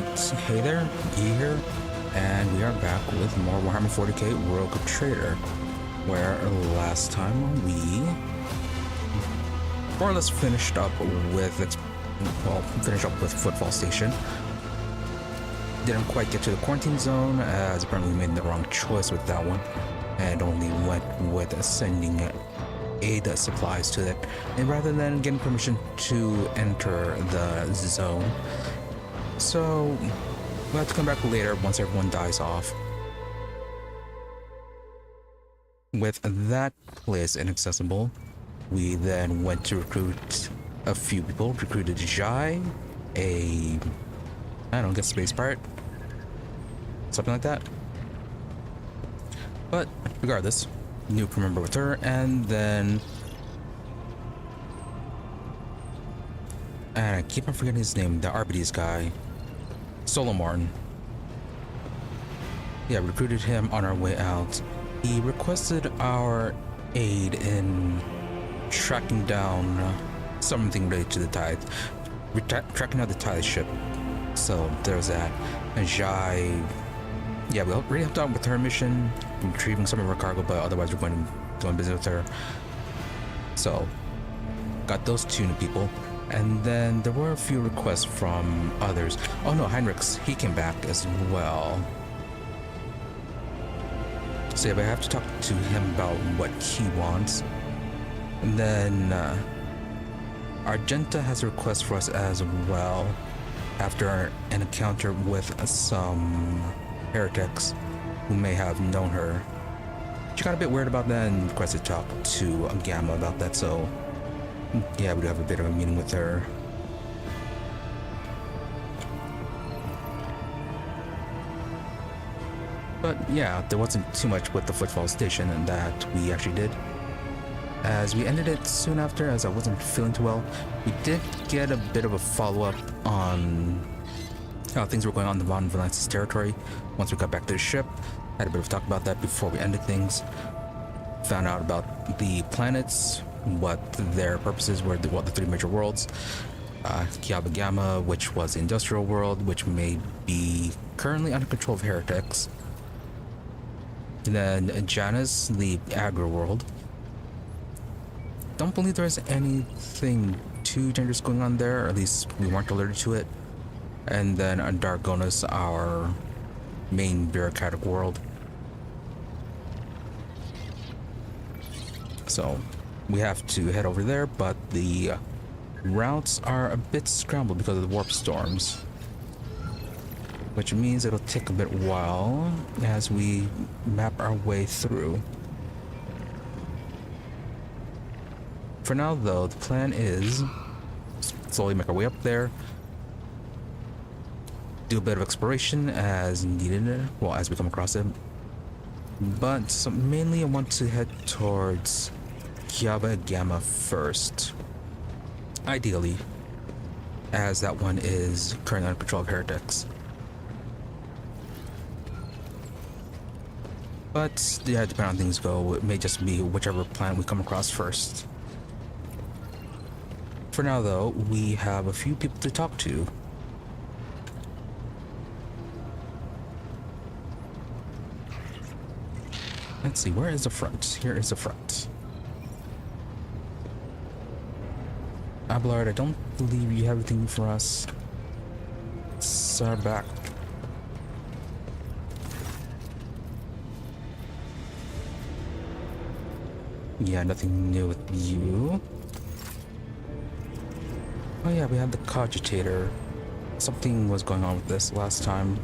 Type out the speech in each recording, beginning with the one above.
Alright, hey there, E here, and we are back with more Warhammer 40k Rogue Trader, where last time we more or less finished up with Footfall Station. Didn't quite get to the quarantine zone, as apparently we made the wrong choice with that one, and only went with sending aid supplies to it, and rather than getting permission to enter the zone. So we'll have to come back later once everyone dies off. With that place inaccessible, we then went to recruit a few people. Recruited Jae, I don't guess space pirate, something like that. But regardless, new crew member with her, and then I keep on forgetting his name, the RBD's guy, Solomorne. Yeah, recruited him on our way out. He requested our aid in tracking down something related to the tithe, tracking down the tithe ship. So there's that. And Jae, yeah, we already helped out with her mission, retrieving some of her cargo, but otherwise we're going to visit with her. So got those two new people. And then there were a few requests from others. Oh no, Heinrichs, he came back as well. So yeah, but I have to talk to him about what he wants. And then Argenta has a request for us as well, after an encounter with some heretics who may have known her. She got a bit weird about that and requested to talk to Gamma about that, so yeah, we do have a bit of a meeting with her. But yeah, there wasn't too much with the Footfall Station that we actually did, as we ended it soon after, as I wasn't feeling too well. We did get a bit of a follow-up on how things were going on in the Valancius territory once we got back to the ship. Had a bit of talk about that before we ended things. Found out about the planets, what their purposes were, what the three major worlds. Kiaba Gamma, which was the industrial world, which may be currently under control of heretics. And then Janus, the agro world. Don't believe there's anything too dangerous going on there, or at least we weren't alerted to it. And then Dargonus, our main bureaucratic world. So we have to head over there, but the routes are a bit scrambled because of the warp storms, which means it'll take a bit while as we map our way through. For now though, the plan is slowly make our way up there, do a bit of exploration as needed, well, as we come across it. But so mainly I want to head towards Kiaba Gamma first, ideally, as that one is currently under control of heretics. But yeah, depending on how things go, it may just be whichever planet we come across first. For now though, we have a few people to talk to. Let's see, where is the front? Here is the front. Abelard, I don't believe you have anything for us. Sir, back. Yeah, nothing new with you. Oh yeah, we have the cogitator. Something was going on with this last time.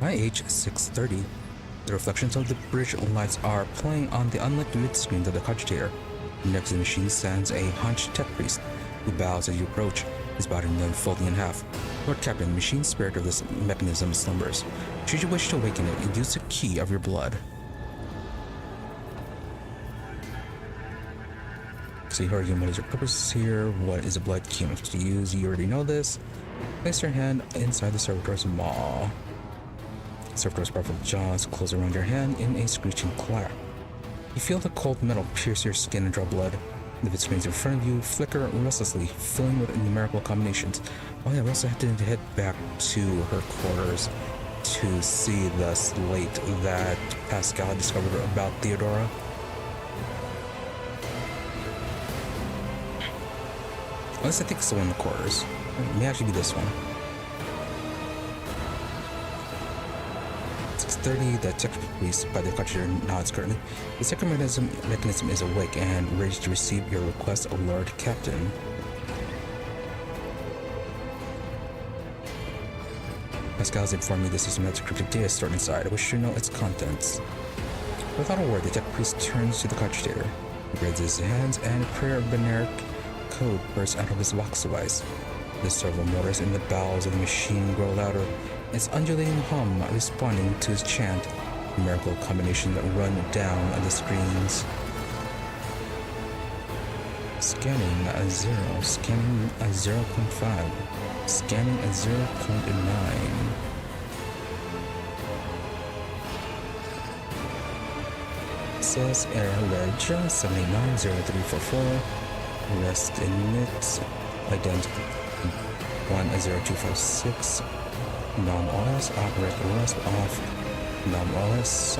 IH 630. The reflections of the bridge lights are playing on the unlit mid-screen of the cogitator. Next to the machine stands a hunched tech priest who bows as you approach, his body then folding in half. Lord Captain, the machine spirit of this mechanism slumbers. Should you wish to awaken it, use the key of your blood. So you heard what is your purpose here? What is a blood key I'm supposed to use? You already know this. Place your hand inside the servitor's maw. Servitor's powerful jaws close around your hand in a screeching clap. You feel the cold metal pierce your skin and draw blood. The vid screens in front of you flicker restlessly, filling with numerical combinations. Oh yeah, we also had to head back to her quarters to see the slate that Pascal had discovered about Theodora. At least I think it's the one in the quarters. It may actually be this one. 6:30, the tech police by the conjurer nods currently. The second mechanism is awake and ready to receive your request, O Lord Captain. Pascal has informed me the system has encrypted data stored inside. I wish to know its contents. Without a word, the tech priest turns to the cogitator. He raises his hands and a prayer of binary code bursts out of his vox device. The servo motors in the bowels of the machine grow louder, its undulating hum responding to his chant. Numerical combinations run down on the screens. Scanning at 0, scanning at 0.5, scanning at 0.9. Says error reg 7890344. Rest init ident 10256. Nom-os operate rest off. Nom-os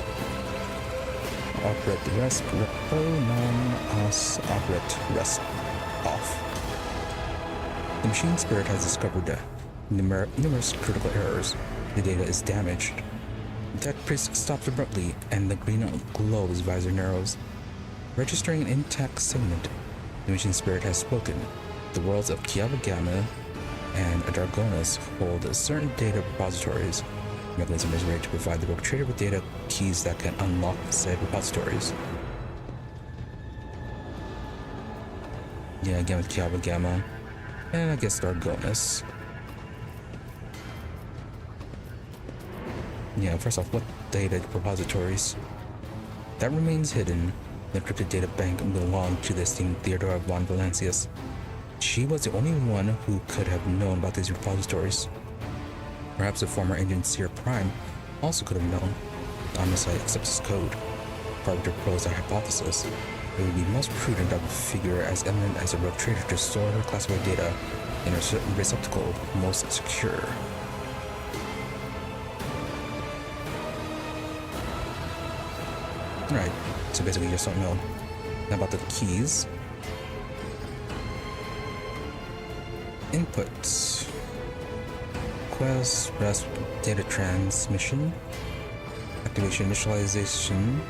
operate rest repo. Nom-os operate rest off. The machine spirit has discovered numerous critical errors. The data is damaged. The tech priest stops abruptly, and the green glow of his visor narrows. Registering an intact segment, the machine spirit has spoken. The worlds of Kiava and Dargonis hold certain data repositories. The mechanism is ready to provide the rogue trader with data keys that can unlock said repositories. Yeah, again with Kiava and I guess Dargonis. Yeah, first off, what data repositories? That remains hidden. The encrypted data bank belonged to the esteemed Theodora von Valancius. She was the only one who could have known about these repositories. Perhaps the former agent Seer Prime also could have known. The Omnicide accepts his code. Probably to propose a hypothesis. It would be most prudent of a figure as eminent as a rogue trader to store her classified data in a certain receptacle most secure. Alright, so basically you just don't know. Now about the keys. Inputs. Quest, rest, data transmission. Activation initialization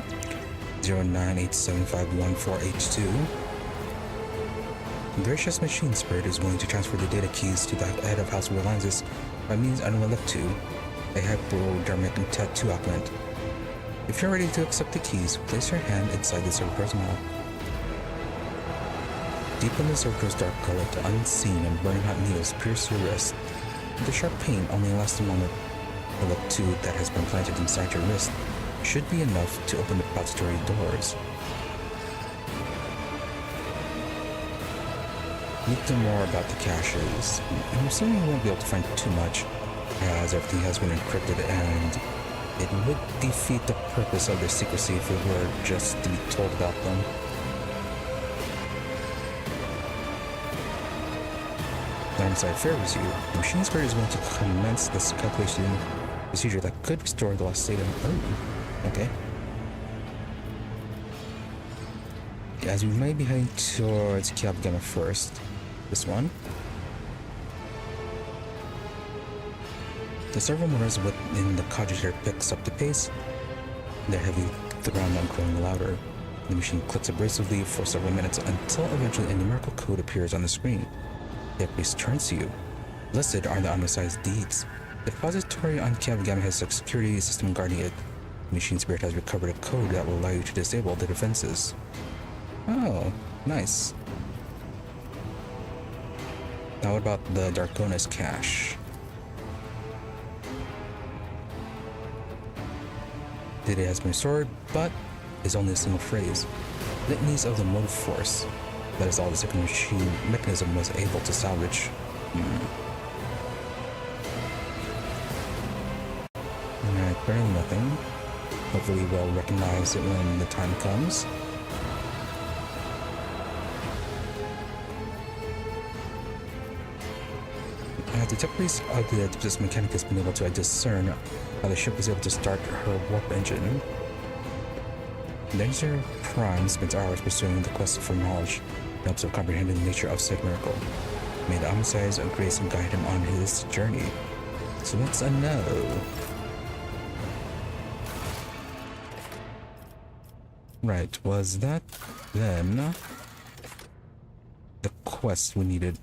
0987511482. Gracious Machine Spirit is willing to transfer the data keys to the head of House Reliances by means unrelated to a hypodermic tattoo augment. If you're ready to accept the keys, place your hand inside the servitor's mouth. Deep in the servitor's dark gullet, unseen and burning hot needles pierce your wrist. The sharp pain only lasts a moment. The look tube that has been planted inside your wrist should be enough to open the repository doors. Look more about the caches. I'm assuming you won't be able to find too much, as everything has been encrypted, and it would defeat the purpose of their secrecy if we were just to be told about them. Downside favors you. The machine spirit is going to commence this calculation procedure that could restore the lost data. Oh, okay. As we might be heading towards Kiava first. This one. The servo motors within the cogitator picks up the pace. Their heavy thrum growing louder. The machine clicks abrasively for several minutes until eventually a numerical code appears on the screen. The priest turns to you. Listed are the undersized deeds. The repository on Kiava has a security system guarding it. The machine spirit has recovered a code that will allow you to disable the defenses. Oh, nice. Now what about the Darkonis cache? Data has been restored, but is only a single phrase. Litanies of the motive force. That is all the second machine mechanism was able to salvage. Alright, apparently nothing. Hopefully we'll recognize it when the time comes. The deputies of the Deepest Mechanic has been able to discern how the ship was able to start her warp engine. Laser Prime spends hours pursuing the quest for knowledge and helps him comprehend the nature of said miracle. May the Omnissiahs of Grace guide him on his journey. So that's a no. Right, was that then the quest we needed?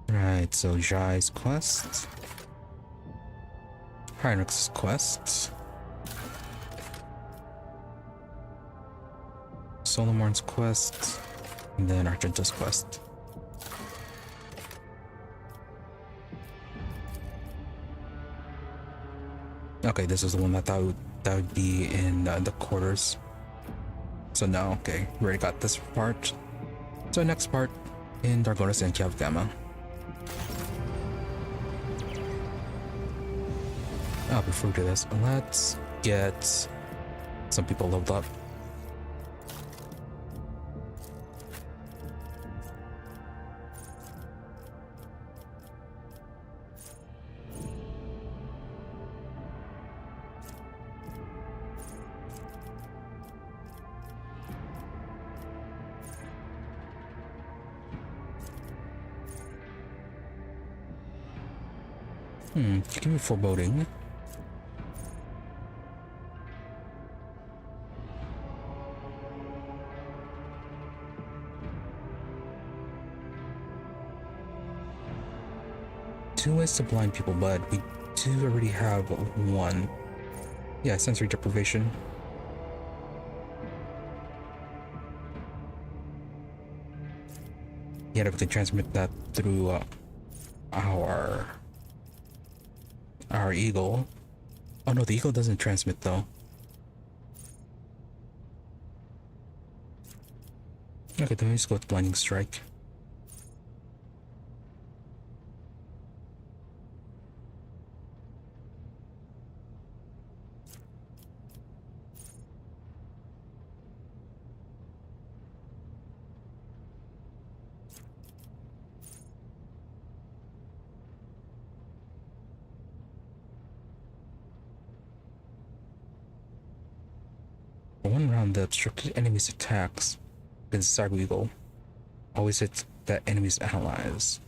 Right, so Jae's quest, Heinrich's quest, Solomorne's quest, and then Argento's quest. Okay, this is the one that would be in the quarters. So no, okay, we already got this part. So next part in Dargonis and Cav Gamma. Before we do this, let's get some people leveled up. Give me foreboding. Two ways to blind people, but we do already have one. Yeah, sensory deprivation. Yeah, we can transmit that through our eagle. Oh no, the eagle doesn't transmit though. Okay, then let's go with blinding strike. For one round, the obstructed enemy's attacks against Cyber Eagle always hit that enemy's allies.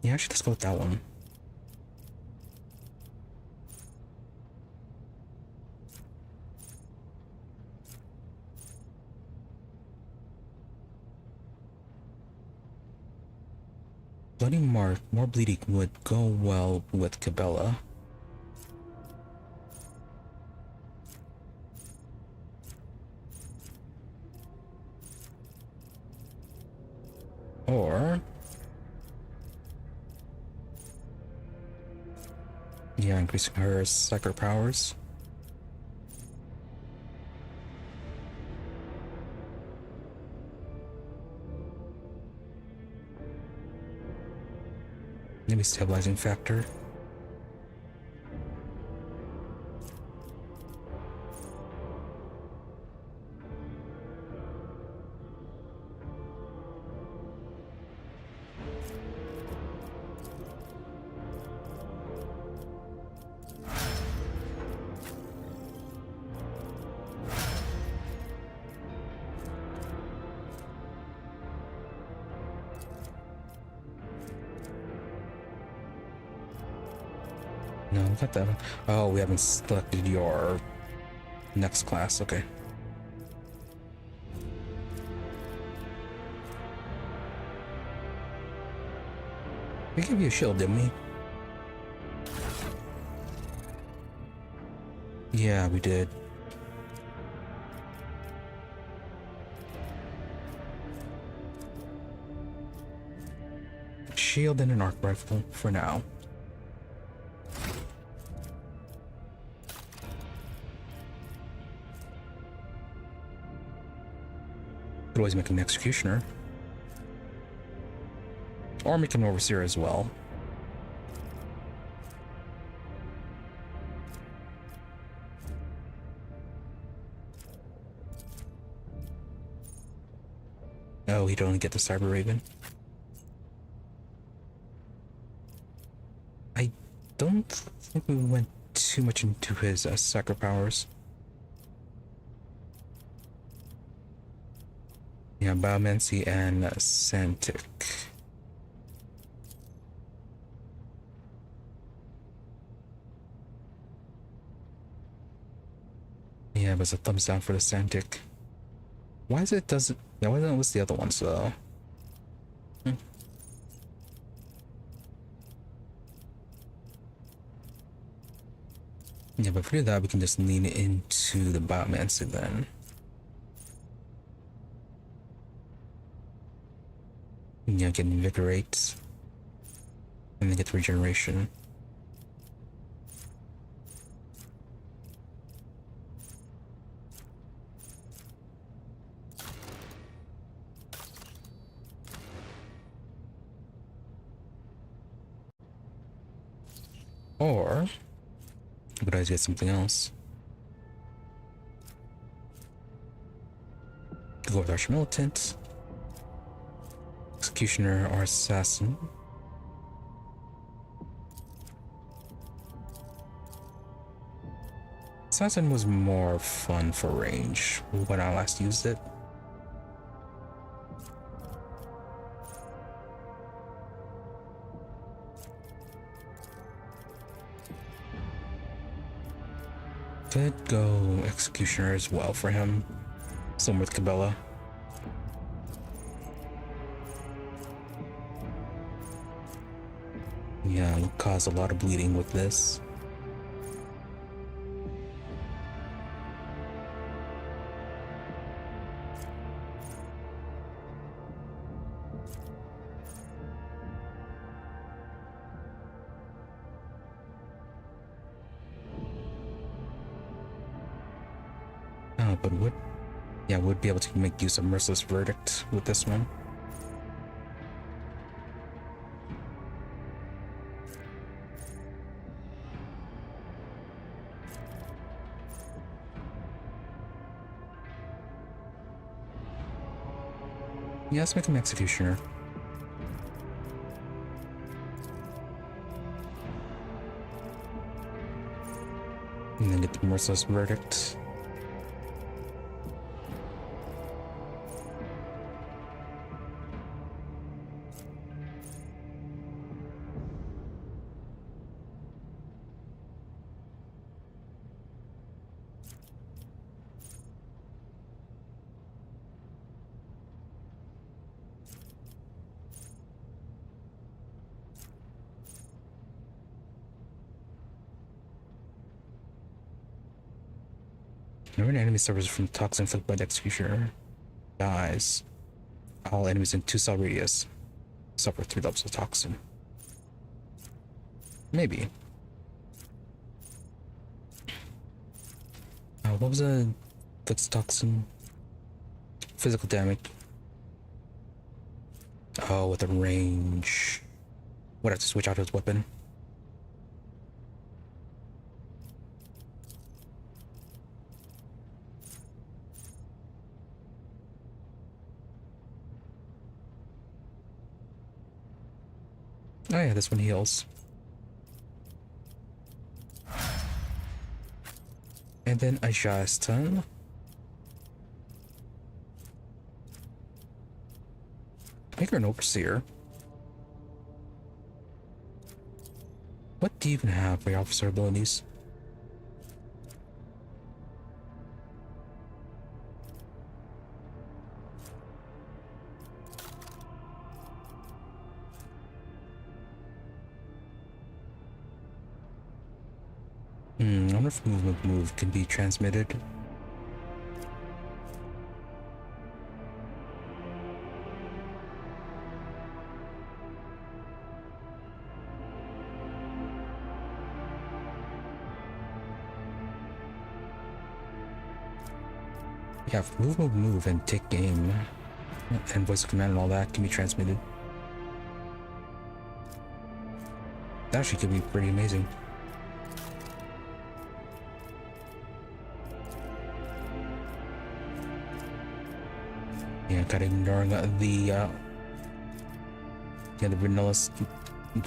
Yeah, actually, let's go with that one. Bloody Mark, more bleeding would go well with Cabela. Or... yeah, increasing her psychic powers. Maybe stabilizing factor. No, we got that one. Oh, we haven't selected your next class. Okay. We gave you a shield, didn't we? Yeah, we did. Shield and an arc rifle for now. Could always make an executioner. Or make an overseer as well. Oh, he'd only get the Cyber Raven. I don't think we went too much into his sacred powers. Yeah, Biomancy and Santic. Yeah, but it's a thumbs down for the Santic. Why is it doesn't... Yeah, why doesn't it list the other ones though? Yeah, but if we do that, we can just lean into the Biomancy then. Yeah, get Invigorate. And then get the Regeneration. Or we could always get something else. Go with Arch Militant, Executioner, or Assassin. Assassin was more fun for range when I last used it. Could go Executioner as well for him. Same with Cabela. Yeah, it'll cause a lot of bleeding with this. But would be able to make use of Merciless Verdict with this one. Yeah, let's make him Executioner. And then get the Merciless Verdict. Whenever an enemy suffers from toxin inflicted by the Executioner dies, all enemies in 2-cell radius suffer 3 levels of toxin. Maybe. What was a inflicts toxin? Physical damage. Oh, with a range. Would have to switch out his weapon. Oh yeah, this one heals. And then Aja's turn. Make her an Overseer. What do you even have for your officer abilities? I wonder if move can be transmitted. Yeah, if move and take game and voice of command and all that can be transmitted. That actually could be pretty amazing. Yeah, kind of ignoring the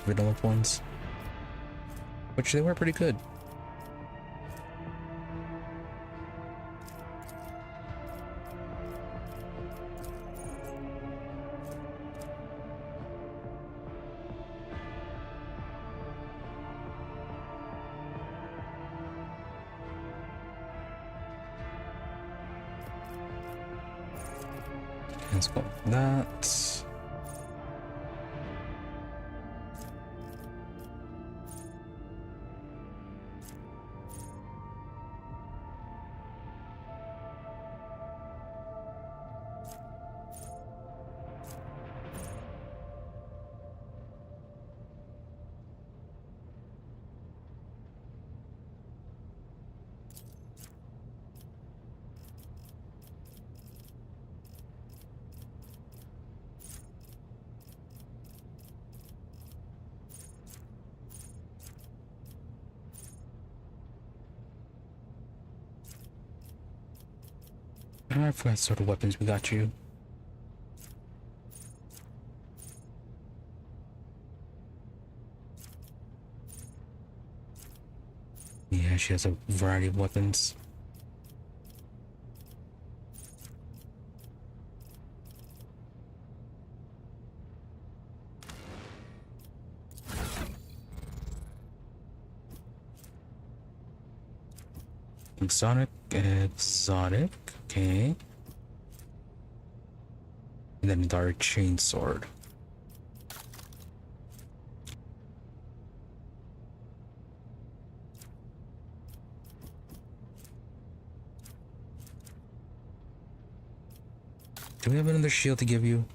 vanilla ones, which they were pretty good. Let's go with that. I forgot what sort of weapons we got you. Yeah, she has a variety of weapons. Exotic, okay. And then dark chain sword. Do we have another shield to give you?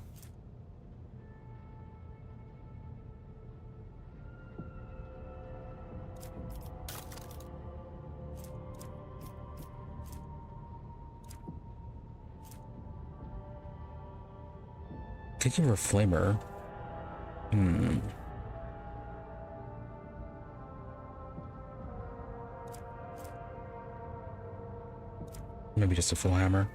Could give her a flamer. Maybe just a full hammer.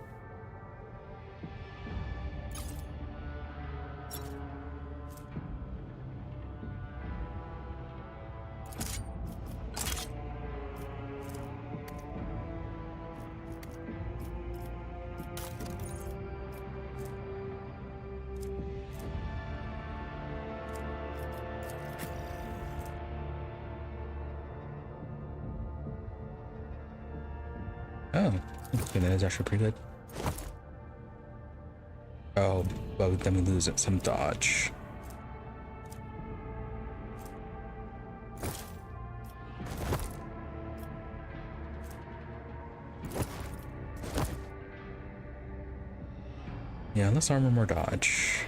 Oh, okay, that is actually pretty good. Oh, but then we lose some dodge. Yeah, let's armor more dodge.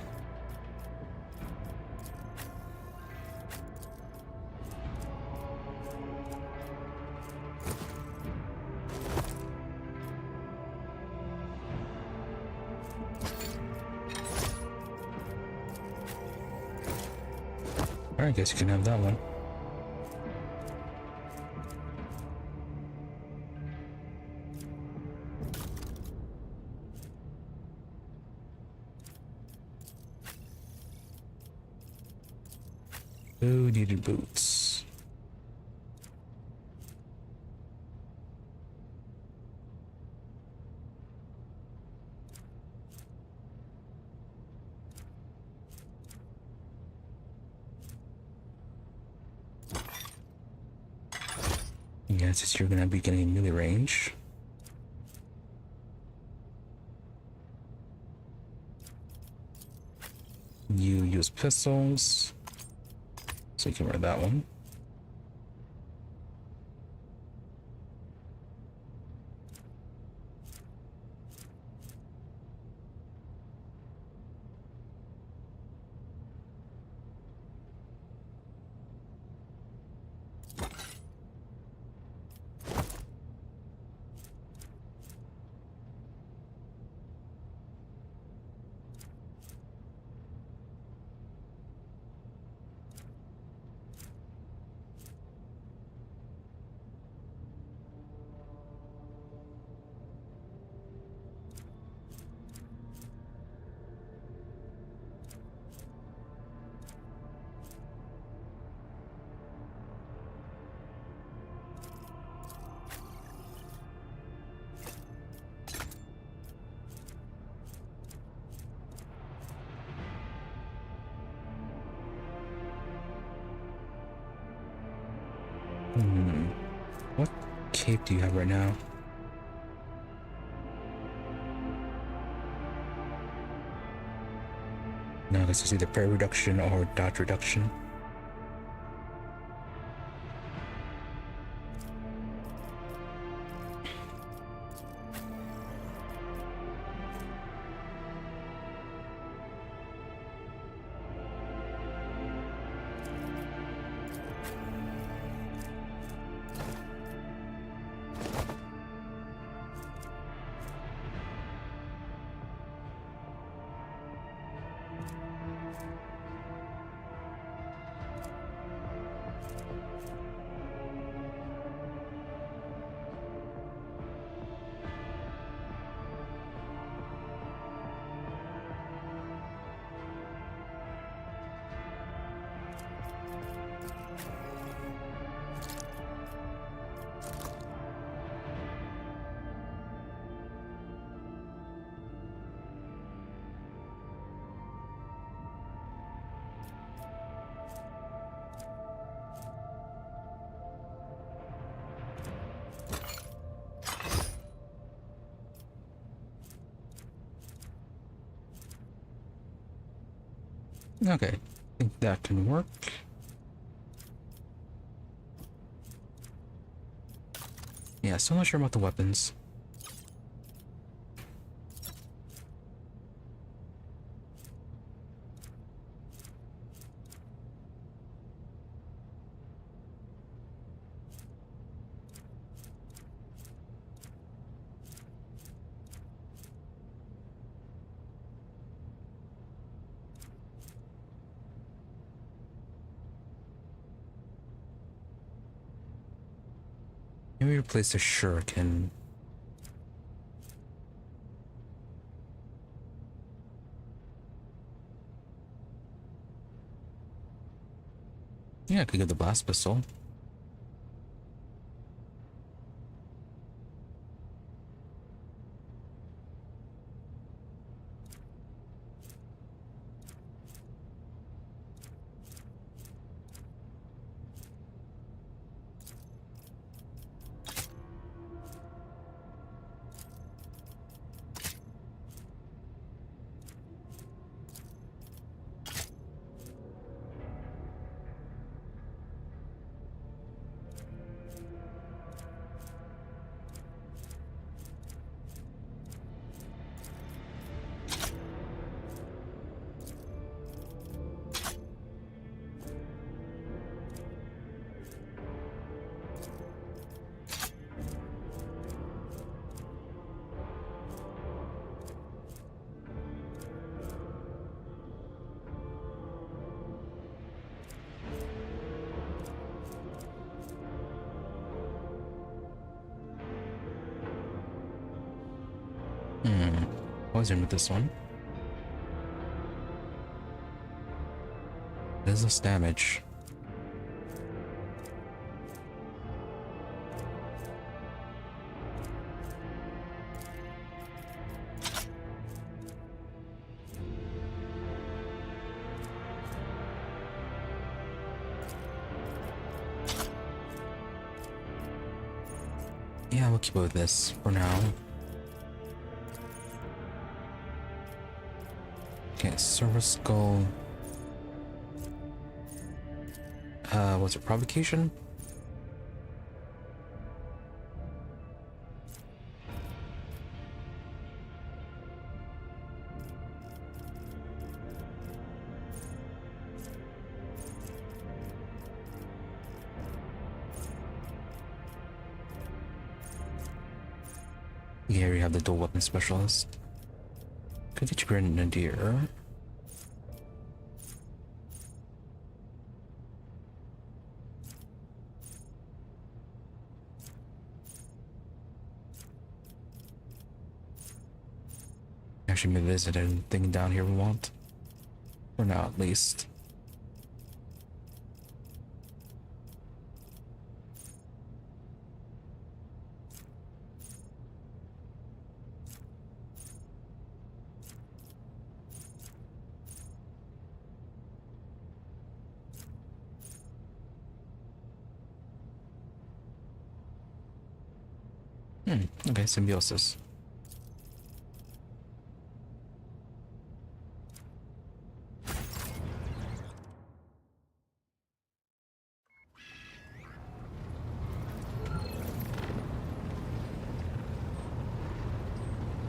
Alright, guess you can have that one. Who needed boots? Yeah, since you're gonna be getting a melee range. You use pistols, so you can wear that one. What cape do you have right now? No, I guess it's either parry reduction or dodge reduction. Okay, I think that can work. Yeah, still not sure about the weapons. Maybe replace the shuriken. Yeah, I could get the blast pistol. Poison with this one. There's less damage. Yeah, we'll keep it with this for now. Okay, Silver Skull. What's it, provocation? Here we have the dual weapon specialist. Could get you Grenadier. Actually, maybe visit anything down here we want. For now, at least. Okay, symbiosis.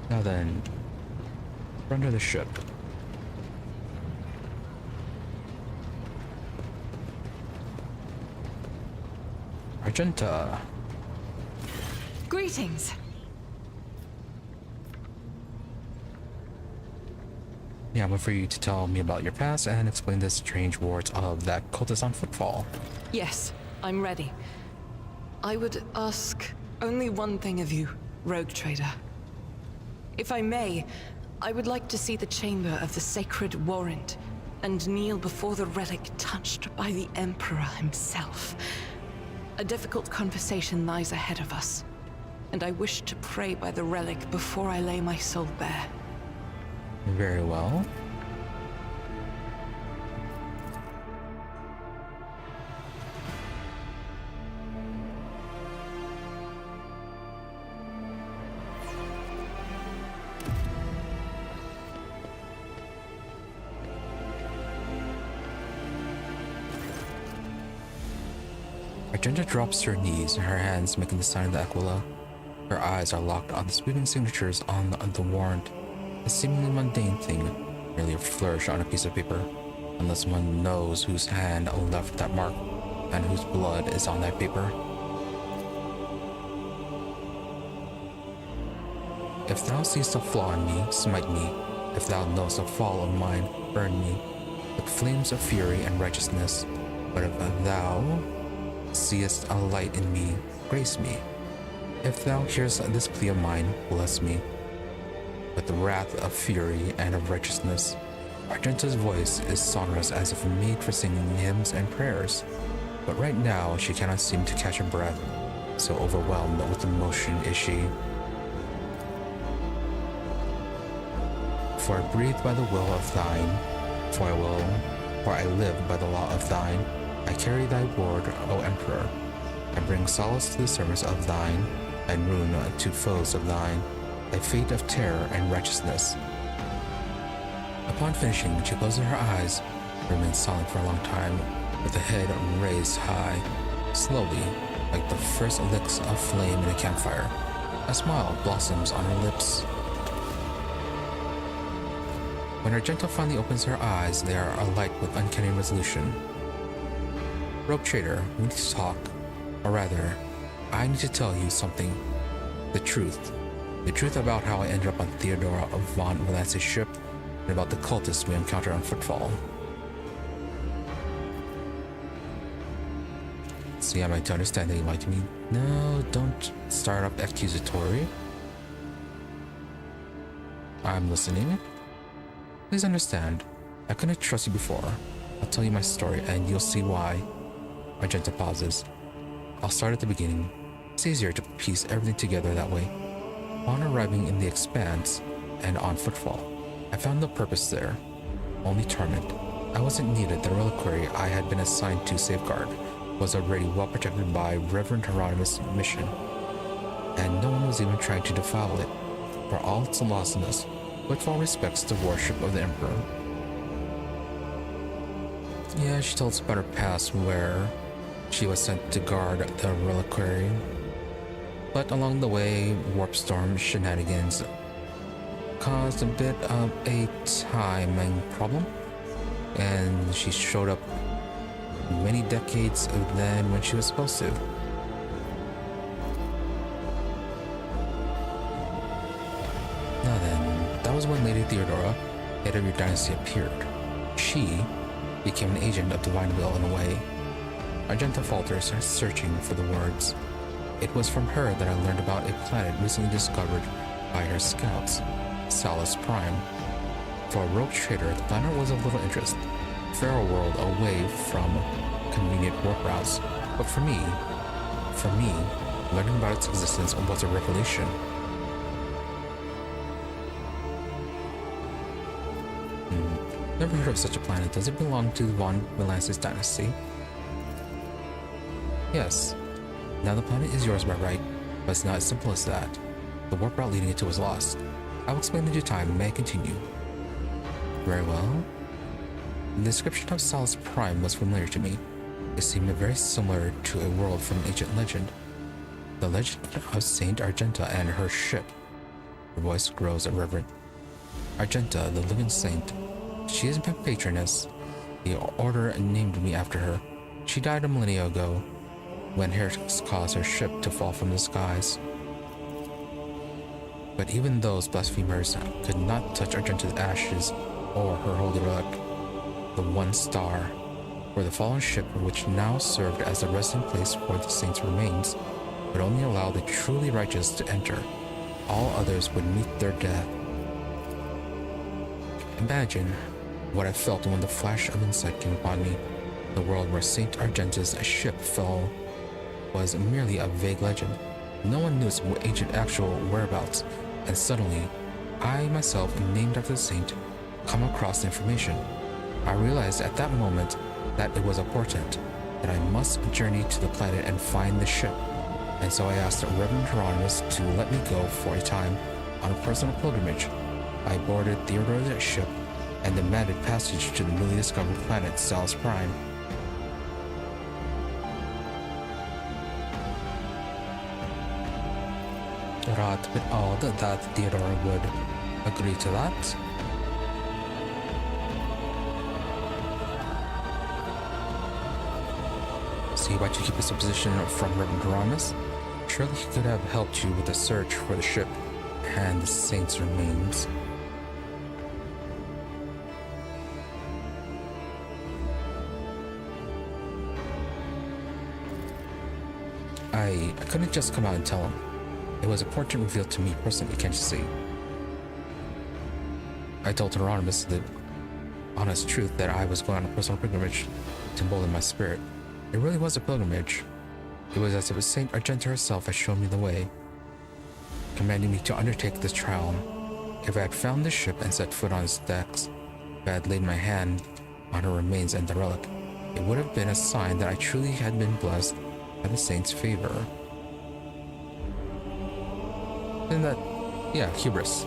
Now then, run to the ship. Argenta. Greetings. Yeah, I'm waiting for you to tell me about your past and explain the strange words of that cultist on Footfall. Yes, I'm ready. I would ask only one thing of you, rogue trader. If I may, I would like to see the chamber of the sacred warrant and kneel before the relic touched by the Emperor himself. A difficult conversation lies ahead of us, and I wish to pray by the relic before I lay my soul bare. Very well. Argenta drops to her knees, her hands making the sign of the Aquila. Her eyes are locked on the sweeping signatures on the warrant. A seemingly mundane thing, merely a flourish on a piece of paper, unless one knows whose hand left that mark and whose blood is on that paper. If thou seest a flaw in me, smite me. If thou knowest a fall of mine, burn me with flames of fury and righteousness. But if thou seest a light in me, grace me. If thou hearest this plea of mine, bless me with the wrath of fury and of righteousness. Argenta's voice is sonorous as if made for singing hymns and prayers, but right now she cannot seem to catch her breath, so overwhelmed with emotion is she. For I breathe by the will of thine, for I live by the law of thine. I carry thy word, O Emperor. I bring solace to the servants of thine, and ruin to foes of thine, thy fate of terror and righteousness. Upon finishing, she closes her eyes, remains silent for a long time, with the head raised high, slowly, like the first licks of flame in a campfire. A smile blossoms on her lips. When Argenta finally opens her eyes, they are alight with uncanny resolution. Rogue trader, we need to talk. Or rather, I need to tell you something. The truth. The truth about how I ended up on Theodora of von Valancius' ship, and about the cultists we encountered on Footfall. See, am I to understand that you lied to me? No, don't start up accusatory. I'm listening. Please understand, I couldn't trust you before. I'll tell you my story and you'll see why. Argenta pauses. I'll start at the beginning. It's easier to piece everything together that way. On arriving in the Expanse and on Footfall, I found no purpose there, only torment. I wasn't needed. The reliquary I had been assigned to safeguard was already well protected by Reverend Hieronymus' mission, and no one was even trying to defile it. For all its lostness, Footfall respects the worship of the Emperor. Yeah, she told us about her past where she was sent to guard the reliquary. But along the way, warp storm shenanigans caused a bit of a timing problem, and she showed up many decades then when she was supposed to. Now then, that was when Lady Theodora, head of your dynasty, appeared. She became an agent of divine will in a way. Argenta falters, searching for the words. It was from her that I learned about a planet recently discovered by her scouts, Salus Prime. For a rogue trader, the planet was of little interest, feral world away from convenient warp routes. But for me, learning about its existence was a revelation. Never heard of such a planet. Does it belong to the von Valancius dynasty? Yes. Now the planet is yours by right. But it's not as simple as that. The warp route leading into it was lost. I will explain in due time. May I continue? Very well. The description of Salus Prime was familiar to me. It seemed very similar to a world from an ancient legend. The legend of Saint Argenta and her ship. Her voice grows irreverent. Argenta, the living saint. She is my patroness. The order named me after her. She died a millennia ago, when heretics caused her ship to fall from the skies. But even those blasphemers could not touch Argenta's ashes or her holy relic, the one star, where the fallen ship, which now served as the resting place for the saints' remains, would only allow the truly righteous to enter. All others would meet their death. Imagine what I felt when the flash of insight came upon me. The world where Saint Argenta's ship fell was merely a vague legend. No one knew its ancient actual whereabouts, and suddenly, I myself, named after the saint, come across the information. I realized at that moment that it was a portent, that I must journey to the planet and find the ship. And so I asked Reverend Hieronymus to let me go for a time on a personal pilgrimage. I boarded Theodore's ship and demanded passage to the newly discovered planet Salus Prime. Rather a bit odd that Theodore would agree to that. See, why'd you keep his supposition from Reverend Hieronymus? Surely he could have helped you with the search for the ship and the saint's remains. I couldn't just come out and tell him. It was a portent revealed to me personally, can't you see? I told Hieronymus the honest truth that I was going on a personal pilgrimage to embolden my spirit. It really was a pilgrimage. It was as if Saint Argenta herself had shown me the way, commanding me to undertake this trial. If I had found the ship and set foot on its decks, if I had laid my hand on her remains and the relic, it would have been a sign that I truly had been blessed by the saint's favor. And that, yeah, hubris.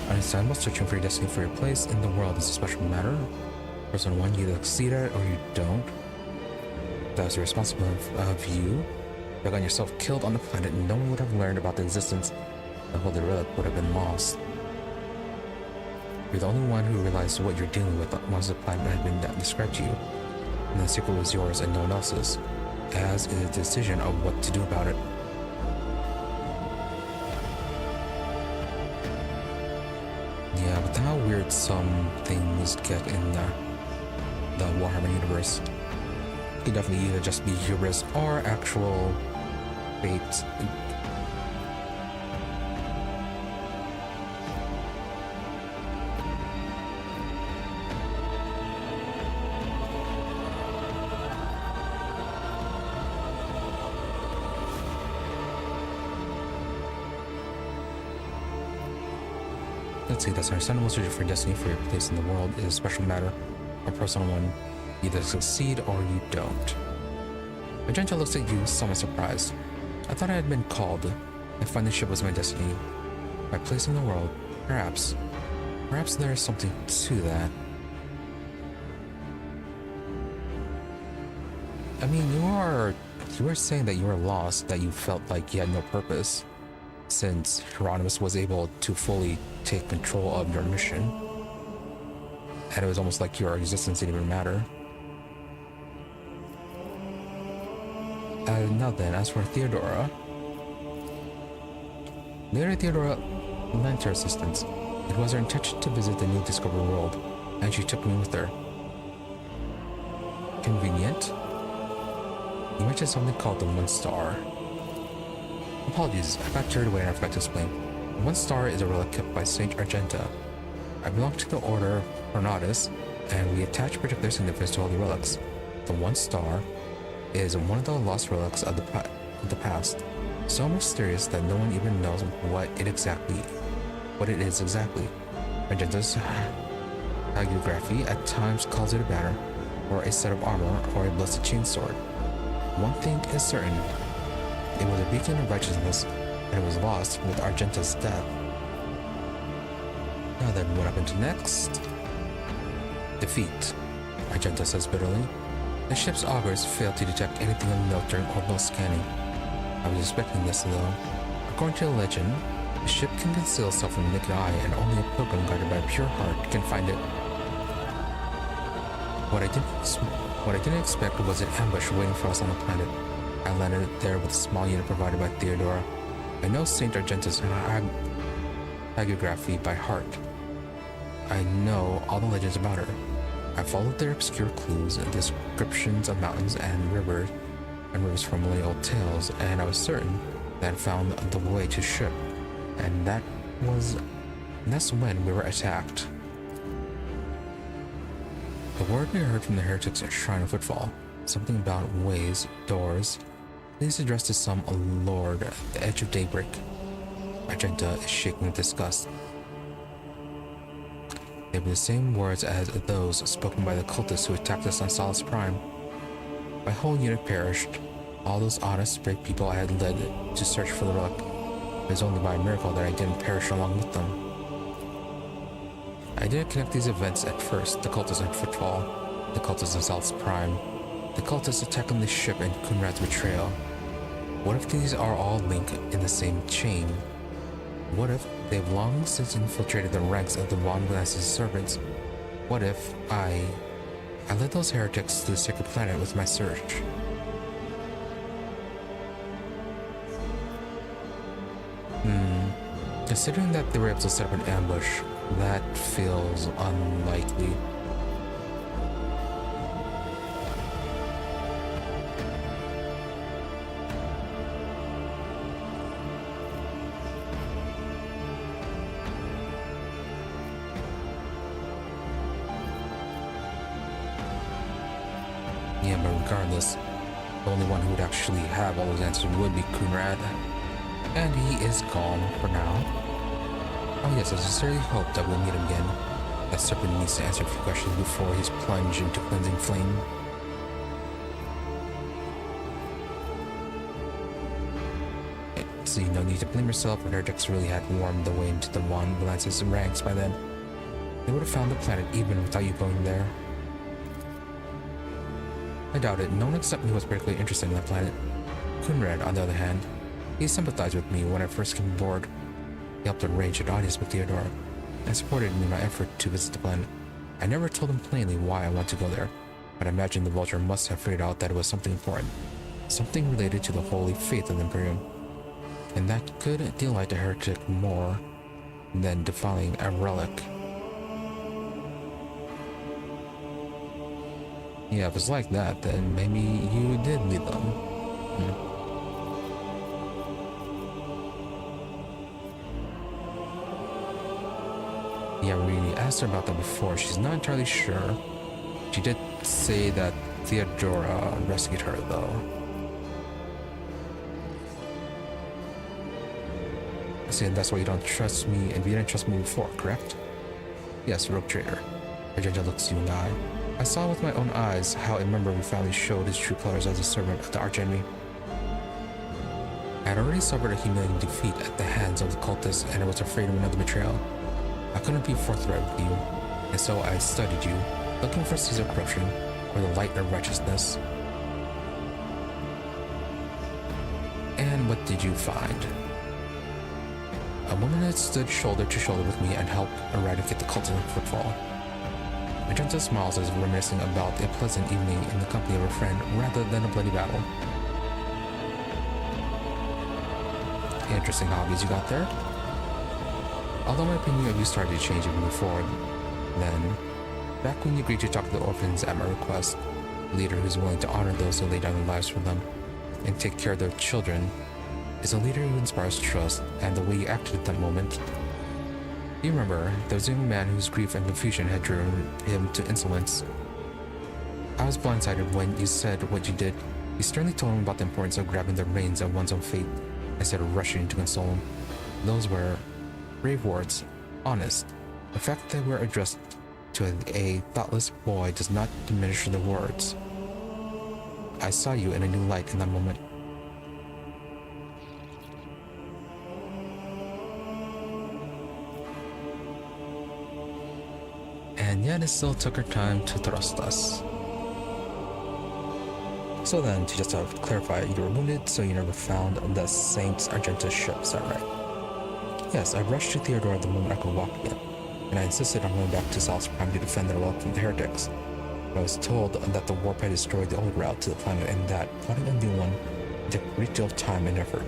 Understandable, searching for your destiny, for your place in the world is a special matter. Person one, you either succeed at it or you don't. That was irresponsible of you. If you had gotten yourself killed on the planet, no one would have learned about the existence. The holy relic would have been lost. You're the only one who realized what you're dealing with once the planet had been described to you. And the secret was yours and no one else's, as is the decision of what to do about it. Yeah, but how weird some things get in the Warhammer universe. It could definitely either just be hubris or actual fate. Let's see, that's understandable. Searching for destiny, for your place in the world is a special matter, a personal one. You either succeed or you don't. Argenta looks at you, somewhat surprised. I thought I had been called. I find the ship was my destiny. My place in the world, perhaps. Perhaps there is something to that. I mean, you were saying that you were lost, that you felt like you had no purpose, since Hieronymus was able to fully take control of your mission. And it was almost like your existence didn't even matter. Now then, as for Theodora. Later, Theodora lent her assistance. It was her intention to visit the new discovered world, and she took me with her. Convenient? You mentioned something called the One Star. Apologies, I got carried away and I forgot to explain. The One Star is a relic kept by Saint Argenta. I belong to the Order Ornatus, and we attach particular significance to holy relics. The One Star is one of the lost relics of the past, so mysterious that no one even knows what it is exactly. Argenta's hagiography at times calls it a banner, or a set of armor, or a blessed chainsword. One thing is certain. It was a beacon of righteousness, and it was lost with Argenta's death. Now then, what happened next? Defeat, Argenta says bitterly. The ship's augurs failed to detect anything of note during orbital scanning. I was expecting this, though. According to the legend, the ship can conceal itself from the naked eye, and only a pilgrim guided by a pure heart can find it. What I didn't expect was an ambush waiting for us on the planet. I landed there with a small unit provided by Theodora. I know Saint Argenta's hagiography by heart. I know all the legends about her. I followed their obscure clues and descriptions of mountains and rivers from millennial tales, and I was certain that I had found the way to ship. And that's when we were attacked. The word we heard from the heretics at Shrine of Footfall, something about ways, doors, things addressed to some lord at the edge of daybreak. Argenta is shaking with disgust. They were the same words as those spoken by the cultists who attacked us on Solace Prime. My whole unit perished. All those honest, brave people I had led to search for the relic. It was only by a miracle that I didn't perish along with them. I didn't connect these events at first. The cultists in Footfall, the cultists in Solace Prime, the cultists attacking the ship, and Kunrad's betrayal. What if these are all linked in the same chain? What if they've long since infiltrated the ranks of the Valancius servants? What if I led those heretics to the sacred planet with my search? Considering that they were able to set up an ambush, that feels unlikely. Yeah, but regardless, the only one who would actually have all those answers would be Kunrad. And he is gone for now. Oh yes, I sincerely hope that we'll meet him again. That serpent needs to answer a few questions before he's plunged into cleansing flame. See, no need to blame yourself. If heretics really had warmed the way into the Valancius ranks by then, they would have found the planet even without you going there. I doubt it. No one except me was particularly interested in that planet. Kunrad, on the other hand, he sympathized with me when I first came aboard. He helped arrange an audience with Theodora and supported me in my effort to visit the planet. I never told him plainly why I wanted to go there, but I imagine the Vulture must have figured out that it was something important, something related to the holy faith of the Imperium, and that could delight a heretic more than defiling a relic. Yeah, if it's like that, then maybe you did lead them. Yeah, we asked her about that before. She's not entirely sure. She did say that Theodora rescued her, though. See, and that's why you don't trust me, and you didn't trust me before, correct? Yes, rogue trader. Argenta looks you in the eye. I saw with my own eyes how a member of your family showed his true colors as a servant of the archenemy. I had already suffered a humiliating defeat at the hands of the cultists, and I was afraid of another betrayal. I couldn't be forthright with you, and so I studied you, looking for Caesar corruption or the light of righteousness. And what did you find? A woman that stood shoulder to shoulder with me and helped eradicate the cultists of Footfall. Argenta smiles as reminiscing about a pleasant evening in the company of a friend rather than a bloody battle. Interesting hobbies you got there. Although my opinion of you started to change even before then, back when you agreed to talk to the orphans at my request, a leader who's willing to honor those who lay down their lives for them and take care of their children is a leader who inspires trust, and the way you acted at that moment. You remember, there was a young man whose grief and confusion had driven him to insolence. I was blindsided when you said what you did. You sternly told him about the importance of grabbing the reins of one's own fate instead of rushing to console him. Those were brave words, honest, The fact that we're addressed to a thoughtless boy does not diminish the words. I saw you in a new light in that moment. And yet it still took her time to trust us. So then, to just clarify, you were wounded, so you never found the Saint Argentus ship, is that right? Yes, I rushed to Theodora the moment I could walk again, and I insisted on going back to South Prime to defend their world from the heretics. I was told that the warp had destroyed the old route to the planet and that plotting a new one would take a great deal of time and effort.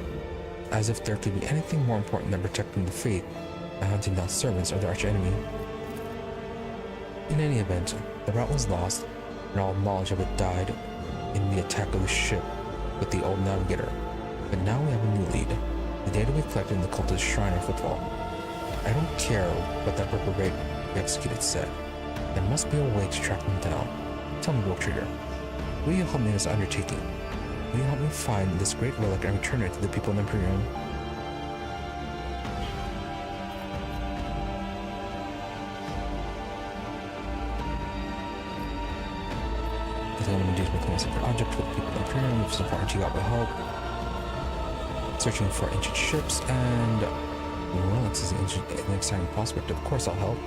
As if there could be anything more important than protecting the faith and hunting down servants or their archenemy. In any event, the route was lost, and all knowledge of it died in the attack of the ship with the old navigator. But now we have a new lead. The data we collected in the cultist shrine of Footfall. I don't care what that reprobate we executed said. There must be a way to track them down. Tell me, Rogue Trader, will you help me in this undertaking? Will you help me find this great relic and return it to the people in the Imperium? The woman dues reclaim a sacred object for the people of the Imperium, which so far you got will help. Searching for ancient ships and relics is an exciting prospect. Of course I'll help.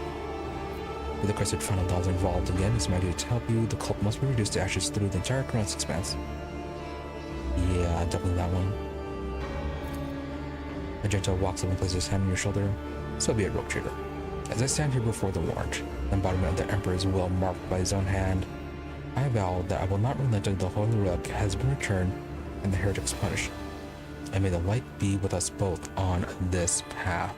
With the crested final dolls involved again, it's my duty to help you. The cult must be reduced to ashes through the entire Chronos expanse. Yeah, definitely that one. Magenta walks up and places his hand on your shoulder. So be it, Rogue Trader. As I stand here before the warrant, the embodiment of the Emperor's will marked by his own hand, I vow that I will not relent until the holy relic has been returned and the heretics punished. And may the light be with us both on this path.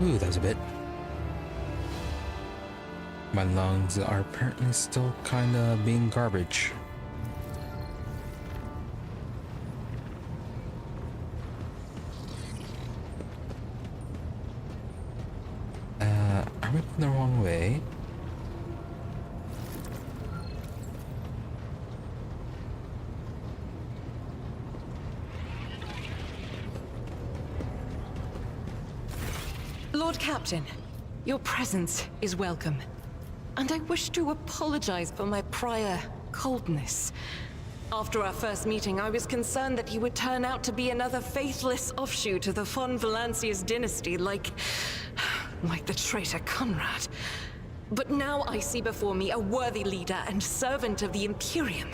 Ooh, that was a bit. My lungs are apparently still kinda being garbage. I went the wrong way. Lord Captain, your presence is welcome. And I wish to apologize for my prior coldness. After our first meeting, I was concerned that you would turn out to be another faithless offshoot of the von Valancius dynasty, like the traitor Conrad. But now I see before me a worthy leader and servant of the Imperium.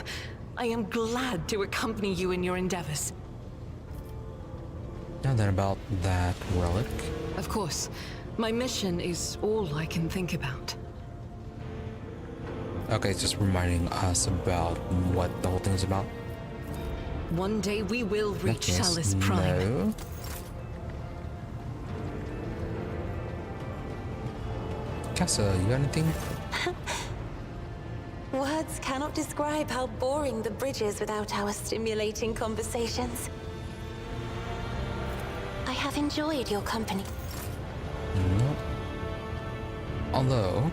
I am glad to accompany you in your endeavors. Now then, about that relic. Of course, my mission is all I can think about. Okay, it's just reminding us about what the whole thing is about. One day we will reach Yes, Chalice Prime. no. Casa, you got anything? Words cannot describe how boring the bridge is without our stimulating conversations. I have enjoyed your company. No. Although,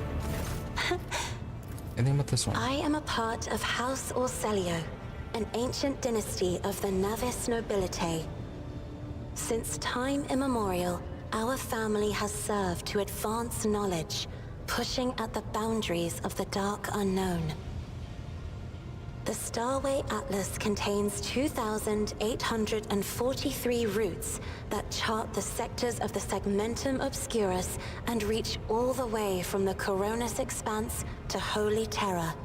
anything about this one? I am a part of House Orselio, an ancient dynasty of the Navis nobility. Since time immemorial, our family has served to advance knowledge, pushing at the boundaries of the dark unknown. The Starway Atlas contains 2,843 routes that chart the sectors of the Segmentum Obscurus and reach all the way from the Coronis Expanse to Holy Terra.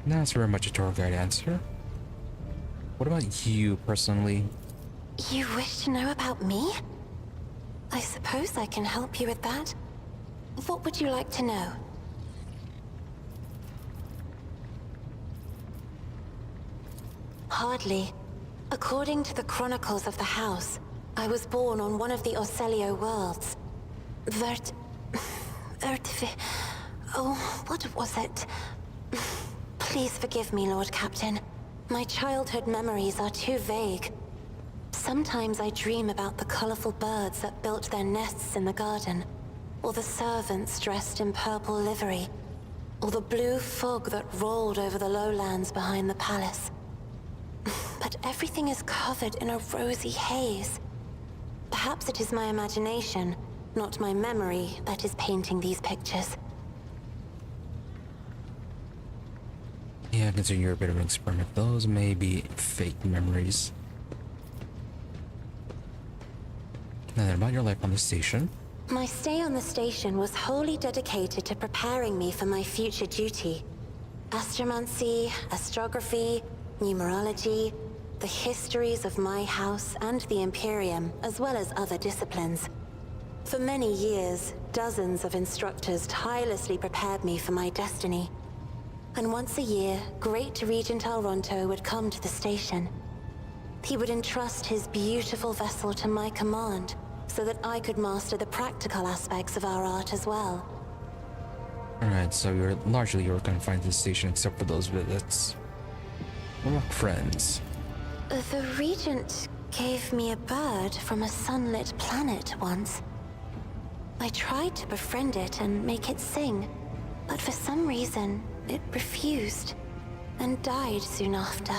That's very much a tour guide answer. What about you, personally? You wish to know about me? I suppose I can help you with that. What would you like to know? Hardly. According to the chronicles of the house, I was born on one of the Orselio worlds. Oh, what was it? Please forgive me, Lord Captain. My childhood memories are too vague. Sometimes I dream about the colorful birds that built their nests in the garden, or the servants dressed in purple livery, or the blue fog that rolled over the lowlands behind the palace. But everything is covered in a rosy haze. Perhaps it is my imagination, not my memory, that is painting these pictures. Yeah, considering you're a bit of an experiment, those may be fake memories. And then about your life on the station. My stay on the station was wholly dedicated to preparing me for my future duty. Astromancy, astrography, numerology, the histories of my house and the Imperium, as well as other disciplines. For many years, dozens of instructors tirelessly prepared me for my destiny. And once a year, Great Regent Alronto would come to the station. He would entrust his beautiful vessel to my command, so that I could master the practical aspects of our art as well. Alright, so you're largely confined to the station except for those visits. What about friends? The Regent gave me a bird from a sunlit planet once. I tried to befriend it and make it sing, but for some reason, it refused, and died soon after.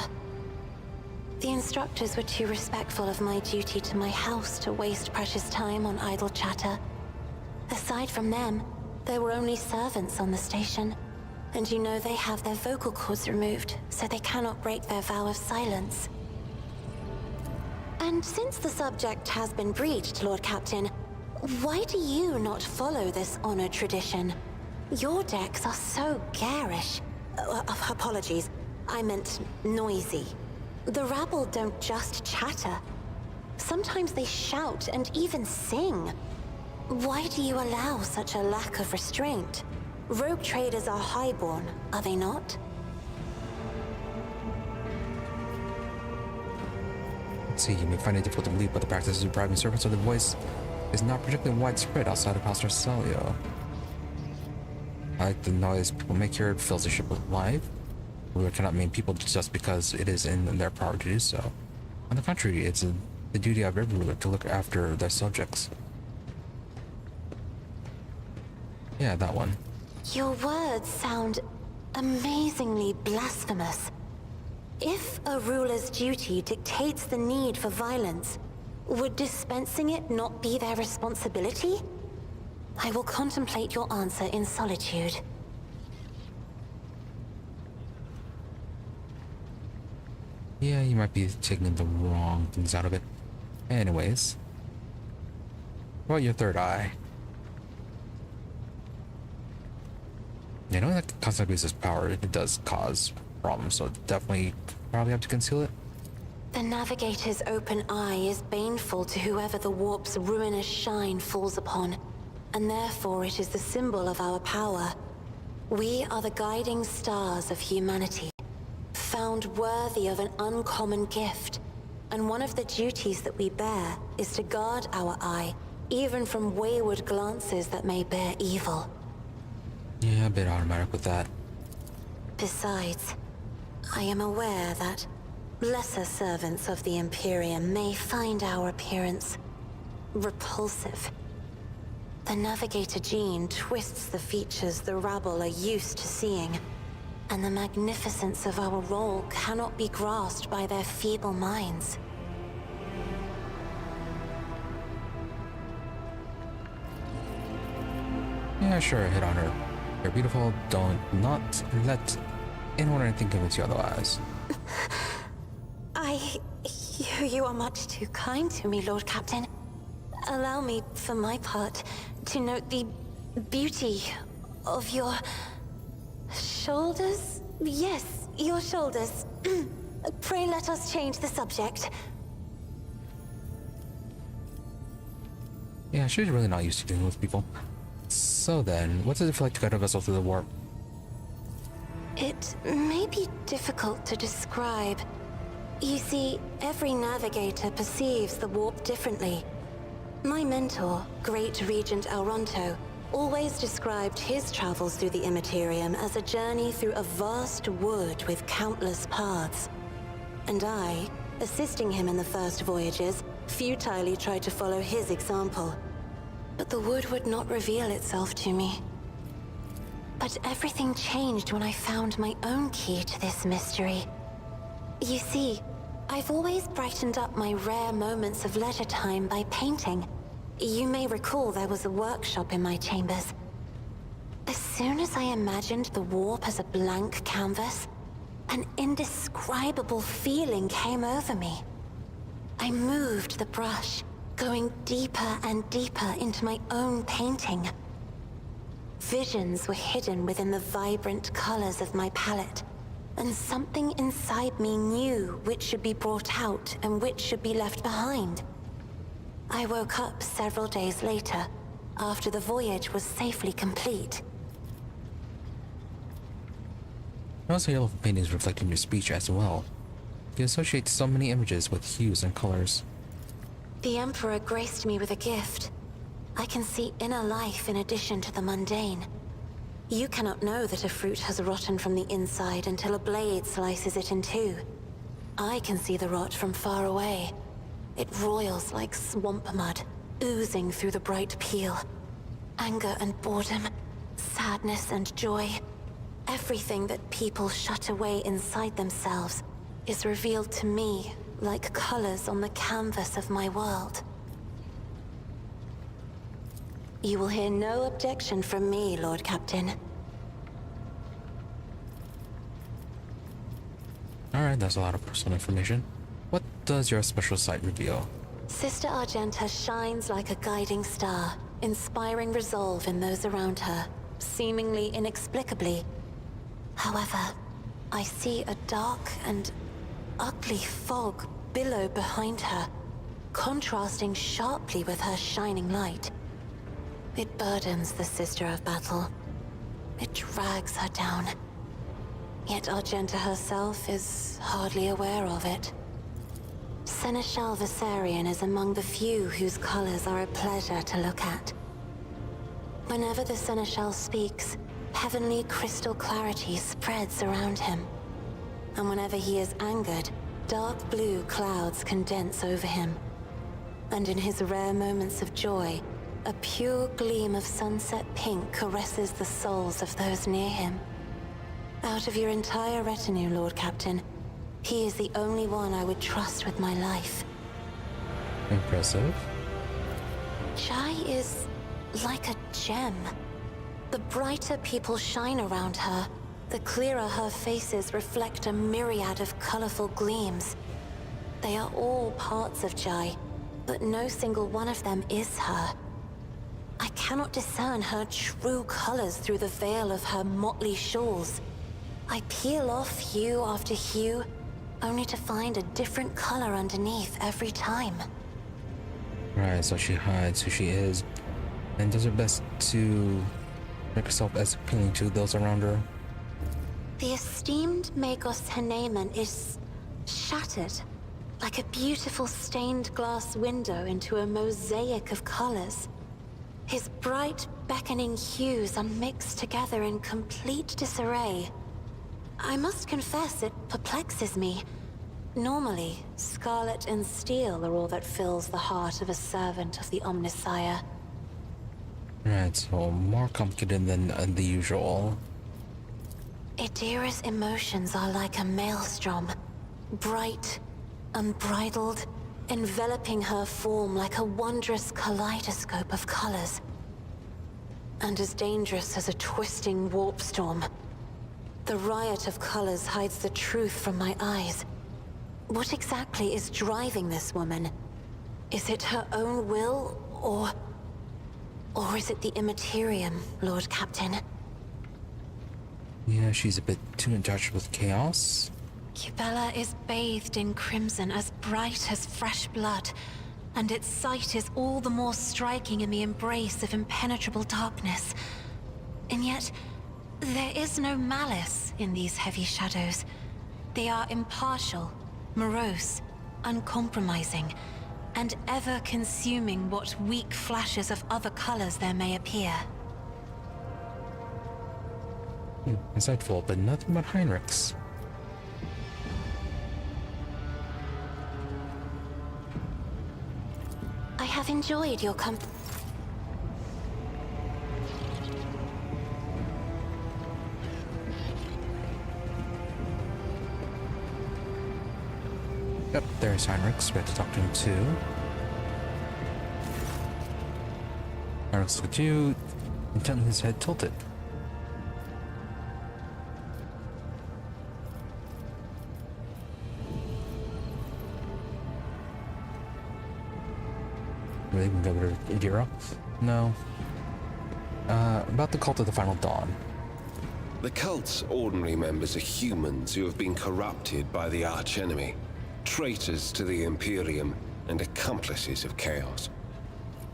The instructors were too respectful of my duty to my house to waste precious time on idle chatter. Aside from them, there were only servants on the station, and you know they have their vocal cords removed, so they cannot break their vow of silence. And since the subject has been breached, Lord Captain, why do you not follow this honored tradition? Your decks are so garish. Apologies, I meant noisy. The rabble don't just chatter. Sometimes they shout and even sing. Why do you allow such a lack of restraint? Rogue traders are highborn, are they not? Let's see, you may find it difficult to believe, but the practice of depriving servants of their voice is not particularly widespread outside of House Celio. Like the noise people make here, it fills the ship with life. Ruler cannot maim people just because it is in their power to do so. On the contrary, it's the duty of every ruler to look after their subjects. Yeah, that one. Your words sound amazingly blasphemous. If a ruler's duty dictates the need for violence, would dispensing it not be their responsibility? I will contemplate your answer in solitude. Yeah, you might be taking the wrong things out of it. Anyways. What about your third eye? You know that constantly abuses power, it does cause problems, so definitely probably have to conceal it. The Navigator's open eye is baneful to whoever the warp's ruinous shine falls upon, and therefore it is the symbol of our power. We are the guiding stars of humanity, found worthy of an uncommon gift, and one of the duties that we bear is to guard our eye, even from wayward glances that may bear evil. Yeah, a bit automatic with that. Besides, I am aware that lesser servants of the Imperium may find our appearance repulsive. The Navigator gene twists the features the rabble are used to seeing, and the magnificence of our role cannot be grasped by their feeble minds. Yeah, sure, hit on her. You're beautiful, don't not let anyone or anything convince you otherwise. You are much too kind to me, Lord Captain. Allow me, for my part, to note the beauty of your shoulders? Yes, your shoulders. Pray let us change the subject. Yeah, she's really not used to dealing with people. So then, what does it feel like to guide a vessel through the warp? It may be difficult to describe. You see, every navigator perceives the warp differently. My mentor, Great Regent Alronto, always described his travels through the Immaterium as a journey through a vast wood with countless paths. And I, assisting him in the first voyages, futilely tried to follow his example. but the wood would not reveal itself to me. But everything changed when I found my own key to this mystery. You see, I've always brightened up my rare moments of leisure time by painting. You may recall there was a workshop in my chambers. As soon as I imagined the warp as a blank canvas, an indescribable feeling came over me. I moved the brush, going deeper and deeper into my own painting. Visions were hidden within the vibrant colors of my palette, and something inside me knew which should be brought out and which should be left behind. I woke up several days later, after the voyage was safely complete. Also, yellow paintings reflect in your speech as well. You associate so many images with hues and colors. The Emperor graced me with a gift. I can see inner life in addition to the mundane. You cannot know that a fruit has rotten from the inside until a blade slices it in two. I can see the rot from far away. It roils like swamp mud, oozing through the bright peel. Anger and boredom, sadness and joy. Everything that people shut away inside themselves is revealed to me like colors on the canvas of my world. You will hear no objection from me, Lord Captain. Alright, that's a lot of personal information. What does your special sight reveal? Sister Argenta shines like a guiding star, inspiring resolve in those around her, seemingly inexplicably. However, I see a dark and ugly fog billow behind her, contrasting sharply with her shining light. It burdens the Sister of Battle. It drags her down. Yet Argenta herself is hardly aware of it. Seneschal Viserion is among the few whose colors are a pleasure to look at. Whenever the Seneschal speaks, heavenly crystal clarity spreads around him. And whenever he is angered, dark blue clouds condense over him. And in his rare moments of joy, a pure gleam of sunset pink caresses the souls of those near him. Out of your entire retinue, Lord Captain, he is the only one I would trust with my life. Impressive. Jae is like a gem. The brighter people shine around her, the clearer her faces reflect a myriad of colorful gleams. They are all parts of Jae, but no single one of them is her. I cannot discern her true colors through the veil of her motley shawls. I peel off hue after hue, only to find a different color underneath every time. Right, so she hides who she is and does her best to make herself as appealing to those around her. The esteemed Magos Haneman is shattered, like a beautiful stained glass window into a mosaic of colors. His bright, beckoning hues are mixed together in complete disarray. I must confess it perplexes me. Normally, scarlet and steel are all that fills the heart of a servant of the Omnissiah. Right, so more complicated than the usual. Idira's emotions are like a maelstrom, bright, unbridled, enveloping her form like a wondrous kaleidoscope of colors. And as dangerous as a twisting warp storm. The riot of colors hides the truth from my eyes. What exactly is driving this woman? Is it her own will, or is it the Immaterium, Lord Captain? Yeah, she's a bit too in touch with chaos. Cubella is bathed in crimson as bright as fresh blood, and its sight is all the more striking in the embrace of impenetrable darkness. And yet, there is no malice in these heavy shadows. They are impartial, morose, uncompromising, and ever consuming what weak flashes of other colors there may appear. Insightful, but nothing but Heinrichs. I have enjoyed your Yep, there's Heinrichs. We have to talk to him too. Heinrichs look at you, intently his head tilted. Really, we can go to Idira? No. About the cult of the Final Dawn. The cult's ordinary members are humans who have been corrupted by the archenemy, traitors to the Imperium, and accomplices of chaos.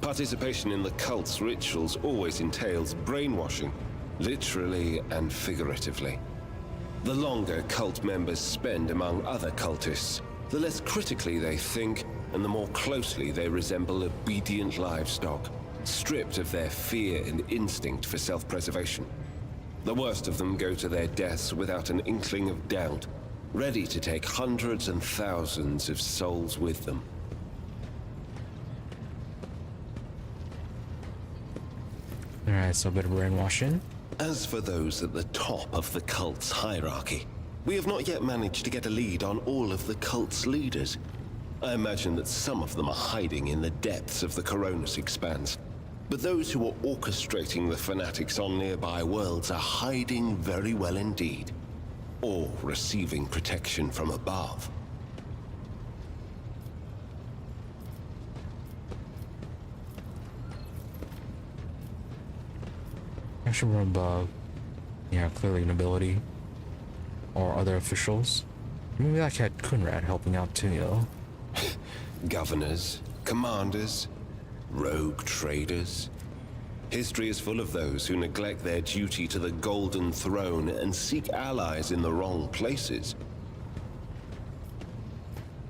Participation in the cult's rituals always entails brainwashing, literally and figuratively. The longer cult members spend among other cultists, the less critically they think, and the more closely they resemble obedient livestock, stripped of their fear and instinct for self-preservation. The worst of them go to their deaths without an inkling of doubt, ready to take hundreds and thousands of souls with them. Alright, so a bit of brainwashing. As for those at the top of the cult's hierarchy, we have not yet managed to get a lead on all of the cult's leaders. I imagine that some of them are hiding in the depths of the Coronis Expanse. But those who are orchestrating the fanatics on nearby worlds are hiding very well indeed. Or receiving protection from above. Actually, from above. Yeah, clearly nobility. Or other officials. Maybe like had Kunrad helping out too, you know? Governors, commanders, rogue traders. History is full of those who neglect their duty to the Golden Throne and seek allies in the wrong places.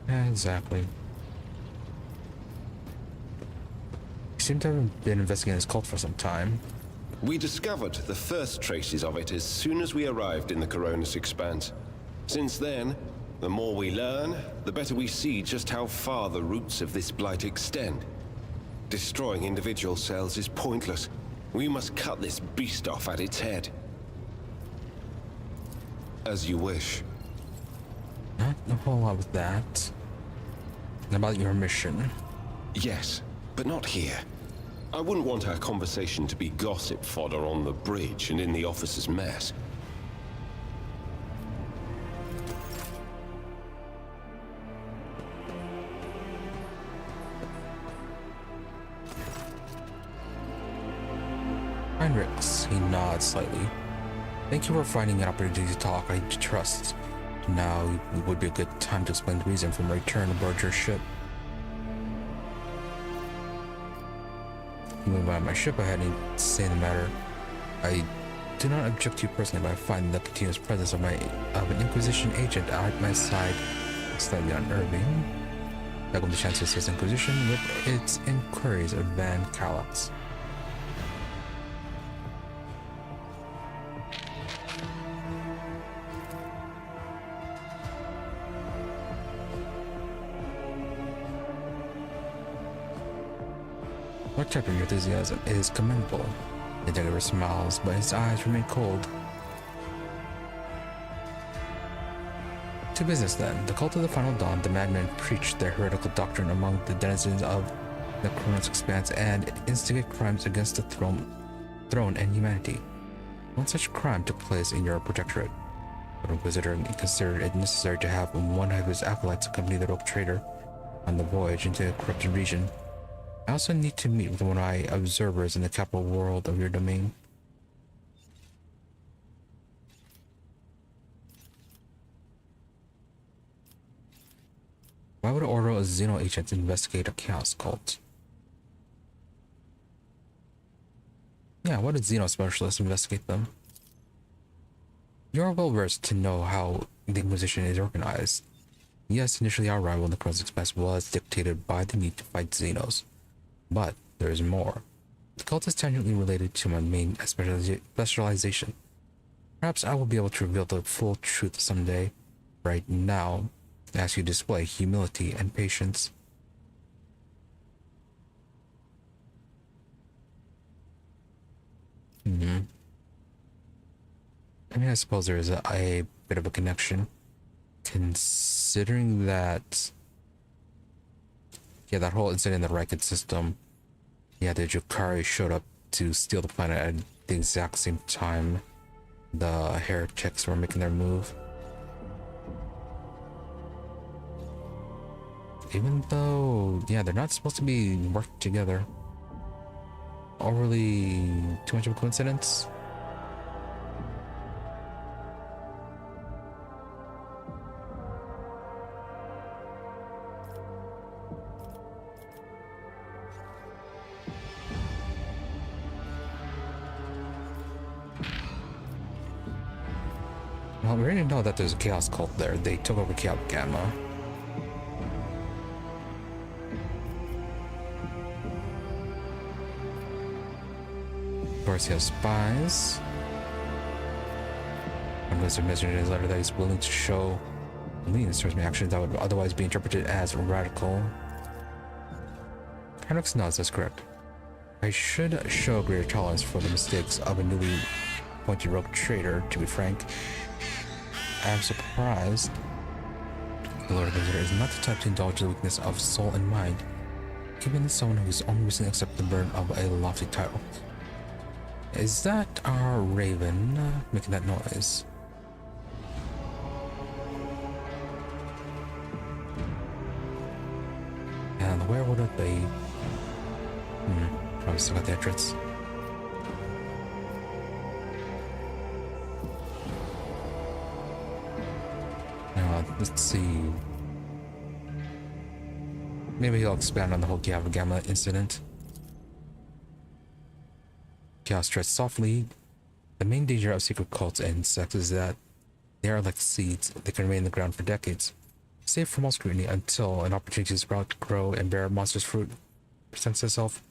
Yeah, exactly. You seem to have been investigating this cult for some time. We discovered the first traces of it as soon as we arrived in the Coronis Expanse. Since then, the more we learn, the better we see just how far the roots of this blight extend. Destroying individual cells is pointless. We must cut this beast off at its head. As you wish. Not a whole lot with that. And about your mission. Yes, but not here. I wouldn't want our conversation to be gossip fodder on the bridge and in the officers' mess. Heinrichs, he nods slightly. Thank you for finding an opportunity to talk. I trust. Now would be a good time to explain the reason for my return aboard your ship. Moving by my ship, I had to say the matter. I do not object to you personally, but I find the continuous presence of an Inquisition agent at my side slightly unnerving. Welcome to Chancellor's Inquisition with its inquiries of Van Calax. What type of enthusiasm is commendable? The Dagger smiles, but his eyes remain cold. To business then. The cult of the Final Dawn, the madmen preach their heretical doctrine among the denizens of the Cronus Expanse and instigate crimes against the throne and humanity. One such crime took place in your protectorate. The Inquisitor considered it necessary to have one of his acolytes accompany the rogue trader on the voyage into the corrupted region. I also need to meet with one of my observers in the capital world of your domain. Why would order a Xeno agent investigate a chaos cult? Yeah, why did Xeno specialists investigate them? You're well versed to know how the Inquisition is organized. Yes, initially our arrival in the Cronus Expanse was dictated by the need to fight Xenos. But there is more. The cult is tangentially related to my main specialization. Perhaps I will be able to reveal the full truth someday. Right now, I ask you to display humility and patience. I mean, I suppose there is a bit of a connection, considering that Yeah, that whole incident in the Racket system. Yeah, the Jukari showed up to steal the planet at the exact same time the heretics were making their move. Even though, yeah, they're not supposed to be working together. Overly too much of a coincidence. Well, we already know that there's a Chaos cult there. They took over Chaos Gamma. Of course, he has spies. And Wizard mentioned in his letter that he's willing to show lenience towards my actions that would otherwise be interpreted as radical. Paradox nods, that's correct. I should show greater tolerance for the mistakes of a newly appointed rogue trader, to be frank. I am surprised the Lord of Wizard is not the type to indulge the weakness of soul and mind, given as someone who has only recently accepted the burden of a lofty title. Is that our raven making that noise? And where would it be? Probably still got the entrance. Now, let's see. Maybe he'll expand on the whole Gamma incident. Chaos treads softly. The main danger of secret cults and sects is that they are like seeds that can remain in the ground for decades, safe from all scrutiny until an opportunity to sprout, grow, and bear monstrous fruit presents itself.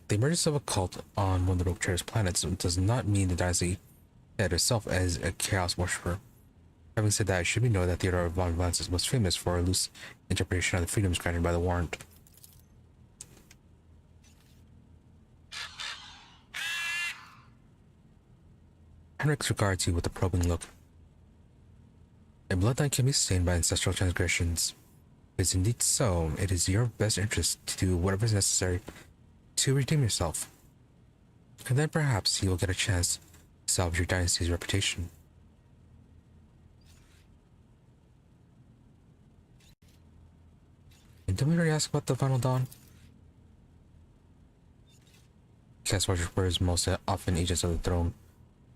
The emergence of a cult on one of the Rogue Trader's planets does not mean the dynasty head herself as a chaos worshipper. Having said that, it should be noted that Theodore von Valancius was famous for a loose interpretation of the freedoms granted by the warrant. Henrik regards you with a probing look. A bloodline can be stained by ancestral transgressions. If it is indeed so, it is your best interest to do whatever is necessary to redeem yourself. And then perhaps you will get a chance to salvage your dynasty's reputation. And didn't we already ask about the Final Dawn? Chaos worshippers most often agents of the throne,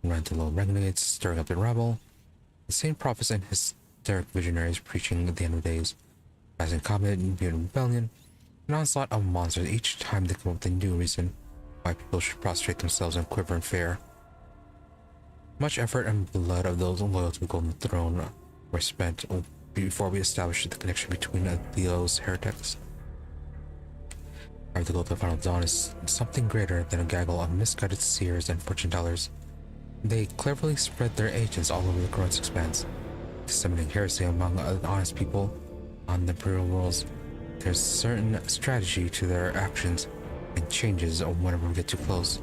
run to low renegades, stirring up the rabble. The same prophets and hysteric visionaries preaching the end of days, passing comet, mutant rebellion, an onslaught of monsters each time they come up with a new reason why people should prostrate themselves and quiver in fear. Much effort and blood of those loyal to the Golden Throne were spent before we established the connection between Theo's heretics. However, the goal of the Final Dawn is something greater than a gaggle of misguided seers and fortune tellers. They cleverly spread their agents all over the gross expanse, disseminating heresy among honest people on the imperial worlds. There's certain strategy to their actions and changes whenever we get too close.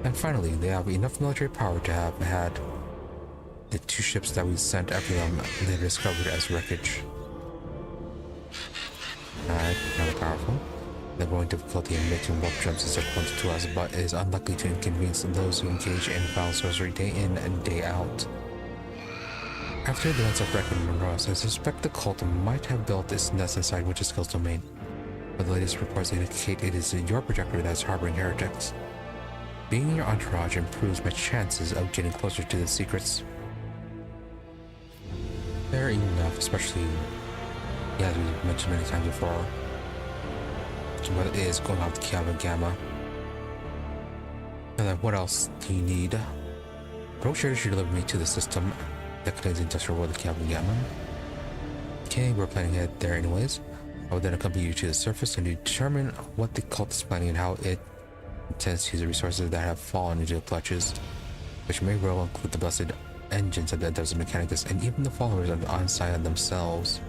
And finally, they have enough military power to have had the two ships that we sent after them later discovered as wreckage. Alright, kind of powerful. The growing difficulty in making warp jumps is important to us, but is unlikely to inconvenience those who engage in foul sorcery day in and day out. After the events of Brecken and Monroe, I suspect the cult might have built its nest inside Witch's Skill's domain, but the latest reports indicate it is your projector that's harboring heretics. Being in your entourage improves my chances of getting closer to the secrets. Fair enough, especially, as we mentioned many times before, what it is going on with Kiava Gamma. And then what else do you need? Rogue Trader should deliver me to the system that contains the industrial world of Kiava Gamma. Okay, we're planning ahead there anyways. I will then accompany you to the surface and determine what the cult is planning and how it intends to use the resources that have fallen into the clutches, which may well include the blessed engines of the Endeavors Mechanicus and even the followers of the Onscion themselves.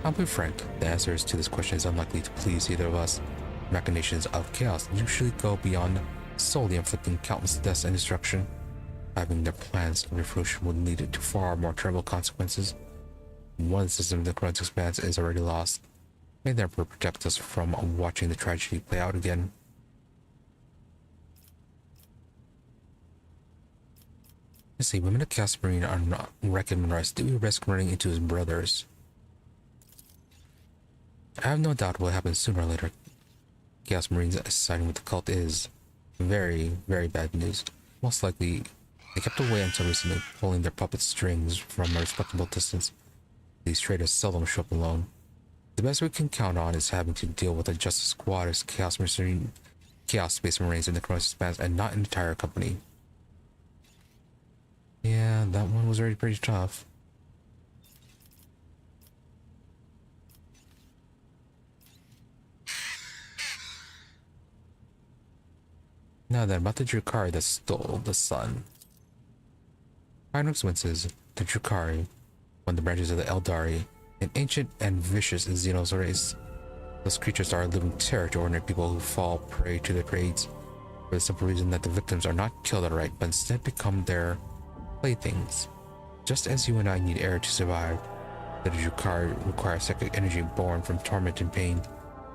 I'll be frank, the answers to this question is unlikely to please either of us. Machinations of chaos usually go beyond solely inflicting countless deaths and destruction. Having their plans to fruition would lead to far more terrible consequences. One of the systems of the current expanse is already lost. May the Emperor protect us from watching the tragedy play out again. Let's see, women of Chaos Marine are not recognized. Do we risk running into his brothers? I have no doubt what will happen sooner or later. Chaos Marines siding with the cult is very, very bad news. Most likely, they kept away until recently, pulling their puppet strings from a respectable distance. These traitors seldom show up alone. The best we can count on is having to deal with a Justice Squad as Chaos Space Marines in the Chronos Expanse and not an entire company. Yeah, that one was already pretty tough. Now then, about the Drukhari that stole the sun. Heinrichs winces, the Drukhari, one of the branches of the Eldari, an ancient and vicious Xenos race. Those creatures are a living terror to ordinary people who fall prey to their raids, for the simple reason that the victims are not killed outright, but instead become their playthings. Just as you and I need air to survive, the Drukhari require psychic energy born from torment and pain,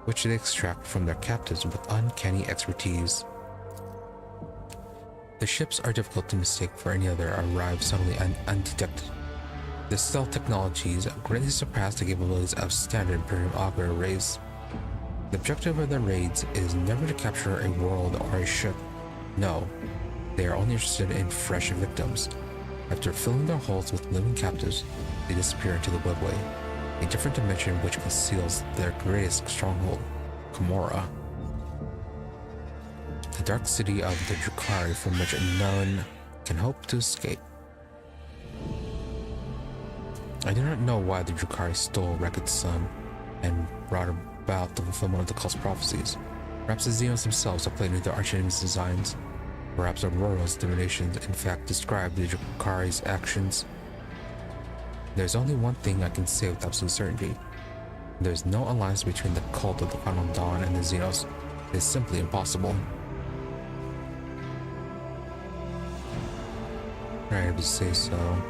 which they extract from their captives with uncanny expertise. The ships are difficult to mistake for any other, arrive suddenly and undetected. The stealth technologies greatly surpass the capabilities of standard Imperium Augur arrays. The objective of their raids is never to capture a world or a ship. No, they are only interested in fresh victims. After filling their hulls with living captives, they disappear into the webway, a different dimension which conceals their greatest stronghold, Komorra. The dark city of the Drukhari from which none can hope to escape. I do not know why the Drukhari stole Rekid's son and brought about the fulfillment of the cult's prophecies. Perhaps the Xenos themselves have played into their archenemy's designs. Perhaps Aurora's divinations in fact describe the Drukhari's actions. There's only one thing I can say with absolute certainty. There's no alliance between the cult of the Final Dawn and the Xenos. It is simply impossible. Right, I would say so.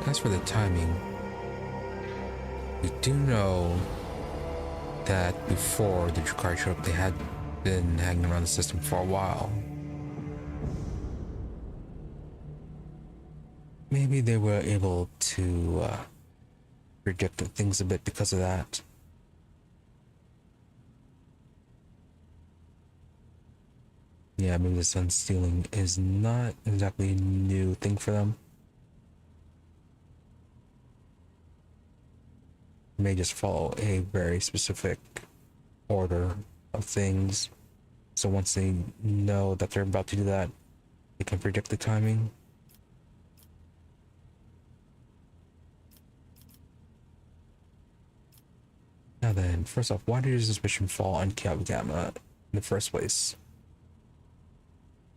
As for the timing, we do know that before the Drukhari showed up, they had been hanging around the system for a while. Maybe they were able to predict things a bit because of that. Yeah, maybe the sun stealing is not exactly a new thing for them. They may just follow a very specific order of things. So once they know that they're about to do that, they can predict the timing. Now then, first off, why did your suspicion fall on Gamma in the first place?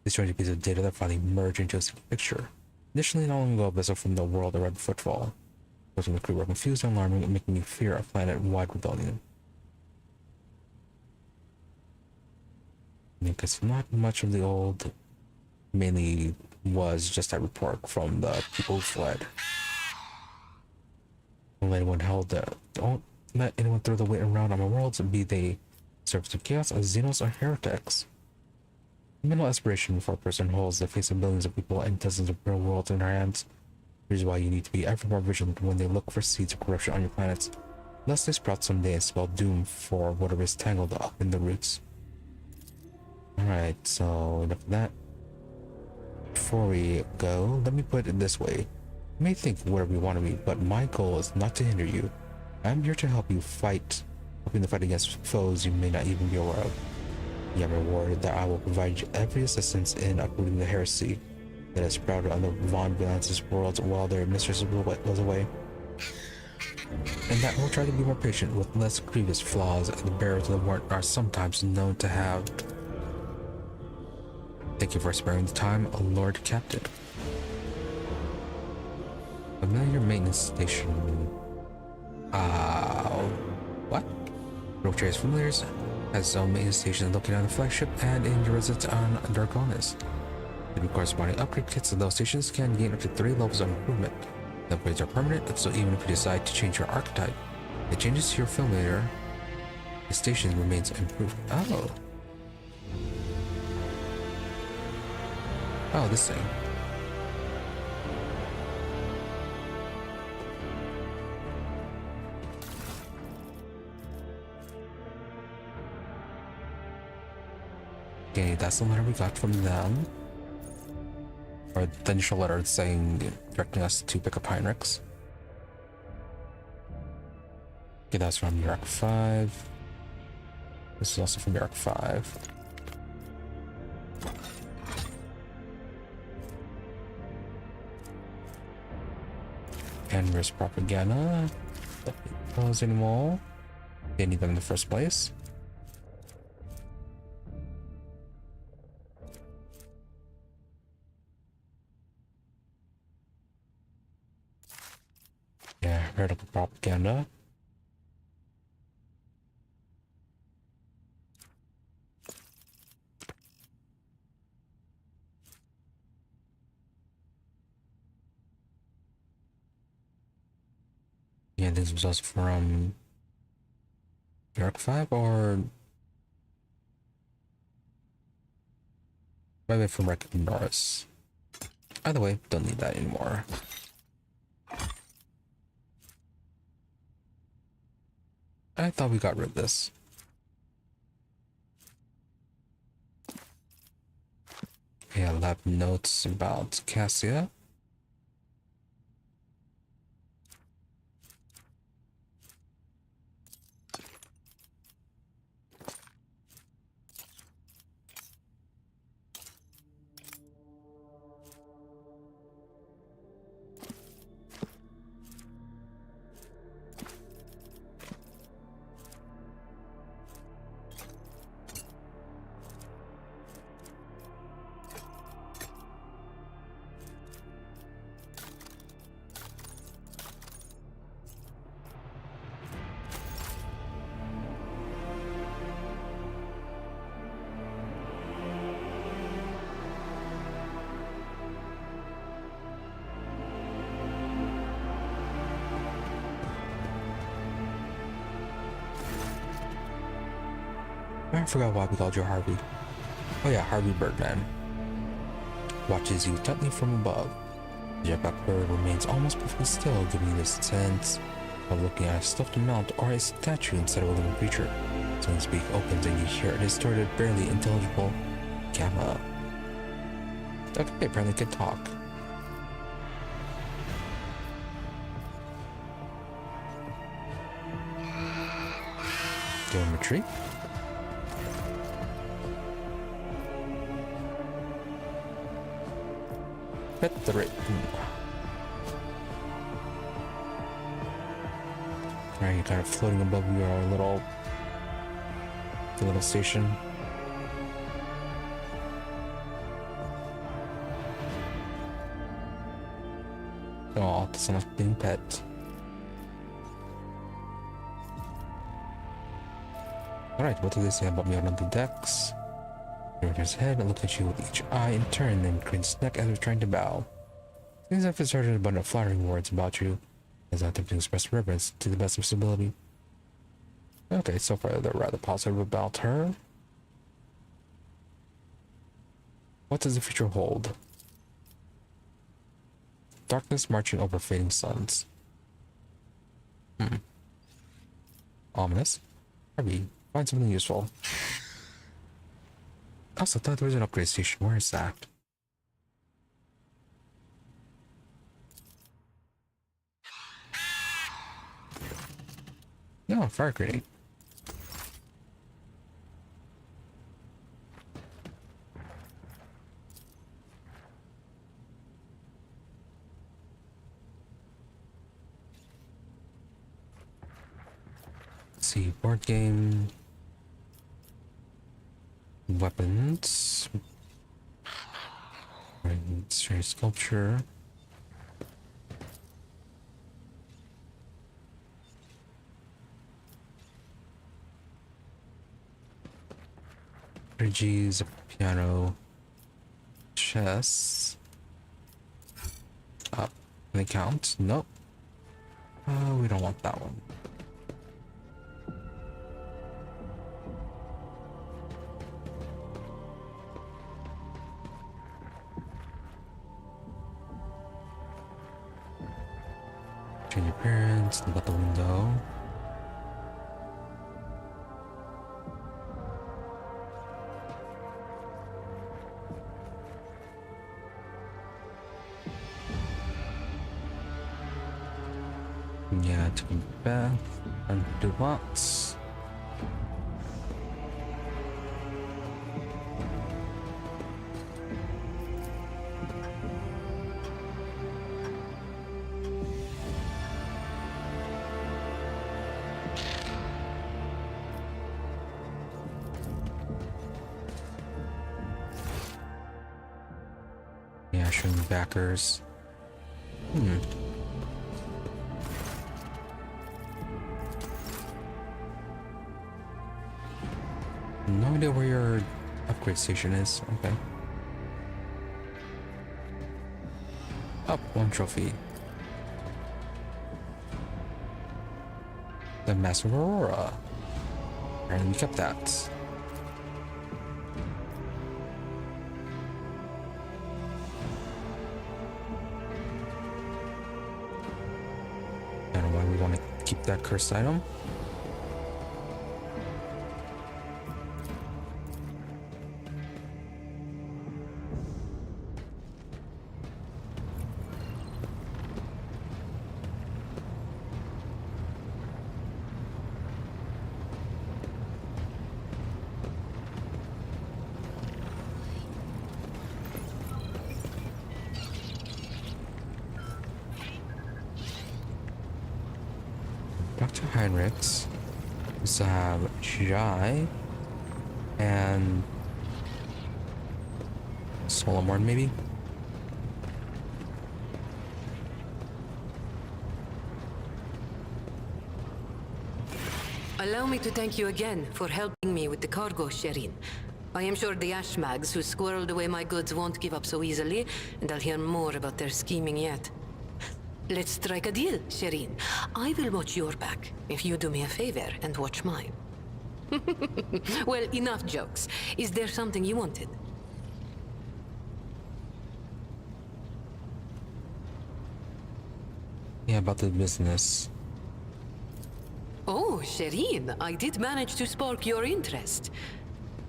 These strange pieces of data that finally merge into a single picture. Initially, not long ago, a vessel from the world around Footfall. Those in the crew were confused and alarming, making me fear a planet-wide rebellion. Because not much of the old mainly was just that report from the people who fled. Don't let anyone don't let anyone throw the weight around on my worlds, be they servants of chaos, Xenos, or heretics. Minimal aspiration for a person who holds the face of billions of people and dozens of real worlds in their hands. Here's why you need to be ever more vigilant when they look for seeds of corruption on your planets, lest they sprout someday and spell doom for whatever is tangled up in the roots. Alright, so enough of that. Before we go, let me put it this way. You may think whatever you want of me, but my goal is not to hinder you. I'm here to help you fight, helping the fight against foes you may not even be aware of. You have rewarded that I will provide you every assistance in uprooting the heresy that has sprouted on the Von Valancius worlds while their mistress was away. And that we'll try to be more patient with less grievous flaws the bearers of the warrant are sometimes known to have. Thank you for sparing the time, Lord Captain. Familiar maintenance station. What? Roche's Familiars has its own maintenance station located on the flagship and in your residence on Dargonis. It requires buying upgrade kits, and those stations can gain up to 3 levels of improvement. The upgrades are permanent, so even if you decide to change your archetype, it changes to your familiar. The station remains improved. Oh. Oh, this thing. Okay, that's the letter we got from them. Or the initial letter saying, directing us to pick up Heinrichs. Okay, that's from York 5. This is also from York 5. Anvers propaganda. Don't those anymore. Didn't need them in the first place. Yeah, heretical propaganda. Yeah, this was also from York 5 or maybe from Recruitment Norris. Either way, don't need that anymore. I thought we got rid of this. Yeah, lab notes about Cassia. I forgot why we called you Harvey. Oh yeah, Harvey Birdman. Watches you intently from above. The jetpack bird remains almost perfectly still, giving you this sense of looking at a stuffed mount or a statue instead of a living creature. Someone's beak opens and you hear a distorted, barely intelligible gamma. Okay, apparently it can talk. Geometry. Pet the rate. Alright, you're kind of floating above your little station. Oh, that's enough being pet. Alright, what do they say about me on the decks? He rears his head and looks at you with each eye in turn, then cranes his neck as if trying to bow. Seems as if it's heard a bunch of flattering words about you, as I attempt to express reverence to the best of his ability. Okay, so far they're rather positive about her. What does the future hold? Darkness marching over fading suns. Ominous. Harvey, find something useful. Also, I thought there was an upgrade station. Where is that? No, fire grenade. Let's see, board game. Weapons. Strange sculpture. Strategies, a piano, chess. Up. Can it count? Nope. We don't want that one. Change appearance, look out the window. Yeah, take a bath and do what? Yeah, showing backers. No idea where your upgrade station is. Okay. Up one trophy. The Massive Aurora. And we kept that. I don't know why we want to keep that cursed item. Dr. Heinrichs. We still have Jae and Solomorne, maybe? Allow me to thank you again for helping me with the cargo, Sherin. I am sure the Ashmags who squirreled away my goods won't give up so easily, and I'll hear more about their scheming yet. Let's strike a deal, Sherin. I will watch your back if you do me a favor and watch mine. Well, enough jokes. Is there something you wanted? Yeah, about the business. Oh, Sherin, I did manage to spark your interest.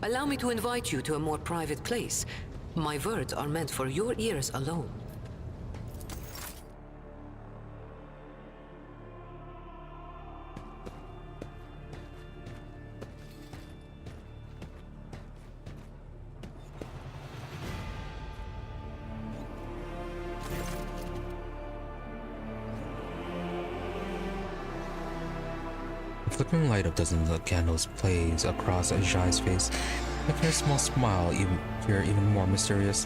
Allow me to invite you to a more private place. My words are meant for your ears alone. The flickering light of dozens of candles plays across Jae's face, making her small smile appear even more mysterious.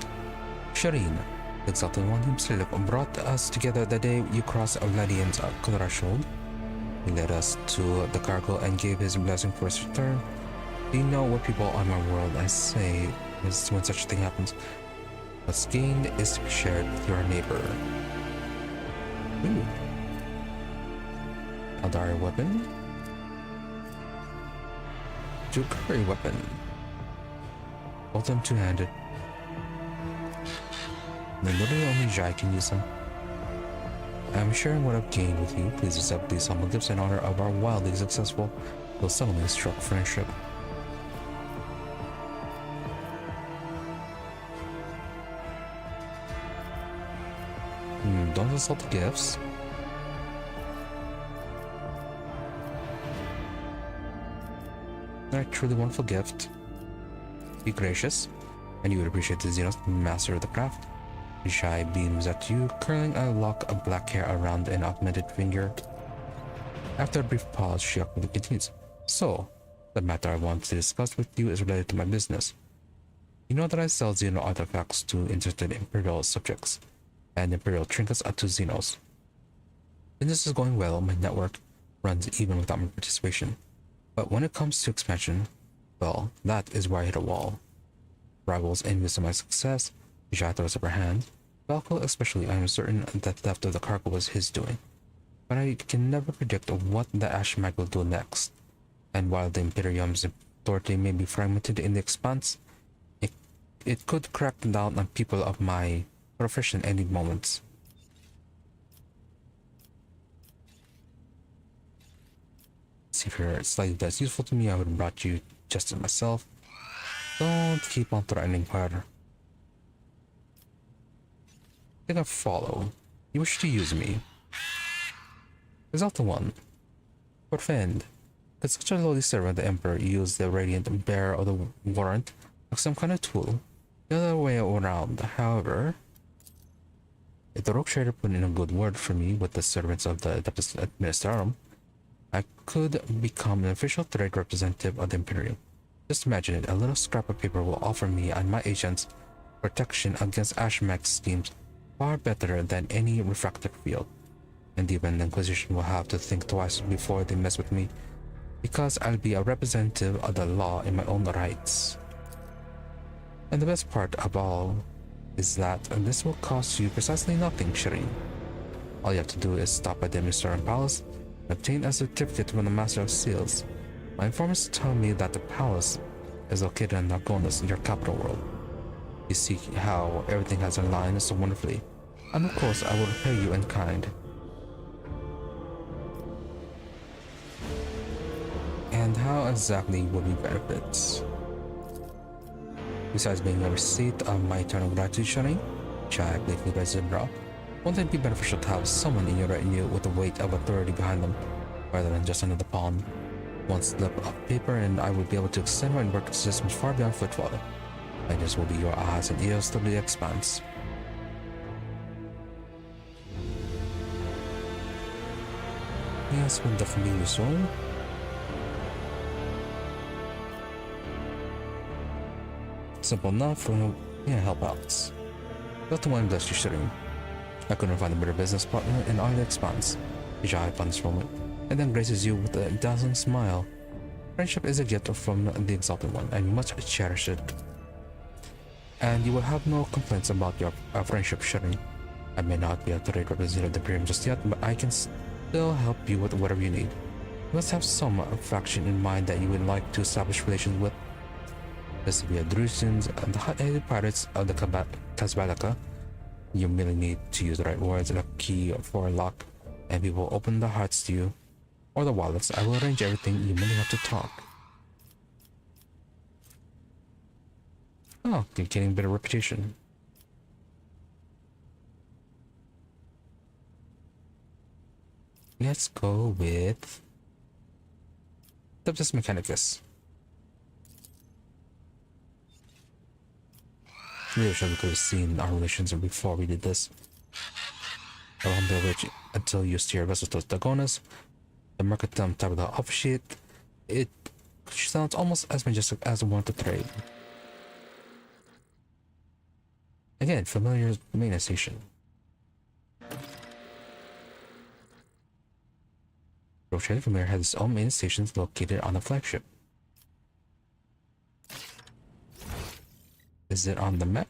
Shireen, the exalted one himself, brought us together the day you crossed Vladian's threshold. He led us to the cargo and gave his blessing for his return. Do you know what people on my world I say is when such a thing happens? What's gained is to be shared with your neighbor. Ooh. Aldari weapon? Jukari weapon. Both them two-handed. Literally only Jae can use them. I'm sharing what I've gained with you. Please accept these humble gifts in honor of our wildly successful, though suddenly struck friendship. Don't insult the gifts. A truly wonderful gift. Be gracious, and you would appreciate the Xenos, master of the craft. Jae beams at you, curling a lock of black hair around an augmented finger. After a brief pause, she awkwardly continues. So, the matter I want to discuss with you is related to my business. You know that I sell Xeno artifacts to interested Imperial subjects, and Imperial trinkets to Xenos. Business is going well, my network runs even without my participation. But when it comes to expansion, well, that is where I hit a wall. Rivals envious of my success. Jae throws up her hand. Falco especially, I am certain that theft of the cargo was his doing. But I can never predict what the Ashmag will do next. And while the Imperium's authority may be fragmented in the expanse, it could crack down on people of my profession any moment. See, if you're slightly less useful to me, I would have brought you just as myself. Don't keep on threatening her. I think I follow. You wish to use me. Result 1. Forfend. Could such a lowly servant the Emperor use the radiant bearer of the warrant like some kind of tool? The other way around, however, if the rogue trader put in a good word for me with the servants of the Adeptus Administrarum, I could become an official trade representative of the Imperium. Just imagine it, a little scrap of paper will offer me and my agents protection against Ashmag schemes far better than any refractor field. And even the Inquisition will have to think twice before they mess with me, because I'll be a representative of the law in my own rights. And the best part of all is that this will cost you precisely nothing, Shireen. All you have to do is stop at the Administrarum Palace and obtain a certificate from the Master of Seals. My informants tell me that the palace is located in Nargonas, in your capital world. You see how everything has aligned so wonderfully, and of course I will repay you in kind. And how exactly will we benefit? Besides being a receipt of my eternal gratitude, Shani, Jae gleefully raises a brow, won't it be beneficial to have someone in your retinue with the weight of authority behind them, rather than just another pawn? One slip of paper and I will be able to extend my work systems far beyond Footfall. I just will be your eyes and ears to the expanse. Yes, we'll definitely be useful. Simple enough, help out. Not the one bless you, Shireen. I couldn't find a better business partner in all the expanse. Jae upon this moment, and then graces you with a dazzling smile. Friendship is a gift from the Exalted One, and you must cherish it. And you will have no complaints about your friendship, Shireen. I may not be a trade representative of the Imperium just yet, but I can still help you with whatever you need. You must have some faction in mind that you would like to establish relations with. This will be the Drusians and the hot-headed pirates of the Kazbalaka. You merely need to use the right words and a key for a lock, and we will open the hearts to you. Or the wallets. I will arrange everything. You merely have to talk. Oh, you're getting a bit of reputation. Let's go with Adeptus Mechanicus. We wish we could have seen our relations before we did this. I won't be rich until you steer vessels to Dagonas. The Mercatum type of the officiate. It sounds almost as majestic as the one to trade. Again, familiar maintenance station. Rogue Familiar has its own maintenance stations located on the flagship. Is it on the map?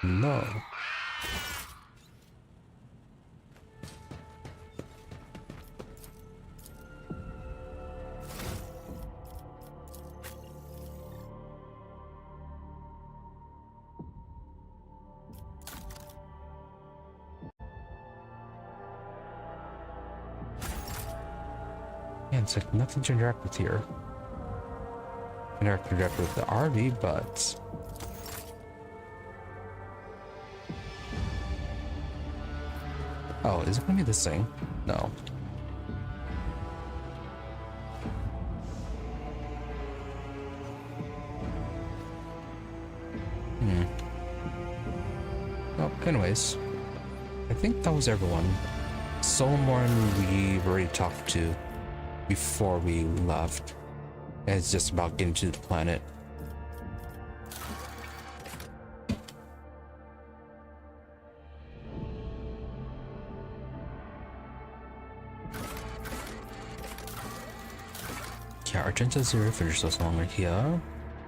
No. Yeah, it's like nothing to interact with here. Interact with the RV, but oh, is it gonna be this thing? No. Oh, anyways, I think that was everyone. Solomorne we've already talked to before we left. And it's just about getting to the planet. Yeah, Argenta Zero finishes us longer here.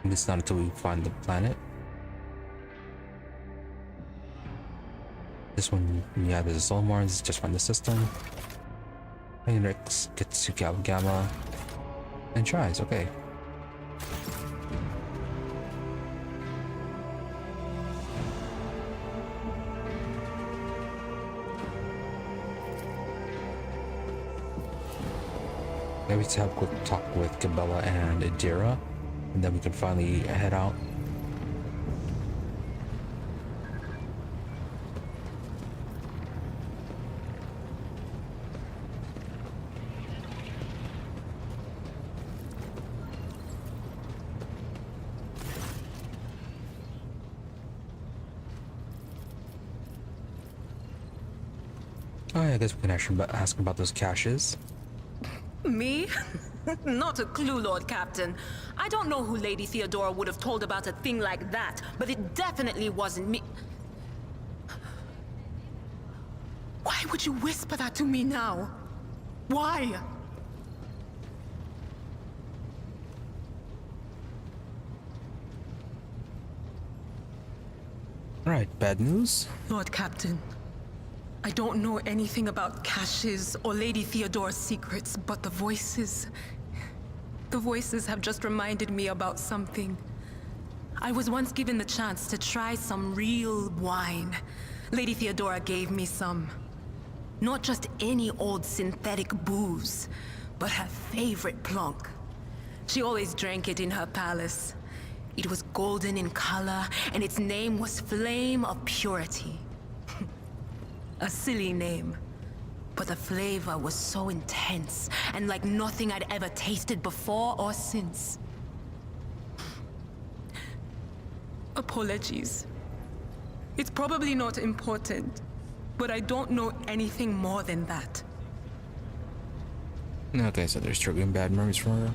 At least not until we find the planet. This one, yeah, there's a Solomorne. This is just find the system. Heinrichs gets to Gamma and tries. Okay. Maybe to have a quick talk with Gabella and Adira, and then we can finally head out. Oh, yeah, I guess we can actually ask about those caches. Me? Not a clue, Lord Captain. I don't know who Lady Theodora would have told about a thing like that, but it definitely wasn't me. Why would you whisper that to me now? Why? Right, bad news? Lord Captain, I don't know anything about caches or Lady Theodora's secrets, but the voices have just reminded me about something. I was once given the chance to try some real wine. Lady Theodora gave me some. Not just any old synthetic booze, but her favorite plonk. She always drank it in her palace. It was golden in color, and its name was Flame of Purity. A silly name, but the flavor was so intense and like nothing I'd ever tasted before or since. Apologies. It's probably not important, but I don't know anything more than that. Okay, so there's triggering bad memories for her.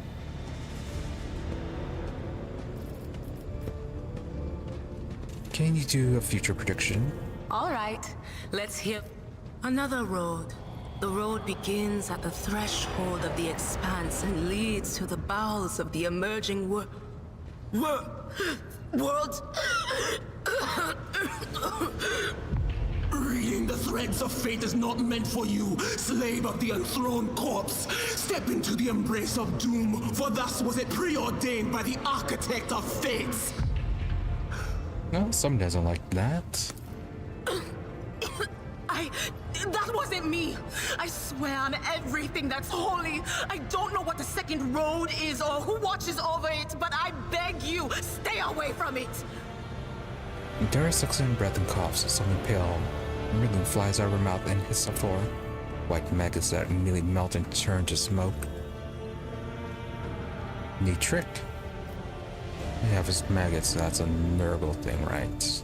Can you do a future prediction? All right, let's hear. Another road. The road begins at the threshold of the expanse and leads to the bowels of the emerging world. Reading the threads of fate is not meant for you, slave of the enthroned corpse. Step into the embrace of doom, for thus was it preordained by the architect of fates. Well, some doesn't like that. That wasn't me! I swear on everything that's holy! I don't know what the second road is or who watches over it, but I beg you, stay away from it! Dara sucks in breath and coughs, something pale. Wriggling flies out of her mouth and hits the floor. White maggots that immediately melt and turn to smoke. Neat trick. Yeah, if it's maggots, that's a Nurgle thing, right?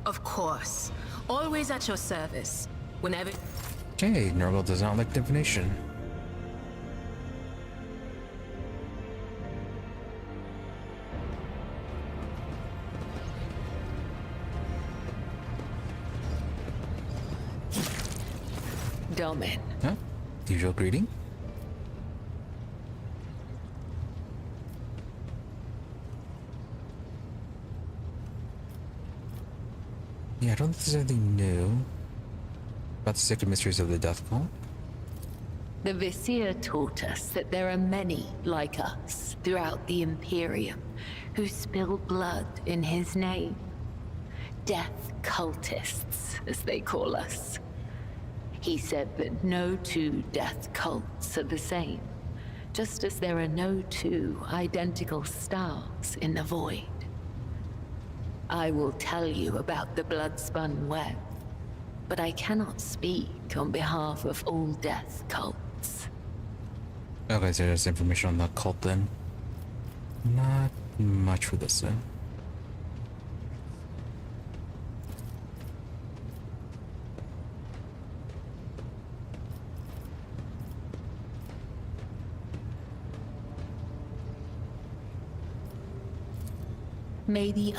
Of course. Always at your service. Whenever... Okay, Nurgle does not like divination. Domin. Huh? Usual greeting? Yeah, I don't think there's anything new about the sacred mysteries of the Death Cult. The Vizier taught us that there are many like us throughout the Imperium who spill blood in his name. Death cultists, as they call us. He said that no two death cults are the same, just as there are no two identical stars in the void. I will tell you about the blood-spun web, but I cannot speak on behalf of all death cults. Okay, so there's information on the cult then. Not much for this then. Maybe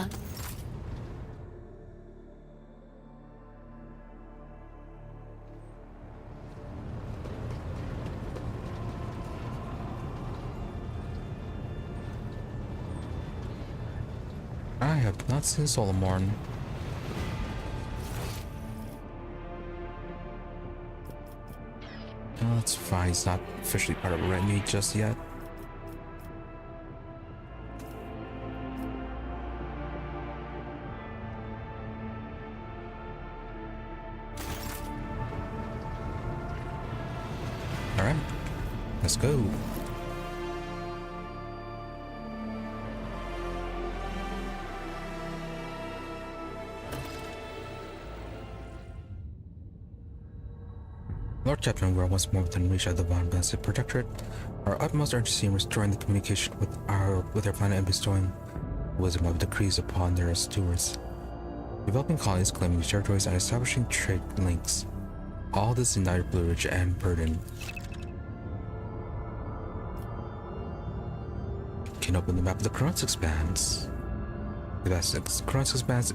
have not seen Solomorne. Well, that's fine. He's not officially part of Red Meat just yet. Alright, let's go. Lord Captain, we are once more within reach of the Valancius Protectorate. Our utmost urgency in restoring the communication with our planet and bestowing wisdom of decrees upon their stewards. Developing colonies, claiming territories, and establishing trade links. All this united Blue Ridge and burden. Can open the map of the Corun's Expanse. The Corun's Expanse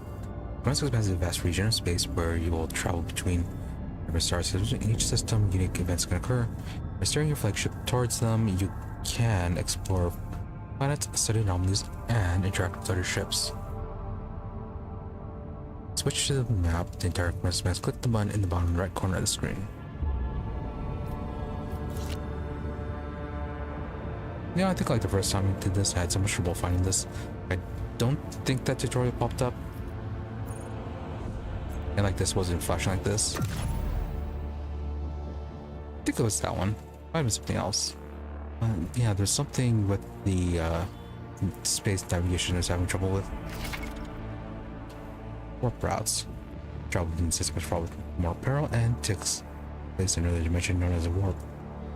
is a vast region of space where you will travel between star systems. In each system, unique events can occur. By steering your flagship towards them, you can explore planets, study anomalies, and interact with other ships. Switch to the map, the entire Coruscant. Click the button in the bottom right corner of the screen. Yeah, I think like the first time we did this, I had so much trouble finding this. I don't think that tutorial popped up. And like this wasn't flashing like this. I think it was that one. Might have been something else. Yeah, there's something with the space navigation I was having trouble with. Warp routes. Travel within the system is fraught with more peril and ticks. Placed in another dimension known as a warp.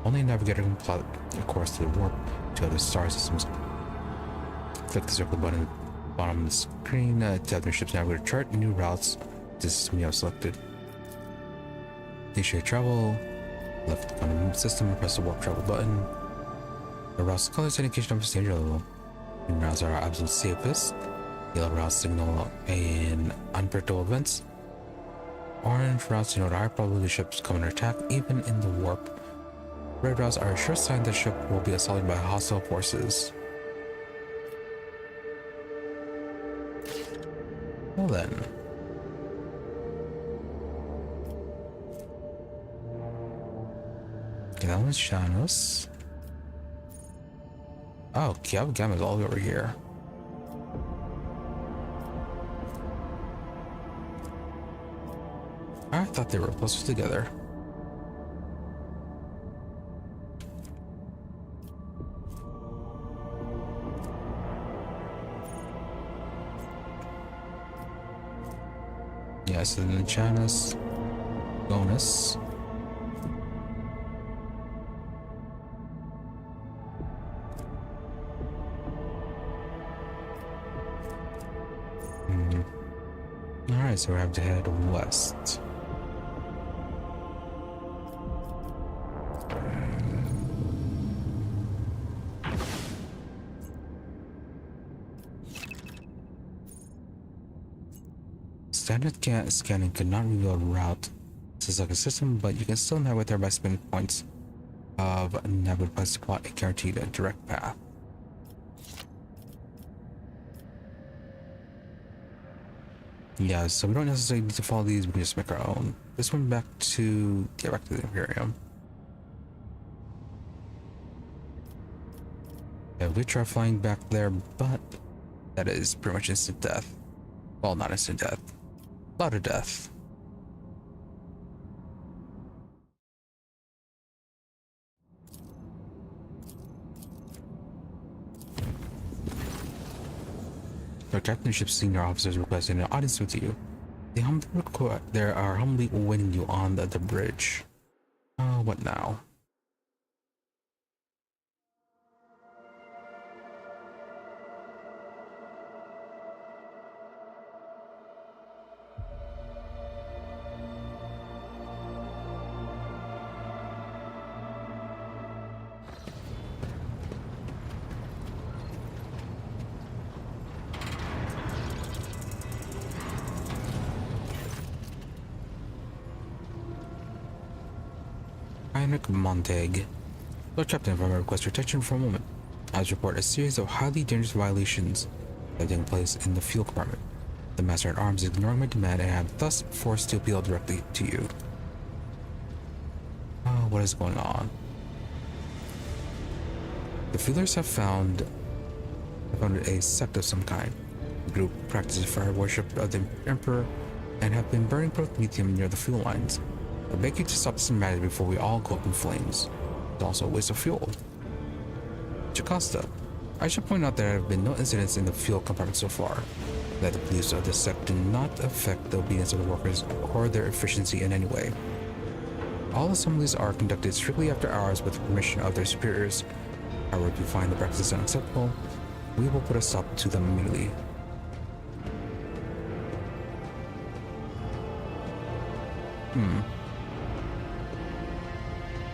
Only a navigator can plot a course to the warp to other star systems. Click the circle button at the bottom of the screen to have your ship's navigator chart new routes to the system you have selected. Initiate travel. Left on the system and press the warp travel button. The routes colors indication of its danger level. Green routes are our absolute safest. Yellow routes signal in unpredictable events. Orange routes denote high probability ships come under attack even in the warp. Red routes are a sure sign that ship will be assaulted by hostile forces. Well then. Okay, that one's Shanos. Oh, Kiab Gamma is all the way over here. I thought they were closer together. Yes, and then Shanos, Bonus. Alright, so we have to head west. Standard scanning could not reveal a route to such a system, but you can still navigate there by spinning points of navigate points to plot a guaranteed direct path. Yeah, so we don't necessarily need to follow these, we can just make our own. This one back to the Imperium. Yeah, we try flying back there, but that is pretty much instant death. Well, not instant death. A lot of death. Our captain ship's senior officers requesting an audience with you. They are humbly waiting you on the bridge. What now? Montag. Lord Captain, if I may request your attention for a moment. As report a series of highly dangerous violations taking place in the fuel compartment. The Master at Arms is ignoring my demand and I am thus forced to appeal directly to you. What is going on? The Feelers have founded a sect of some kind. The group practices fire worship of the Emperor and have been burning promethium near the fuel lines. I beg you to stop this madness before we all go up in flames. It's also a waste of fuel. Jocasta, I should point out that there have been no incidents in the fuel compartment so far, that the beliefs of the sect do not affect the obedience of the workers or their efficiency in any way. All assemblies are conducted strictly after hours with the permission of their superiors. However, if you find the practice unacceptable, we will put a stop to them immediately.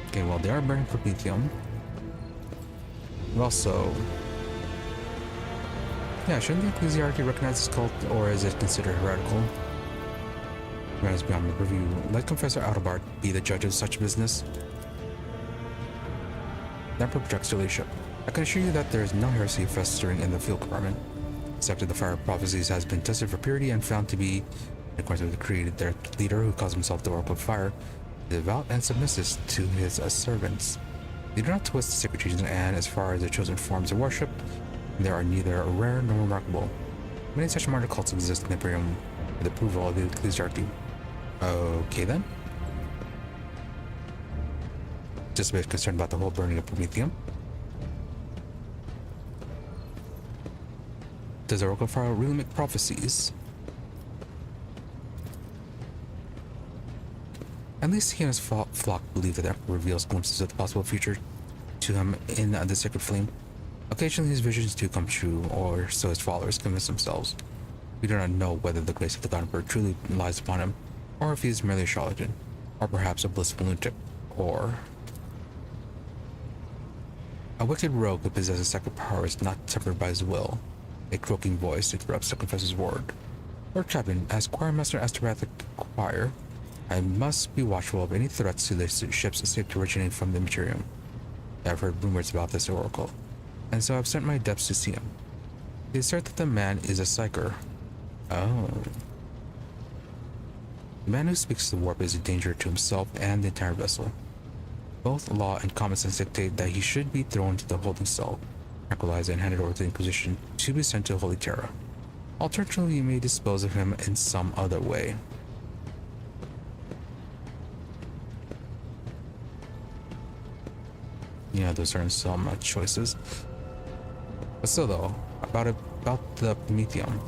Okay, well, they are burning promethium. Also, yeah, shouldn't the ecclesiarchy recognize this cult, or is it considered heretical? Matters beyond my review. Let Confessor Adalbert be the judge of such business. The Emperor projects their leadership. I can assure you that there is no heresy festering in the fuel compartment. The sect of the Fire of Prophecies has been tested for purity and found to be, in accordance with the creed, their leader, who calls himself the Oracle of Fire, is devout and submissive to his servants. They do not twist the sacred teachings, and as far as the chosen forms of worship, they are neither rare nor remarkable. Many such martyr cults exist in the Imperium with approval of the ecclesiarchy. Okay then. Just a bit concerned about the whole burning of promethium. Does the Oracle of Fire really make prophecies? At least he and his flock believe that the Emperor reveals glimpses of the possible future to him in the sacred flame. Occasionally his visions do come true, or so his followers convince themselves. We do not know whether the grace of the God Emperor truly lies upon him, or if he is merely a charlatan, or perhaps a blissful lunatic, or a wicked rogue who possesses sacred powers not tempered by his will. A croaking voice interrupts the confessor's word. Lord Chapman, as choirmaster Astorathic Choir, I must be watchful of any threats to the ships escaped originating from the Imperium. I have heard rumors about this oracle, and so I've sent my adepts to see him. They assert that the man is a psyker. Oh. The man who speaks the warp is a danger to himself and the entire vessel. Both law and common sense dictate that he should be thrown into the holding cell, tranquilized, and handed over to the Inquisition to be sent to Holy Terra. Alternatively, you may dispose of him in some other way. Yeah, those are some choices. But still though, about the promethium.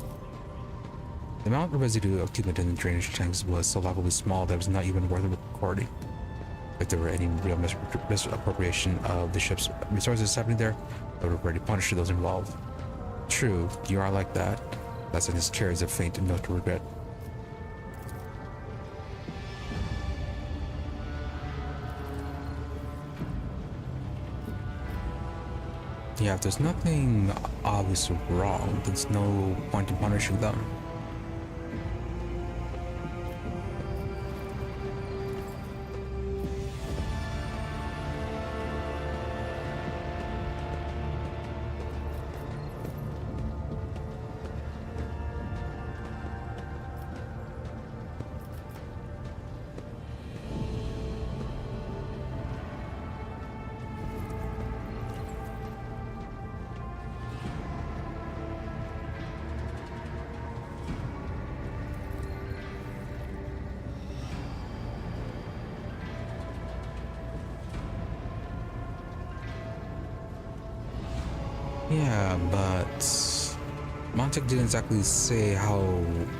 The amount of residue accumulated in the drainage tanks was so laughably small that it was not even worth recording. If there were any real misappropriation of the ship's resources happening there, I would have already punished those involved. True, you are like that. That sentence carries a faint note of regret. Yeah, if there's nothing obviously wrong, there's no point in punishing them. Yeah, but Montek didn't exactly say how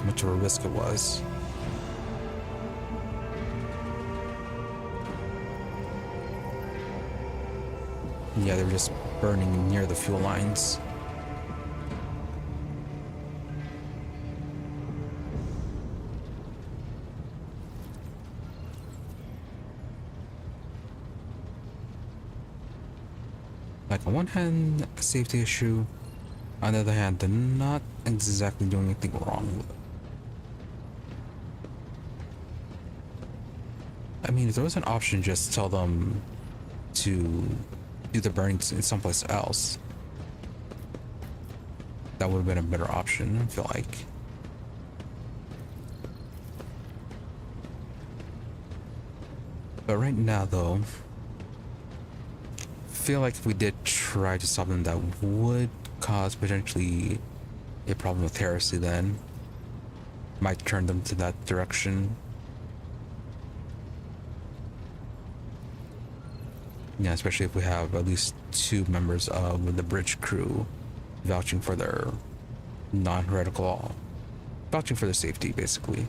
much of a risk it was. Yeah, they were just burning near the fuel lines. Like, on one hand, a safety issue. On the other hand, they're not exactly doing anything wrong. I mean, if there was an option, just tell them to do the burning in someplace else. That would have been a better option, I feel like. But right now, though, I feel like if we did try to stop them, that would cause potentially a problem with heresy then. Might turn them to that direction. Yeah, especially if we have at least 2 members of the bridge crew vouching for their non-heretical, vouching for their safety, basically.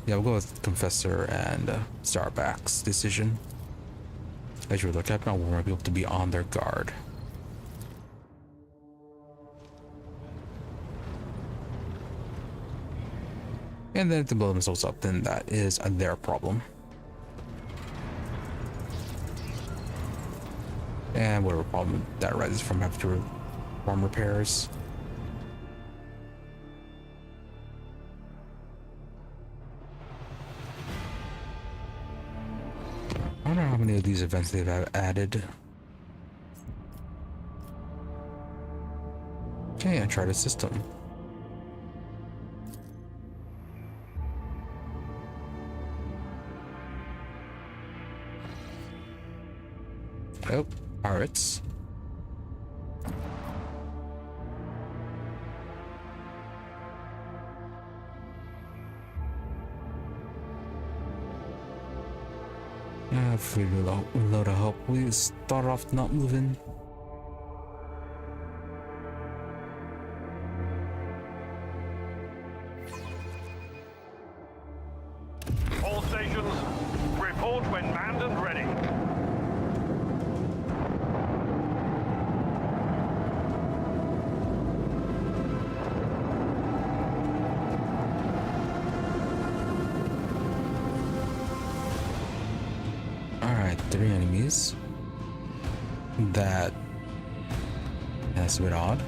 Yeah, we'll go with Confessor and Starback's decision. As you were the captain, we won't be able to be on their guard. And then if they blow themselves up, then that is their problem. And whatever problem that arises from having to perform repairs. I wonder how many of these events they've added. Okay, I tried a system. Oh, pirates. If we load of hope, we start off not moving. All stations, report when manned and ready. Alright, 3 enemies. That's a bit odd.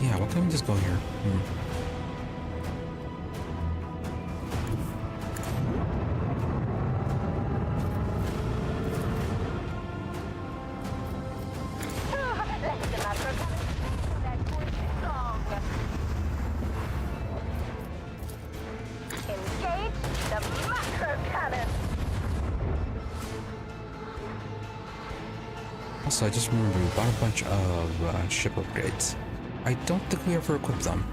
Yeah, why can't we just go here? Engage the macro cannon. Also, I just remembered we bought a bunch of ship upgrades. I don't think we ever equipped them.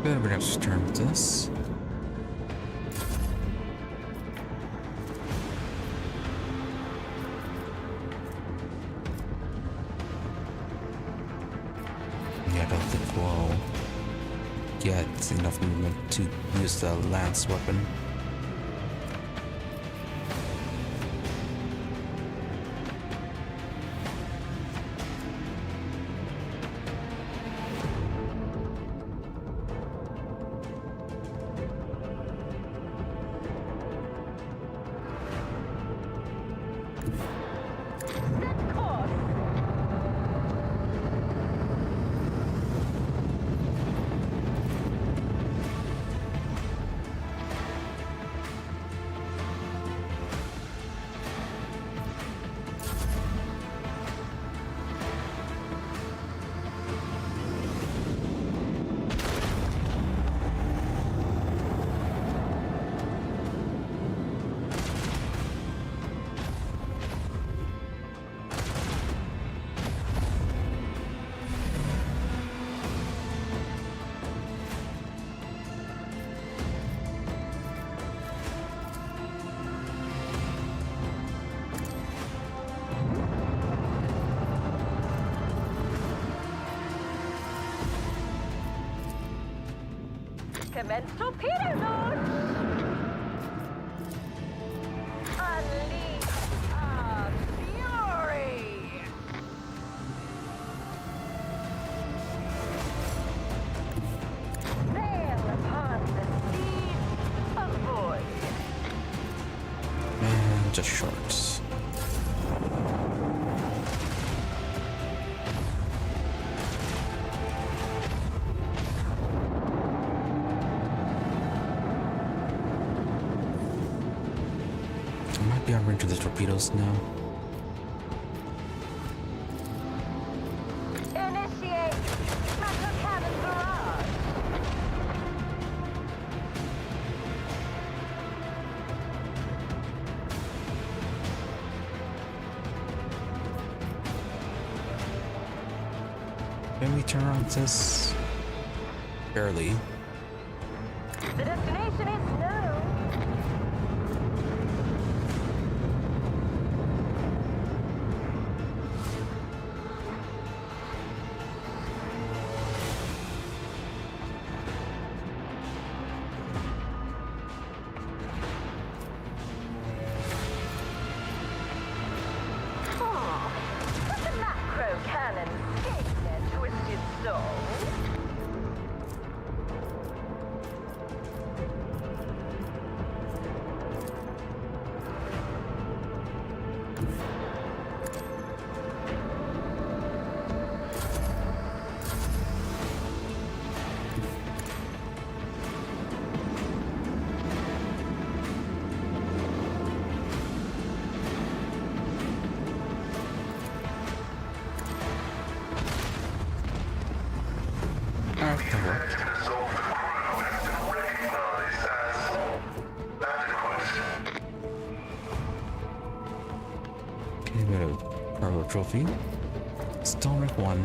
Then we're gonna have to turn with this. Yeah, I don't think we'll get enough movement to use the lance weapon. Commence torpedo launch! Unleash our fury! Sail upon the seas of void! And just shorts. Might be on range of the torpedoes now. Initiate macro cannon barrage! Can we turn around this? Barely. The destination is known! Okay, we have a cargo trophy. Stone rank 1.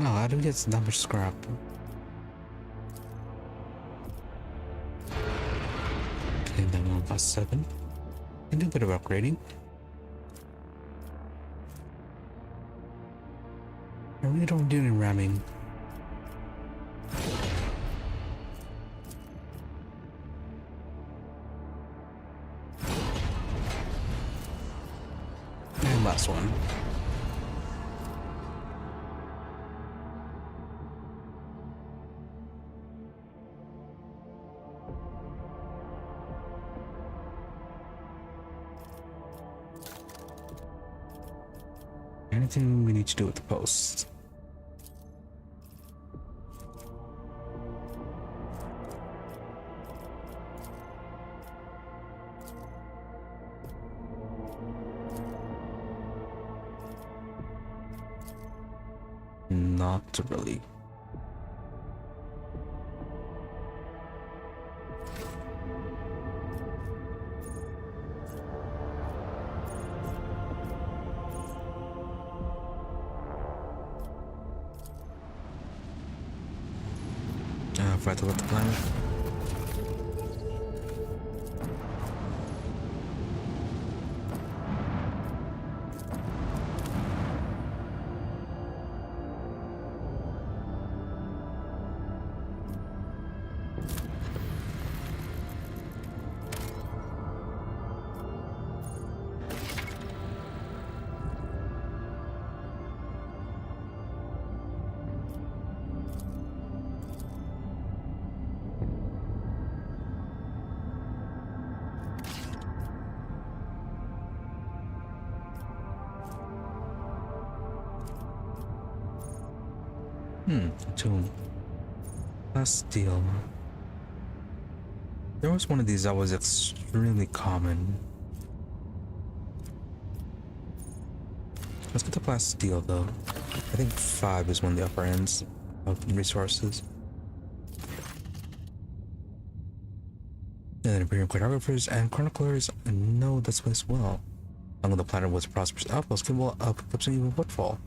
No, how do we get that much scrap? Okay, then we'll plus 7. Can do a bit of upgrading. I really don't do any ramming. And last one. Anything we need to do with the posts? Not really. I forgot to look at the planet. Tomb. Steel. There was one of these that was extremely common. Let's get the glass steel though. I think 5 is one of the upper ends of resources. And then Imperial cartographers and chroniclers know this place well. Along the planet was a prosperous outpost capable of eclipsing even Footfall.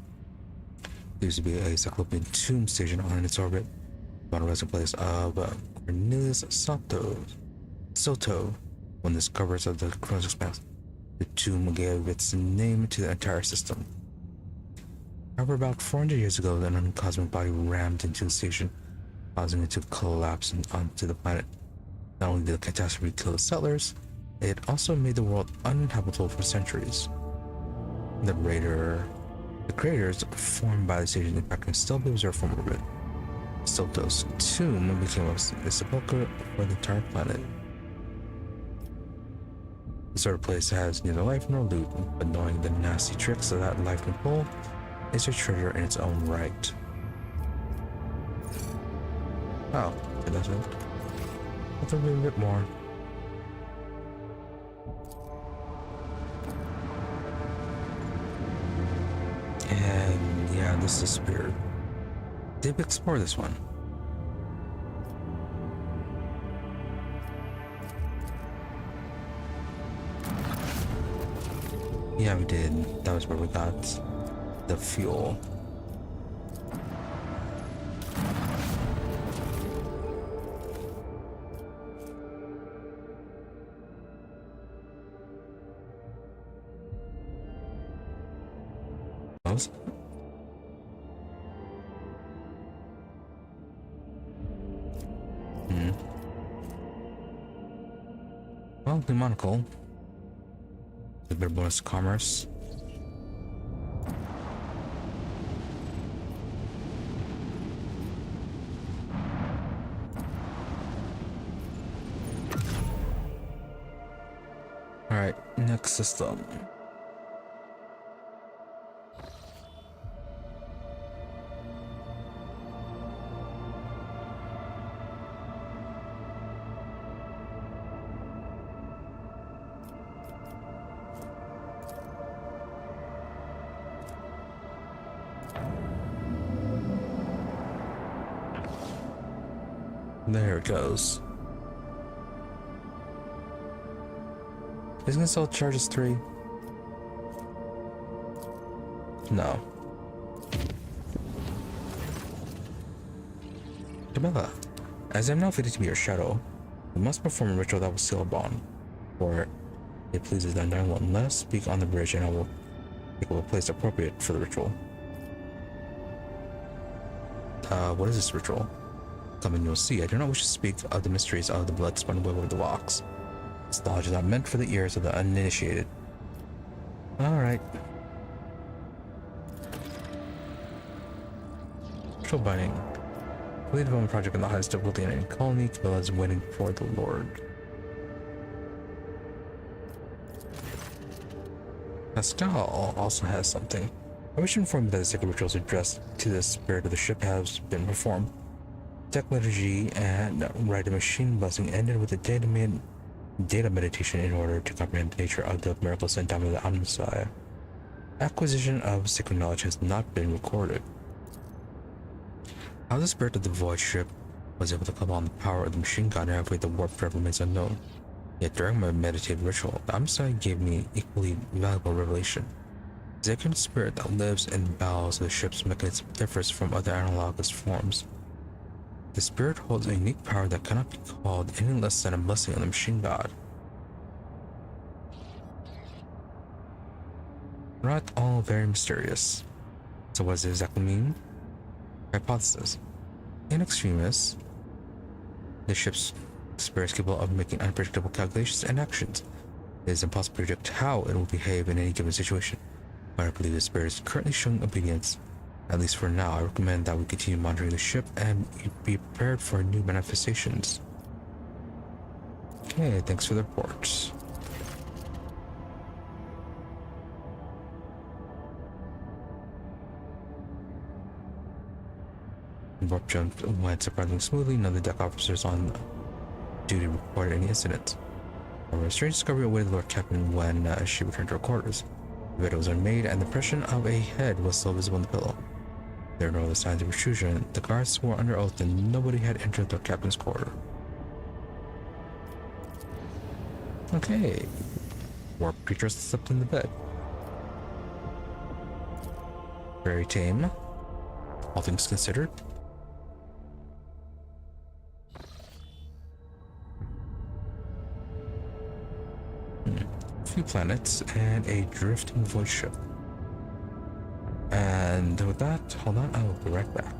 There used to be a cyclopean tomb station on its orbit, on a resting place of Cornelius Soto, when the discoverers of the Chronos Expanse. The tomb gave its name to the entire system. However, about 400 years ago, an unknown cosmic body rammed into the station, causing it to collapse onto the planet. Not only did the catastrophe kill the settlers, it also made the world uninhabitable for centuries. The craters formed by the station impact can still be observed from orbit. Soto's tomb became a sepulchre for the entire planet. This sort of place has neither life nor loot, but knowing the nasty tricks that life can pull is a treasure in its own right. Oh, okay, that's it. I thought maybe a bit more. And yeah, this is Spirit. Did we explore this one? Yeah, we did. That was where we got the fuel. Well, the monocle. A bit of bonus commerce. Alright, next system. There it goes. Isn't it still charges 3? No. Jamila, as I am now fitted to be your shadow, we must perform a ritual that will seal a bond. For it pleases the Undying One, let us speak on the bridge and I will pick up a place appropriate for the ritual. What is this ritual? Come and you'll see. I do not wish to speak of the mysteries of the blood spun web of the rocks. This knowledge is not meant for the ears of the uninitiated. Alright. Ritual binding. Complete development project in the highest difficulty in any colony. Camilla is waiting for the Lord. Pascal also has something. I wish to inform you that the sacred rituals addressed to the spirit of the ship has been performed. Tech liturgy and rite of machine blessing ended with a data meditation in order to comprehend the nature of the miracle sent down by the Messiah. Acquisition of sacred knowledge has not been recorded. How the spirit of the voidship was able to come on the power of the machine god and navigate the warp drive remains unknown. Yet during my meditative ritual, the Messiah gave me equally valuable revelation. The sacred spirit that lives in the bowels of the ship's mechanism differs from other analogous forms. The spirit holds a unique power that cannot be called any less than a blessing of the machine god. Not all very mysterious. So what does it exactly mean? Hypothesis. In extremis, the ship's spirit is capable of making unpredictable calculations and actions. It is impossible to predict how it will behave in any given situation, but I believe the spirit is currently showing obedience. At least for now, I recommend that we continue monitoring the ship and be prepared for new manifestations. Okay, thanks for the reports. Warp jump went surprisingly smoothly. None of the deck officers on duty reported any incidents. However, a strange discovery awaited Lord Captain when she returned to her quarters. The bed was unmade, and the impression of a head was still visible on the pillow. There were no other signs of intrusion. The guards swore under oath that nobody had entered the captain's quarter. Okay. Warp creatures slept in the bed. Very tame, all things considered. A few planets and a drifting void ship. And with that, hold on, I will be right back.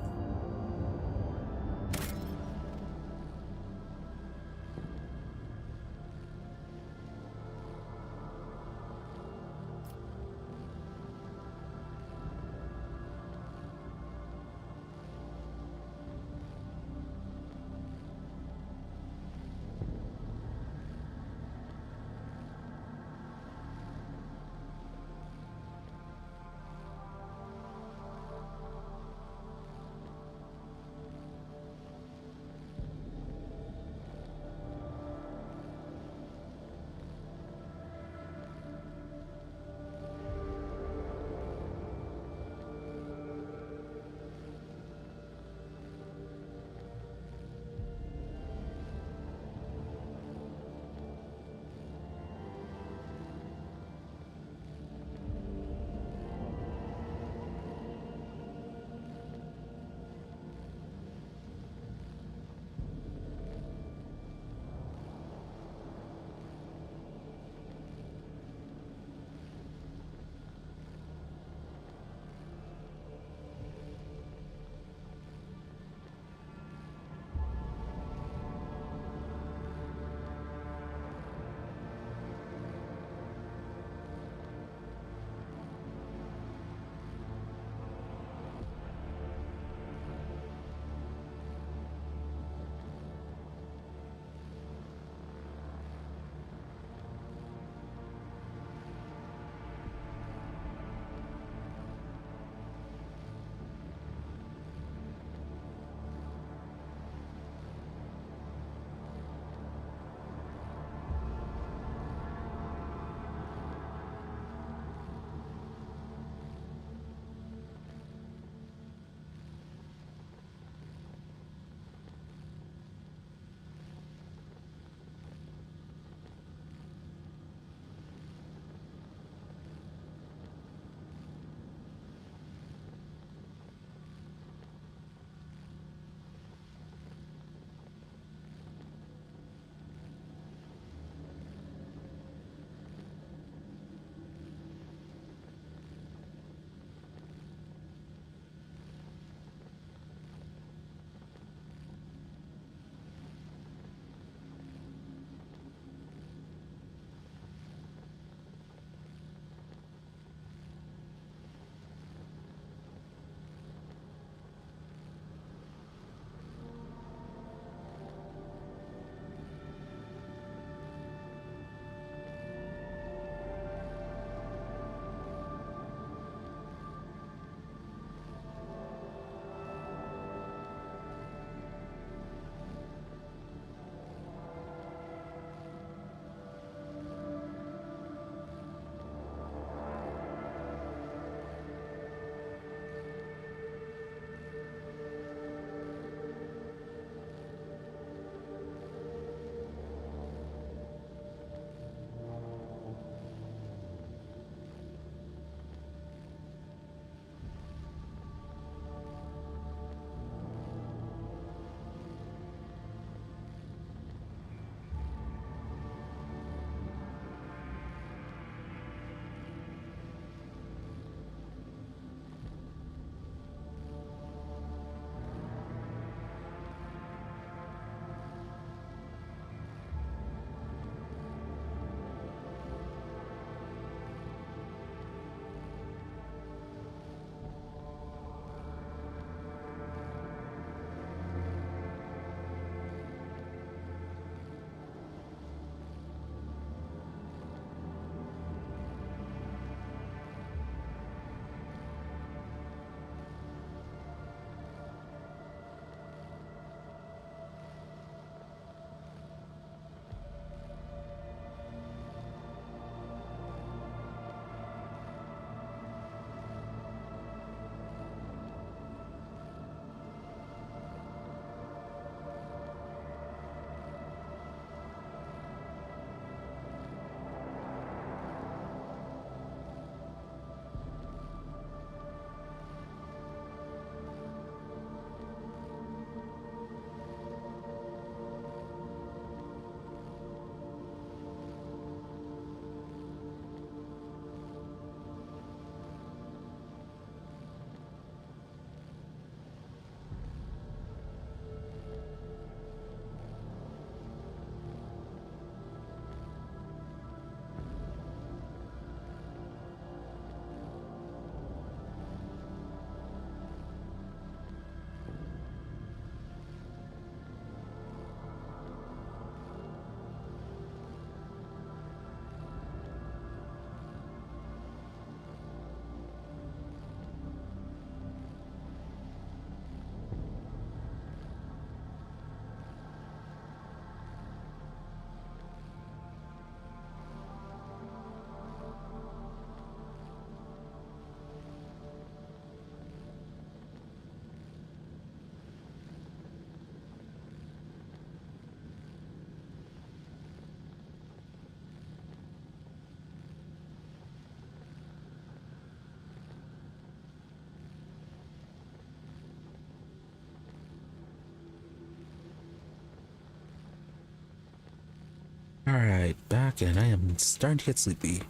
Alright, back, and I am starting to get sleepy.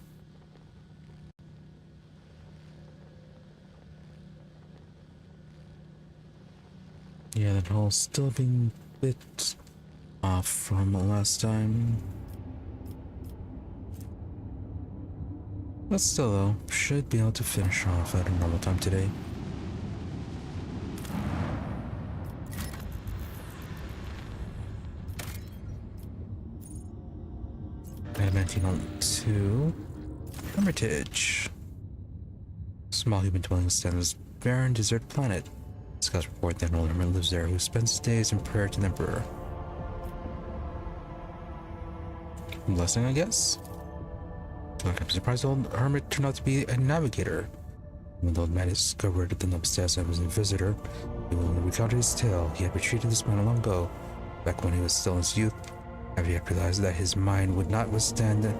Yeah, that hole still being a bit off from last time. But still though, should be able to finish off at a normal time today. Adamantium on 2. Hermitage. Small human dwelling stand on this barren, deserted planet. Scouts report that an old hermit lives there who spends his days in prayer to the Emperor. Blessing, I guess? I'm surprised the old hermit turned out to be a navigator. When the old man discovered that the upstairs was a visitor, he willingly recounted his tale. He had retreated this man long ago, back when he was still in his youth. After he had realized that his mind would not withstand the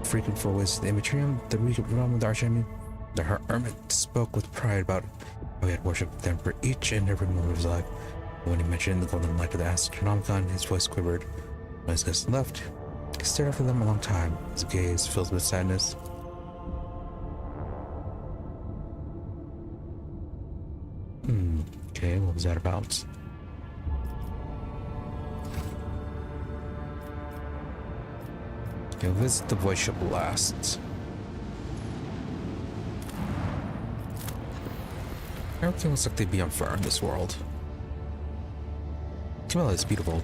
frequent forays to the Immaterium, the realm of the Archenemy, the hermit spoke with pride about how he had worshipped them for each and every moment of his life. But when he mentioned the golden light of the Astronomicon, his voice quivered. When his guests left, he stared after them a long time, his gaze filled with sadness. Okay, what was that about? Okay, we'll visit the voidship last. Everything looks like they'd be on fire in this world. Camilla is beautiful.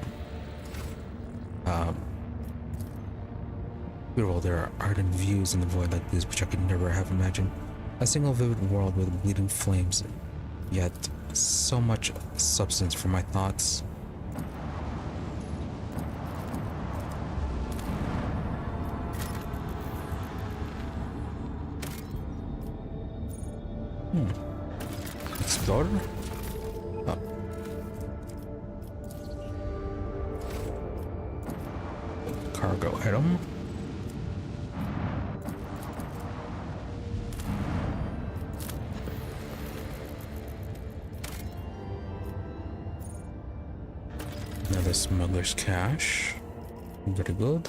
Beautiful, there are ardent views in the void like these which I could never have imagined. A single vivid world with bleeding flames, yet so much substance for my thoughts. Explorer? Oh. Cargo item. Another smuggler's cache. Very good.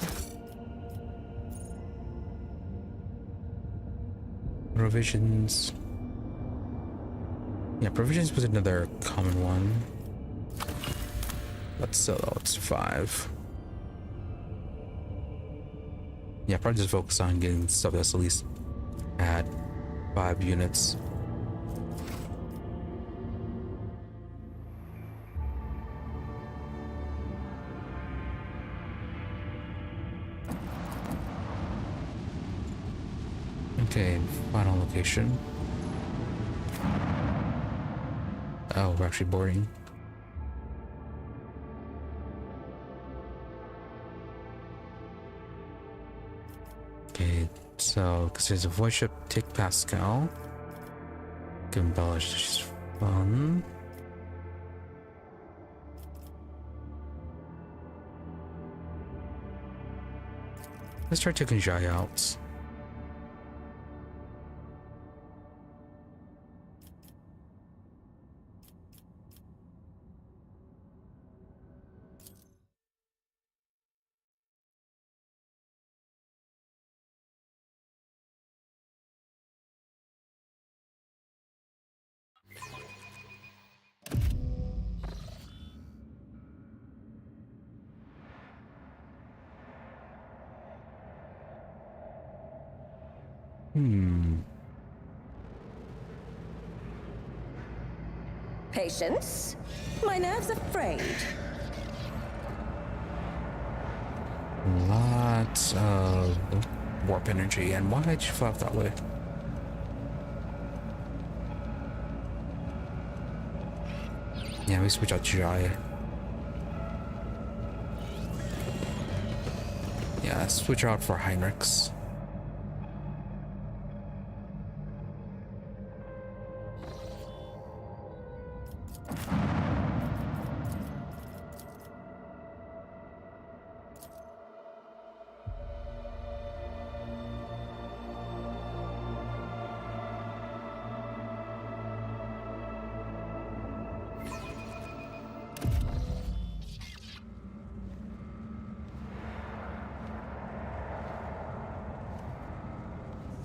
Provisions. Yeah, provisions was another common one. But still, though, it's 5. Yeah, probably just focus on getting stuff that's at least at 5 units. Okay, final location. Oh, we're actually boarding. Okay, so because there's a voidship, take Pascal. Give embellish, she's fun. Let's try taking Jae out. Patience? My nerves are frayed. Lots of warp energy, and why did you fly off that way? Yeah, we switch out Jae. Yeah, switch out for Heinrichs.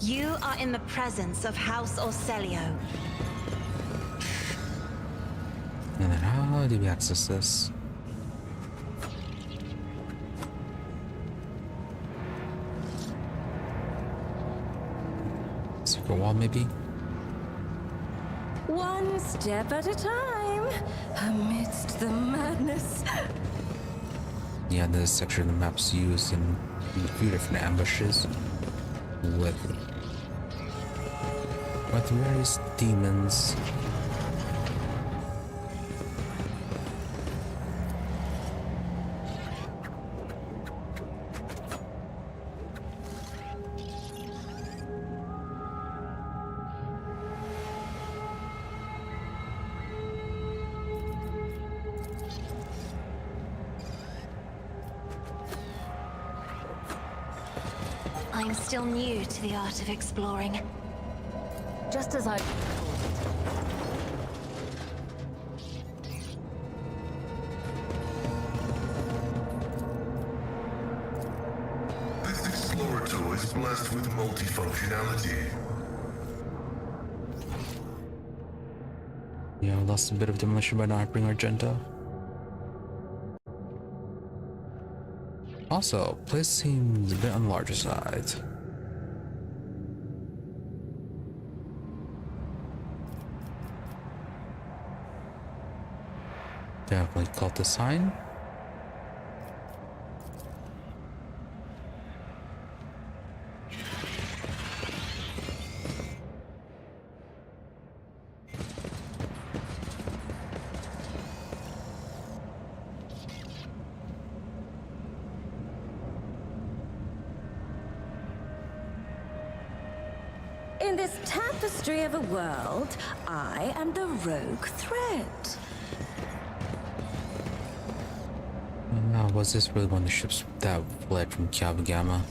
You are in the presence of House Orselio. And then how do we access this? Secret wall, maybe? One step at a time, amidst the madness. Yeah, this section of the map's used in a few different ambushes with various demons. I'm still new to the art of exploring. Just as I... This Explorator is blessed with multifunctionality. Yeah, we lost a bit of demolition by not having Argenta. Also, place seems a bit on the larger side. Definitely cult the sign. In this tapestry of a world, I am the rogue thread. Now, was this really one of the ships that fled from Calvagama?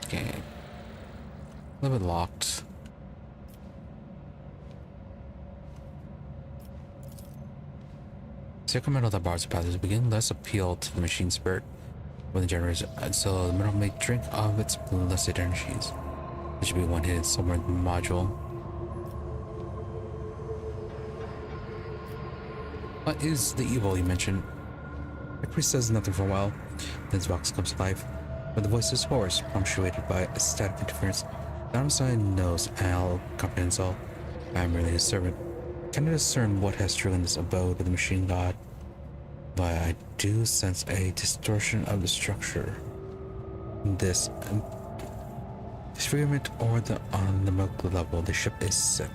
Okay. A little bit locked. Second metal that bars the passage to begin, let's appeal to the machine spirit when the generators, so the metal may drink of its blessed energies. There should be one hidden somewhere in the module. What is the evil you mentioned? The priest says nothing for a while, then his box comes to life. But the voice is hoarse, punctuated by a static interference. The outside knows Al comprehends all. I am merely his servant. Cannot discern what has triggered this abode of the machine god, but I do sense a distortion of the structure. This disfigurement or on the molecular level, the ship is sick.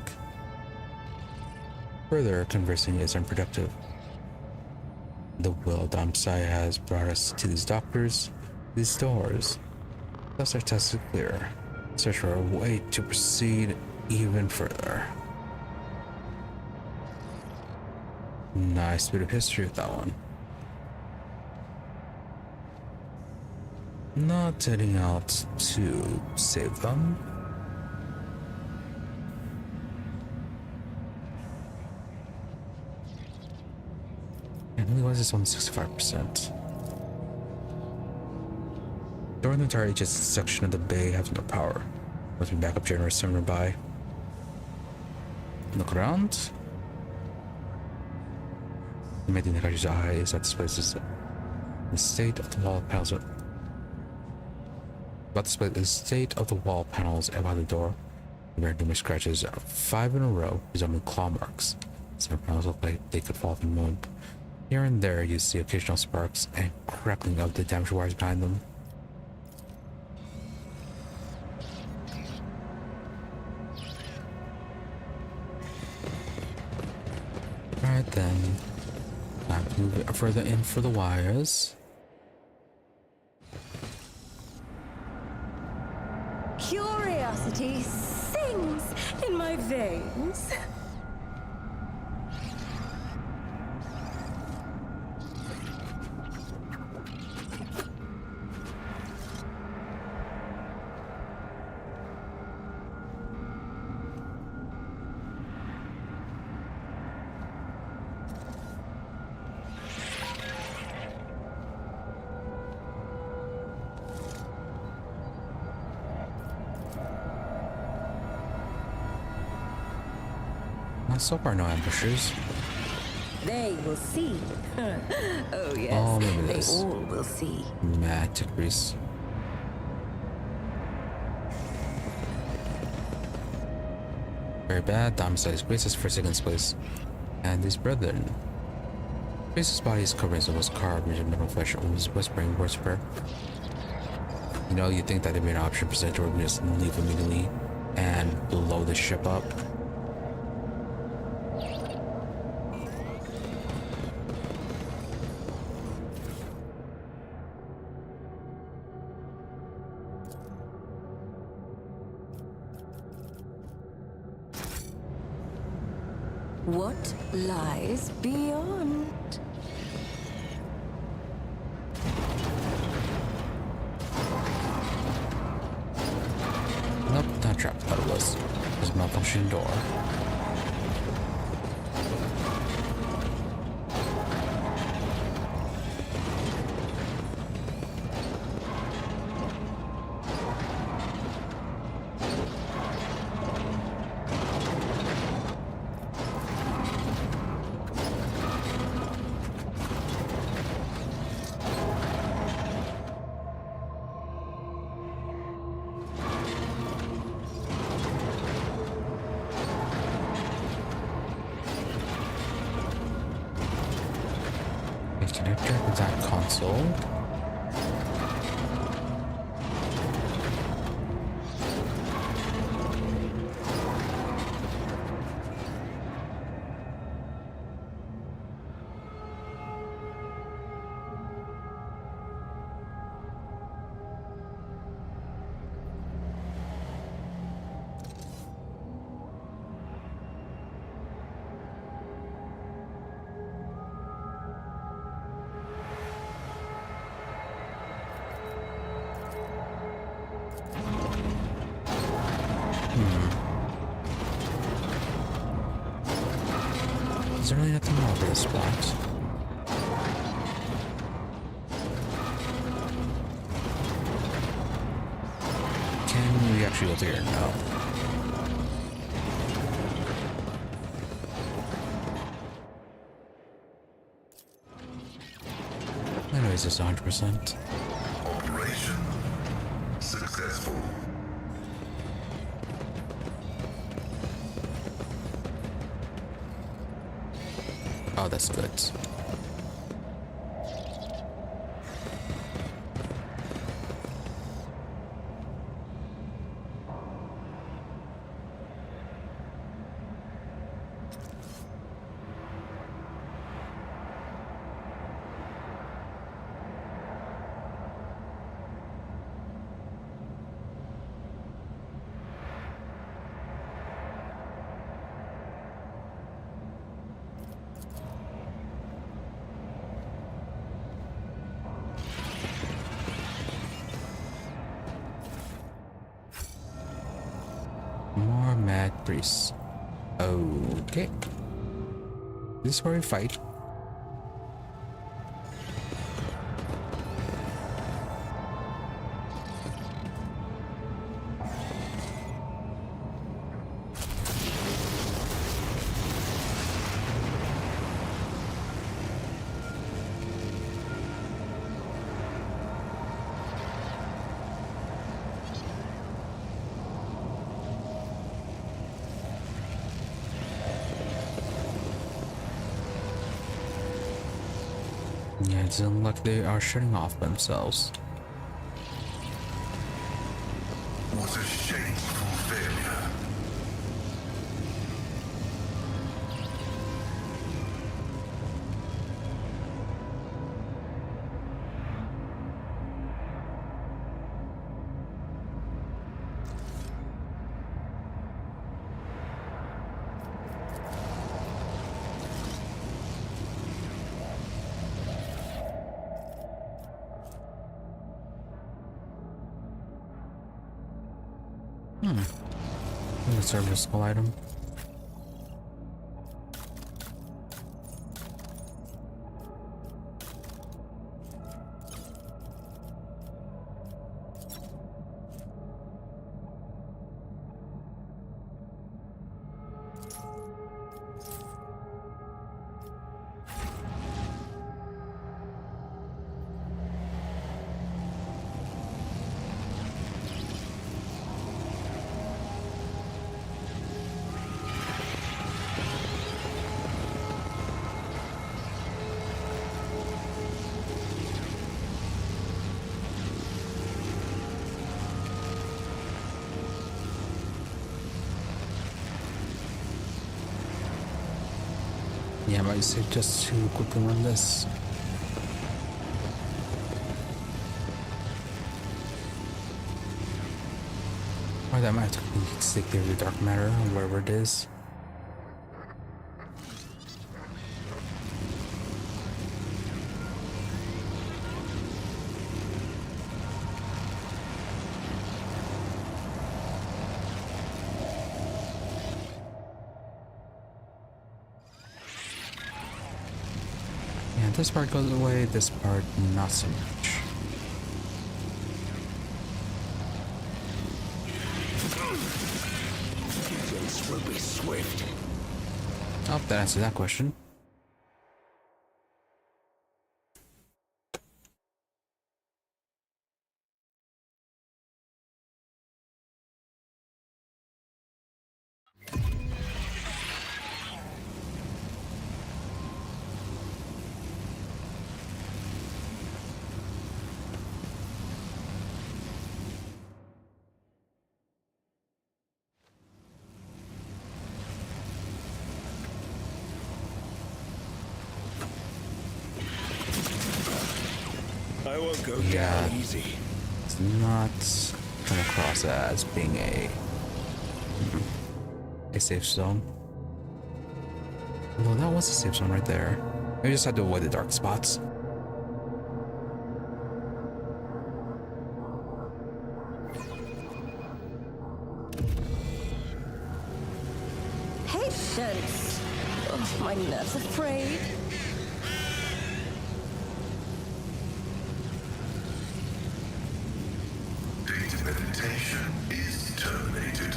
Further conversing is unproductive. The will Damsai has brought us to these doctors, these doors. Thus our test is clear. Search for a way to proceed even further. Nice bit of history with that one. Not heading out to save them. And why is this on 65%? During the entire HS section of the bay has no power. With backup generators nearby. Look around. The main thing that catches your eye is that this place is the state of the wall panels. About display the state of the wall panels and by the door. There are numerous scratches, 5 in a row, resembling claw marks. Some panels look like they could fall from the moon. Here and there, you see occasional sparks and crackling of the damaged wires behind them. Alright then. Time to move it further in for the wires. Curiosity sings in my veins. So far, no ambushers. They will see. Oh yes, Oh, maybe they this. all will see. Mad Tigris. Very bad. Domicile's Grace is for second place. And his brethren. Grace's body is covered in was carved into metal flesh, almost whispering words of prayer. You know, you think that there'd be an option percentage where we just leave immediately and blow the ship up. What lies beyond? Nope, not trap. Thought it was. It was a malfunctioning door. Connector with that console. Is there really nothing wrong with this spot? Can we actually go through here? No. Anyways, it's 100%. Operation successful. Oh, that's good. More mad priests. Okay. This is where we fight. Yeah, it doesn't look like they are shutting off themselves. What a shameful failure. The serviceable item. Yeah, might say just to quickly run this. Or that might have to stick there the dark matter, wherever it is. And this part goes away, this part not so much. Vengeance will be swift. Oh, that answers that question. I won't go Yeah. down easy. It's not come across as being a safe zone. Although that was a safe zone right there. We just had to avoid the dark spots. Patience. Oh, my nerves are frayed. Data meditation is terminated.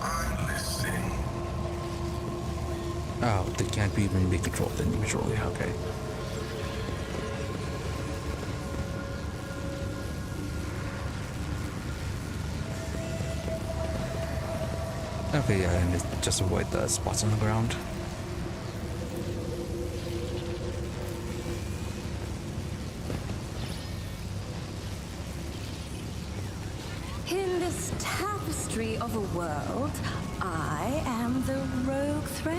I'm listening. Oh, they can't even be controlled individually. Okay. Okay, yeah, and just avoid the spots on the ground. In this tapestry of a world, I am the rogue thread.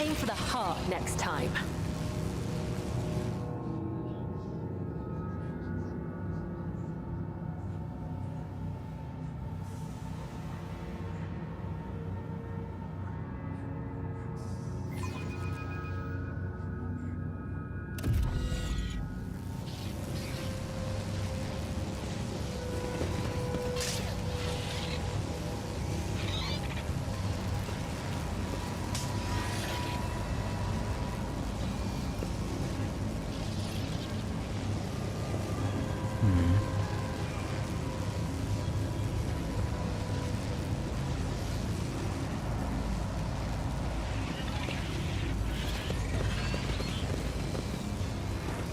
Aim for the heart next time.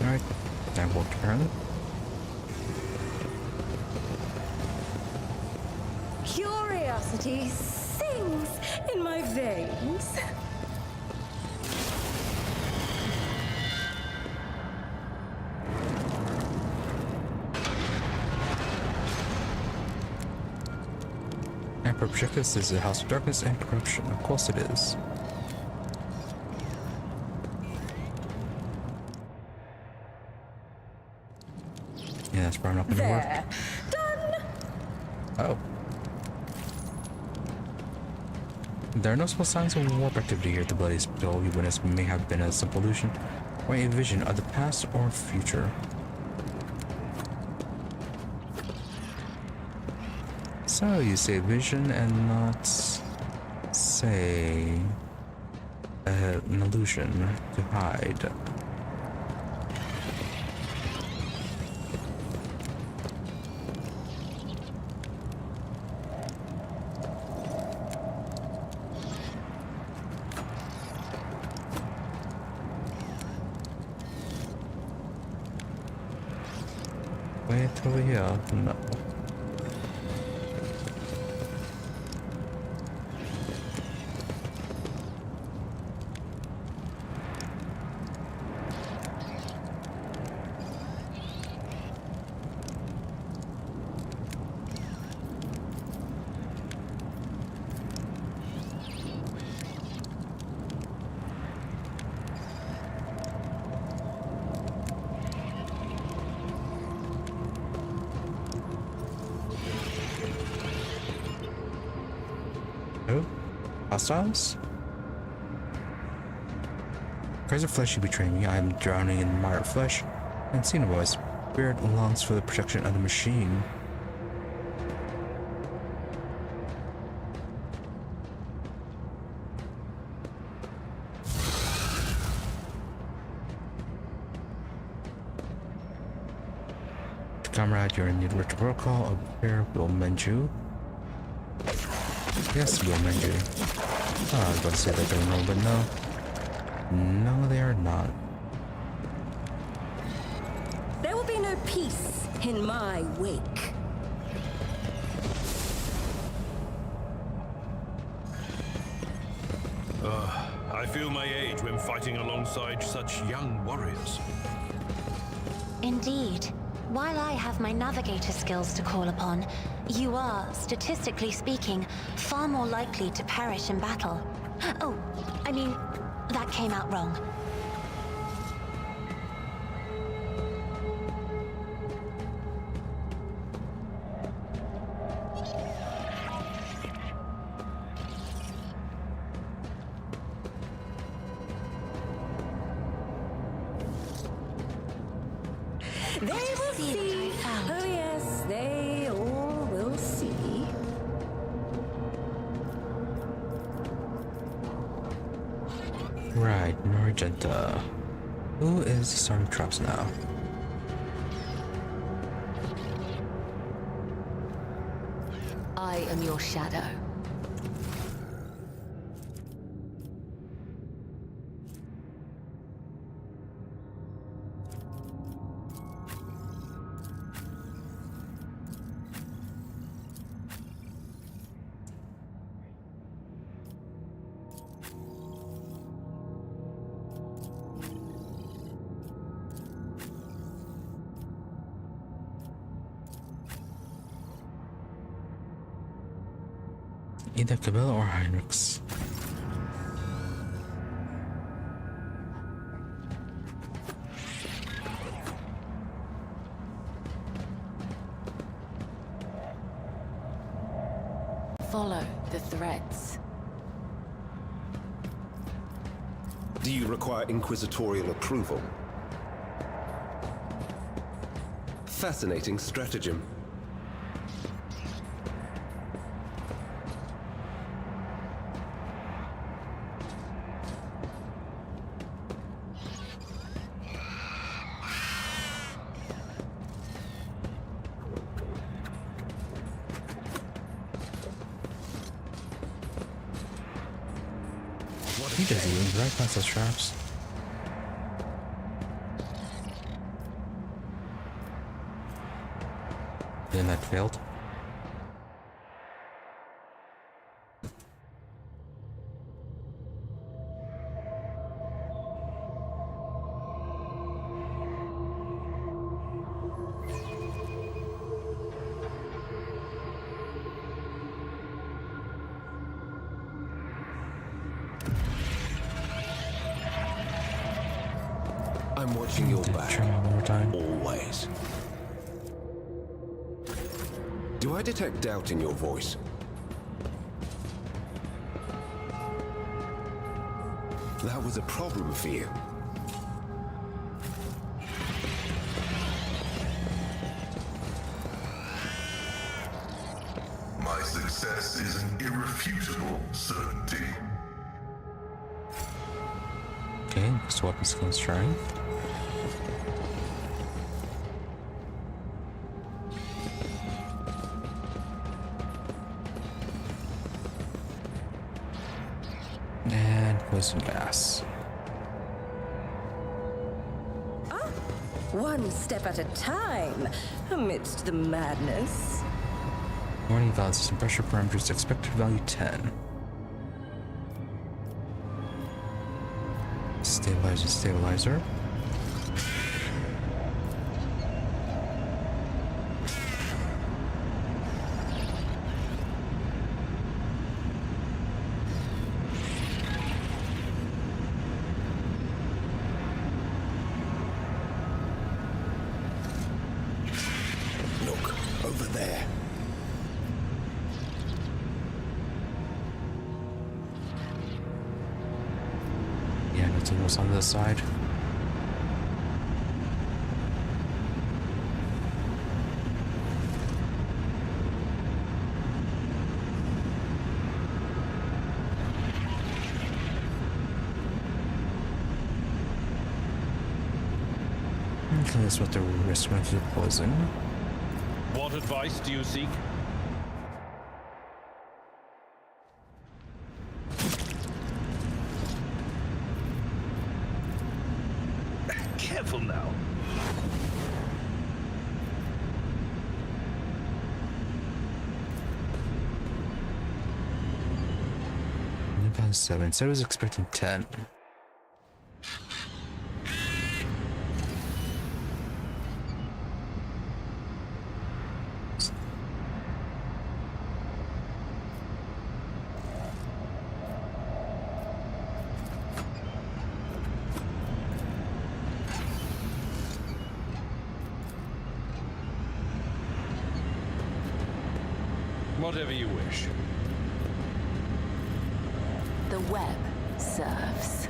Alright, that worked apparently. Curiosity sings in my veins. Emperor Objectives is a house of darkness and corruption. Of course it is. Yeah, that's probably not gonna work. There. Done. Oh. There are no small signs of warp activity here at the Bloody Spill. You witness may have been a simple illusion or a vision of the past or future. So you say vision and not say an illusion to hide. Wait over here. No. Hostiles? Cries of flesh, you betray me. I am drowning in the mire of flesh, and Xenoboy's spirit longs for the protection of the machine. Comrade, you're in need of ritual protocol. A prayer will mend you. Yes, we'll mend you. Oh, I was about to say that they know, but no. No, they are not. There will be no peace in my wake. I feel my age when fighting alongside such young warriors. Indeed. While I have my navigator skills to call upon, you are, statistically speaking, far more likely to perish in battle. Oh, I mean, that came out wrong. They will see. Oh yes, they all will see. Right, Norgenta. Who is starting traps now? I am your shadow. Either Cabela or Heinrichs. Follow the threads. Do you require inquisitorial approval? Fascinating stratagem. He does even right past those traps. Then that failed. I'm watching your back. Try one more time. Always. Do I detect doubt in your voice? That was a problem for you. My success is an irrefutable certainty. Okay, so weapon skill strength. And poison gas. One step at a time, amidst the madness. Warning, valid system pressure parameters, expected value 10. Stabilizer, stabilizer. Look, over there. Anything was on the side. Okay, that's what the risk went to poison. What advice do you seek? Careful now. About 7. So I was expecting 10. Whatever you wish. The web serves.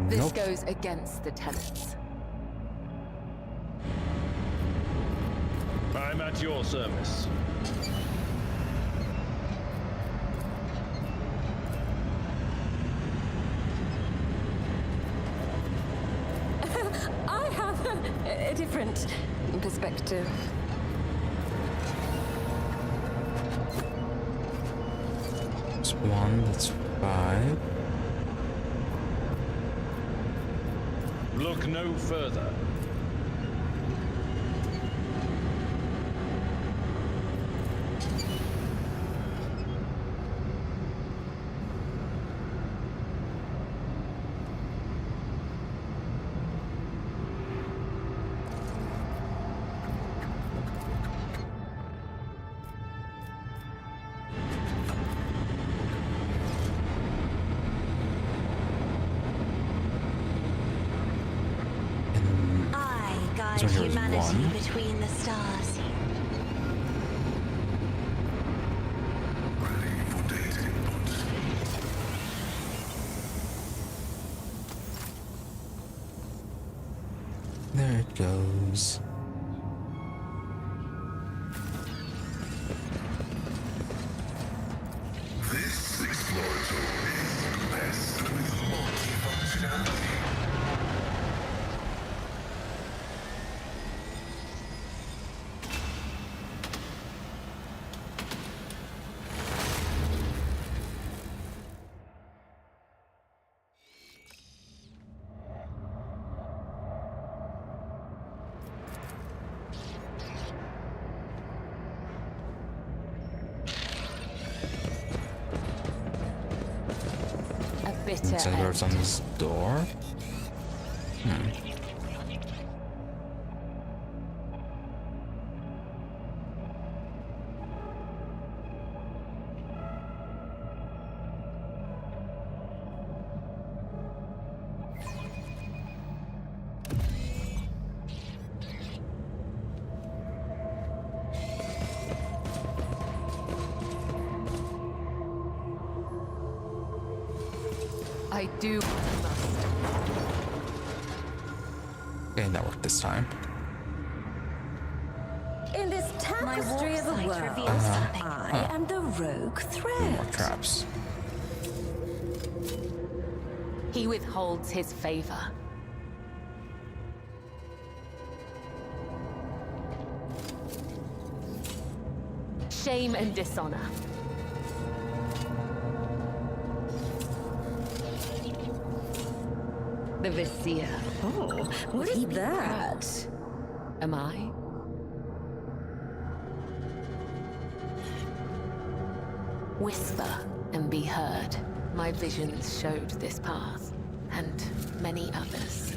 This Nope. goes against the tenets. I'm at your service. I have a different perspective. That's 1, that's 5. Look no further. Guide humanity between the stars. Ready for data input. There it goes. This exploratory is blessed with multifunctionality. Bitter Sensors on this door. I do what I must. Okay, that worked this time. In this tapestry of a world, I am the rogue thread. More traps. He withholds his favor. Shame and dishonor. The Vizier. Oh, what is that? Am I? Whisper and be heard. My visions showed this path, and many others.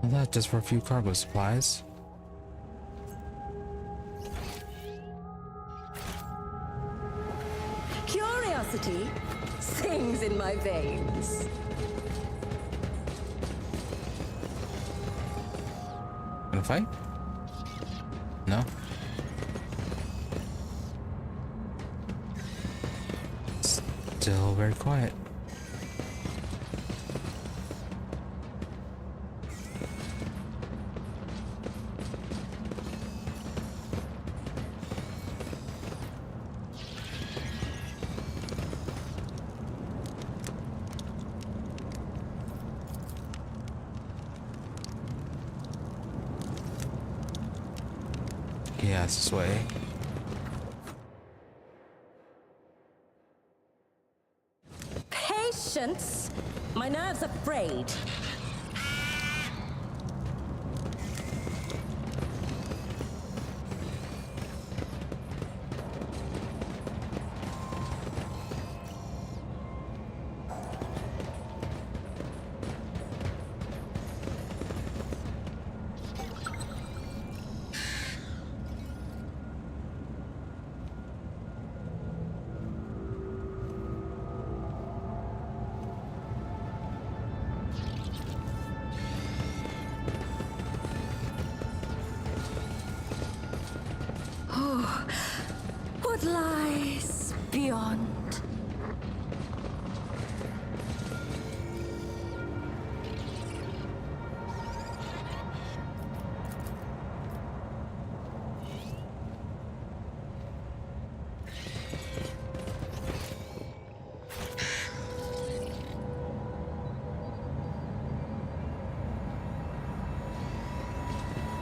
All that just for a few cargo supplies. Curiosity sings in my veins. Gonna fight? No. Still very quiet. Yeah, it's this way. Patience? My nerves are frayed. What lies beyond?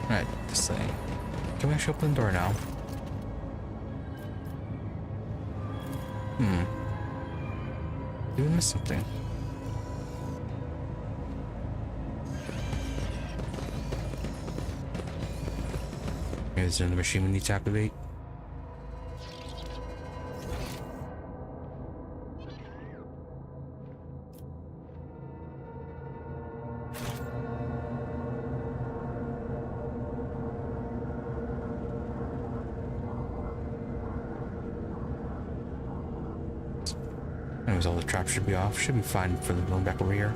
Right, this thing. Can we actually open the door now? Did we miss something? Is there the machine we need to activate? Anyways, all the traps should be off. Should be fine for the going back over here.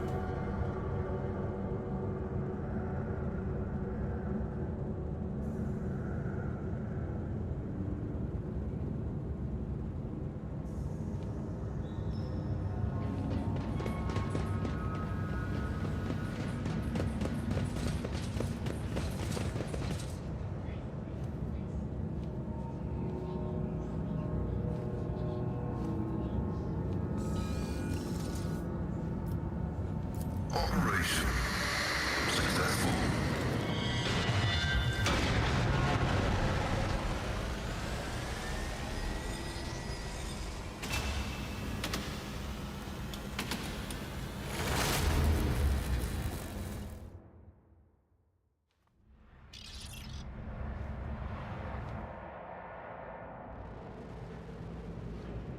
Operation successful.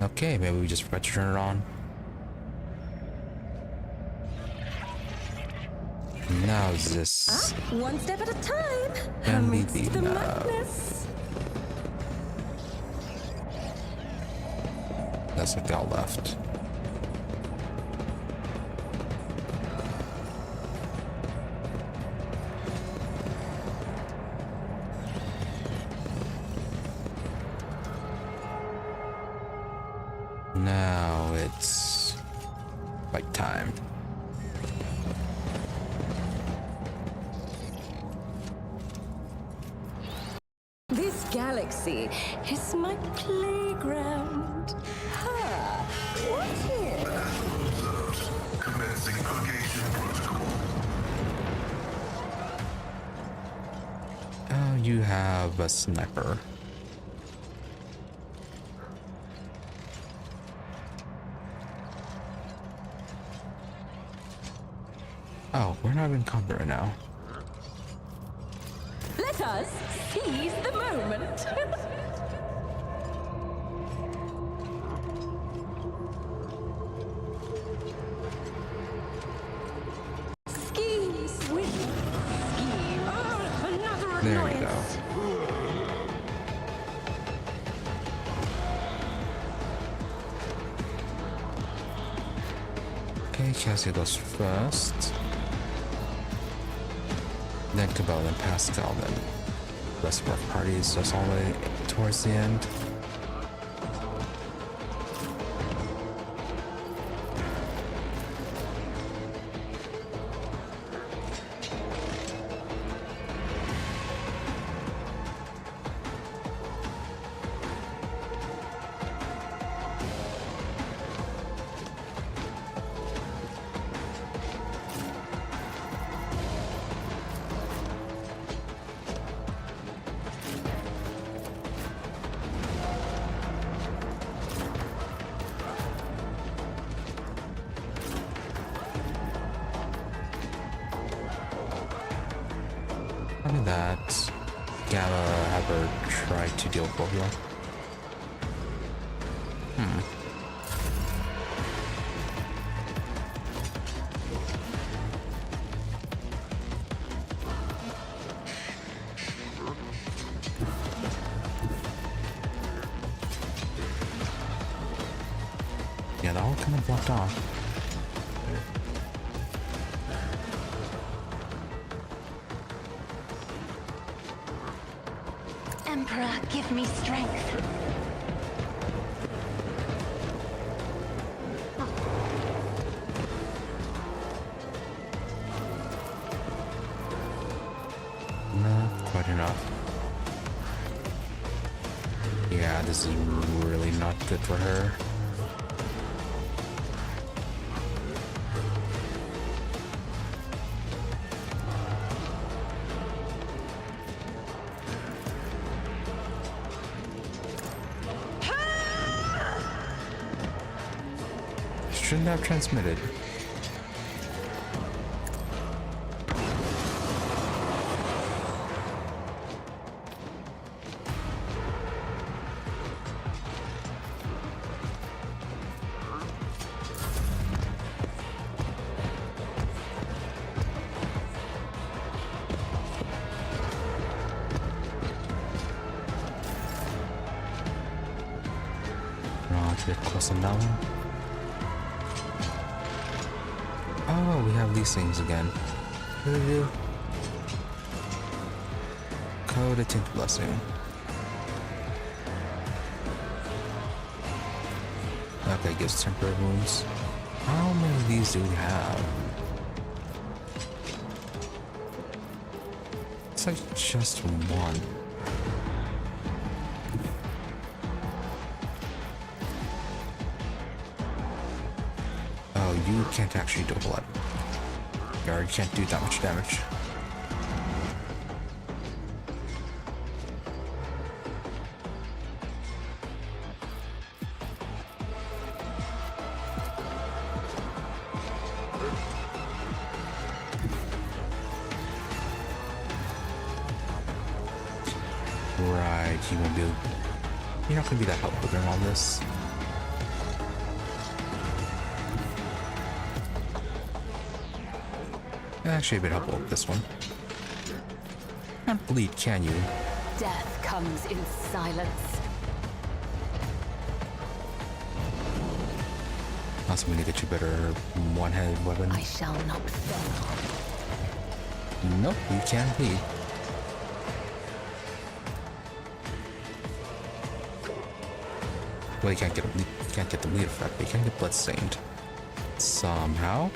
Okay, maybe we just forgot to turn it on. Now is this One step at a time. Can we Amidst be the now? madness. That's like they all left. Now it's fight time. This galaxy is my playground. Ha! What is? Observed. Commencing purgation protocol. Oh, you have a sniper. Oh, we're not in combat right now. Let us seize the moment. Schemes with Okay, Cassie goes first. Then Cabell, then Pascal, then the rest of our party is just all the way towards the end. Probably that. Gamma have her try to deal with both of them. Yeah, they're all kind of blocked off. Emperor, give me strength. Not quite enough. Yeah, this is really not good for her. Shouldn't have transmitted. Not get close on that one. Oh, we have these things again. What do we do? Code a Tint Blessing. Okay, gives temporary wounds. How many of these do we have? It's like just one. You can't actually do blood. You already can't do that much damage. Right, you won't be. You're not gonna be that helpful during all this. Actually a bit helpful with this one. Can't bleed, can you? Death comes in silence. Also, we need to get you better one-handed weapon. I shall not fail. Nope, you can't bleed. Well, you can't get the bleed effect, but you can get blood stained. Somehow.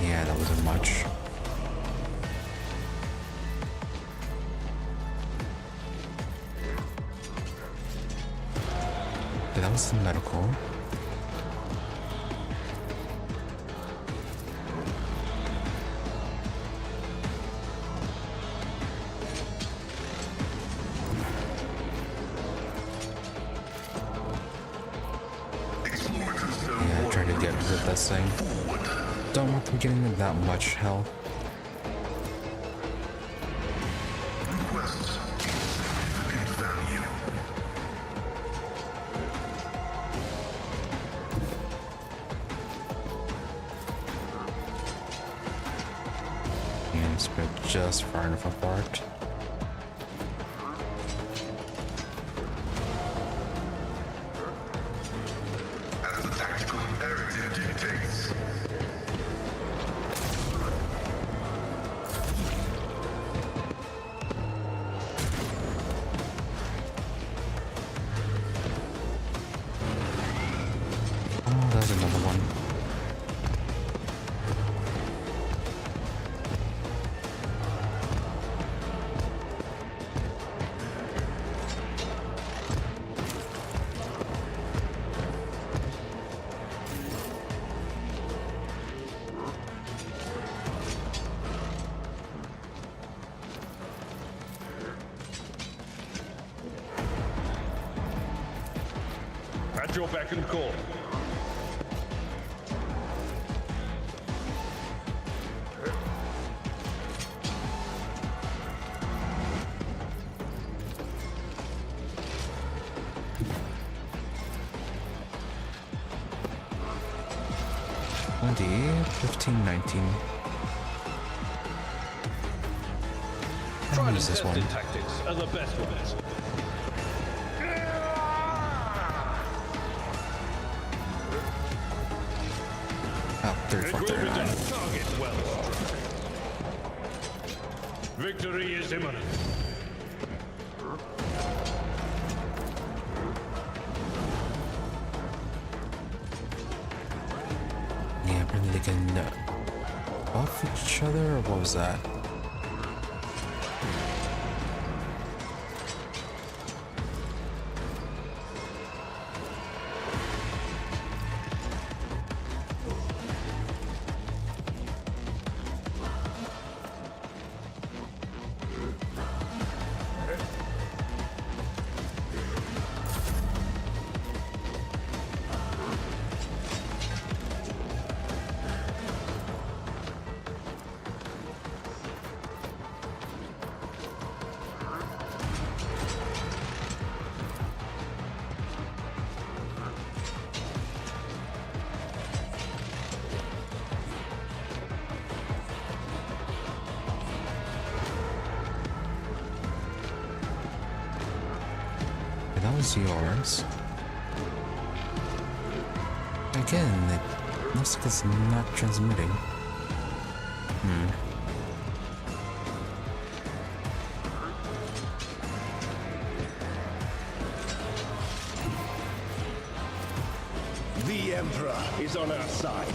Yeah, that wasn't much. Yeah, that was the medical. Yeah, try to get rid of this thing. Don't want them getting that much health. And spread just far enough apart. As the tactical imperative dictates. Oh, there's another one. At your beck and call. 15, 19. Tried What and is this one? tested tactics are the best ones. Oh, 34, It will be 39. done. Target well struck. Victory is imminent. Yeah, apparently they can buff each other, or what was that? That was yours. Again, it looks like it's not transmitting. The Emperor is on our side.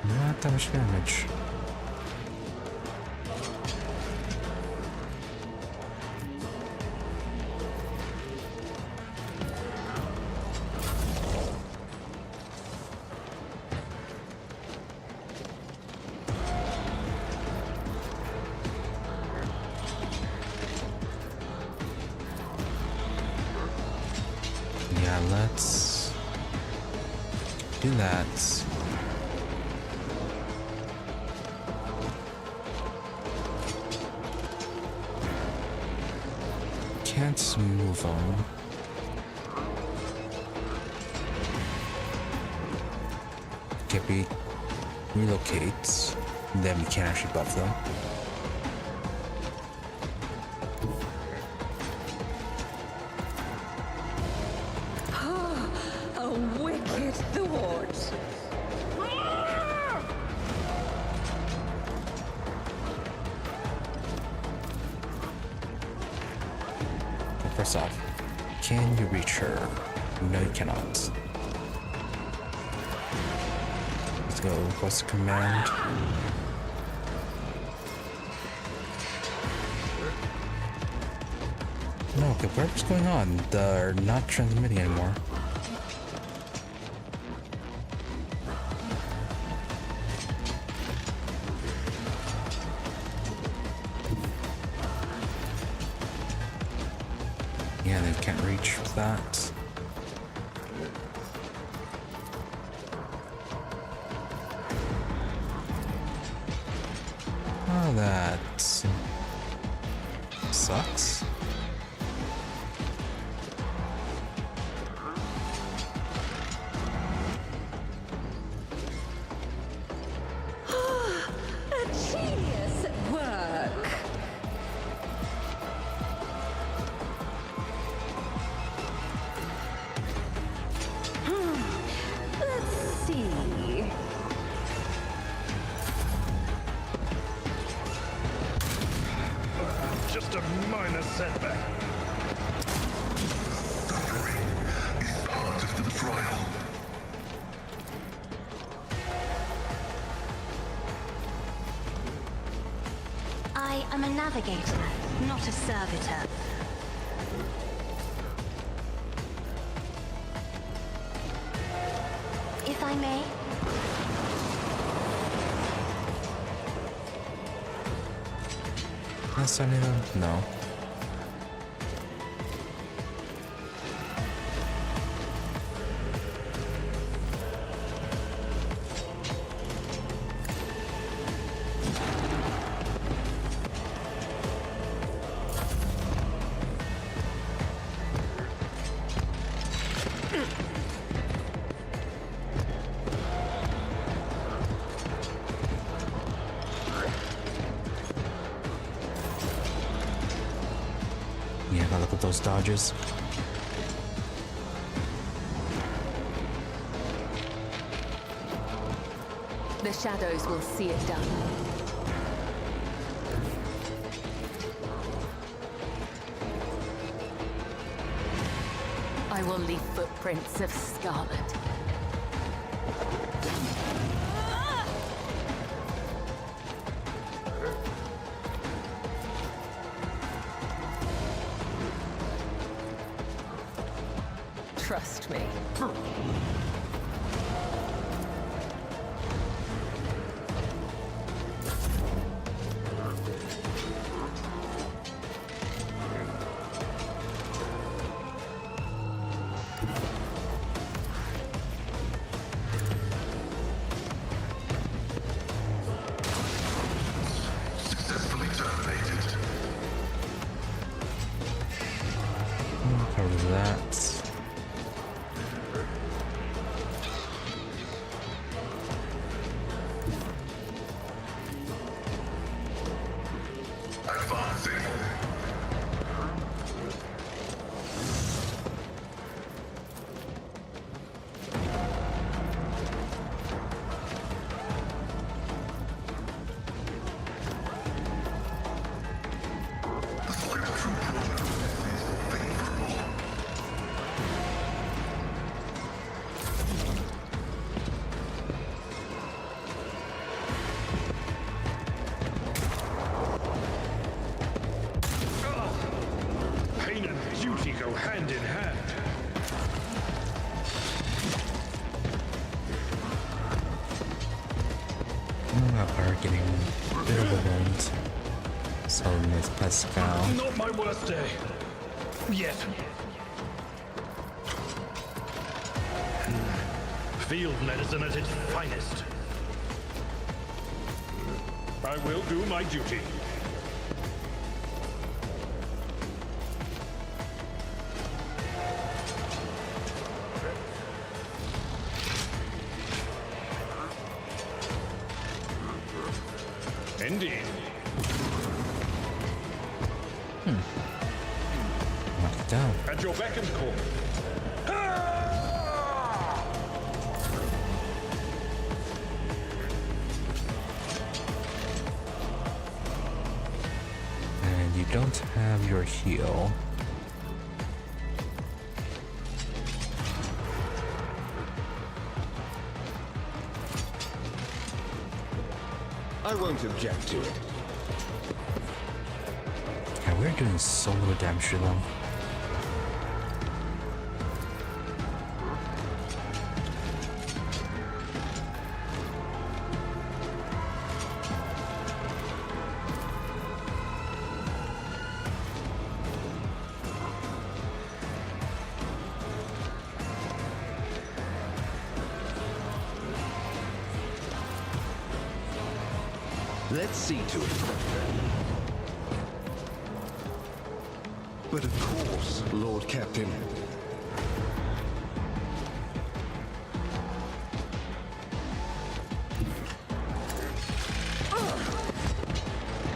Not that much damage. Yeah, let's do that. Can't move on. Okay, we relocate, then we can actually buff them. A wicked thought. First off, can you reach her? No, you cannot. Let's go. What's the command? No, okay, what's going on? They're not transmitting anymore. that. Oh, that sucks. A genius at work. Let's see. Just a minor setback. Suffering is part of the trial. I am a navigator, not a servitor. If I may, That's any of them? No. Yeah, gotta look at those dodges. The shadows will see it done. I will leave footprints of scarlet. Trust me. Successfully terminated. Cover that. Advancing. The spectral prognosis is favorable. Pain and duty go hand in hand. Are getting a bit of a wound. So Miss Pascal. Not my worst day. Yet. Field medicine at its finest. I will do my duty. Indeed. Knock it down. At your beck and call. And you don't have your heal. I won't object to it. Yeah, we're doing so little damage to them. Let's see to it. But of course, Lord Captain.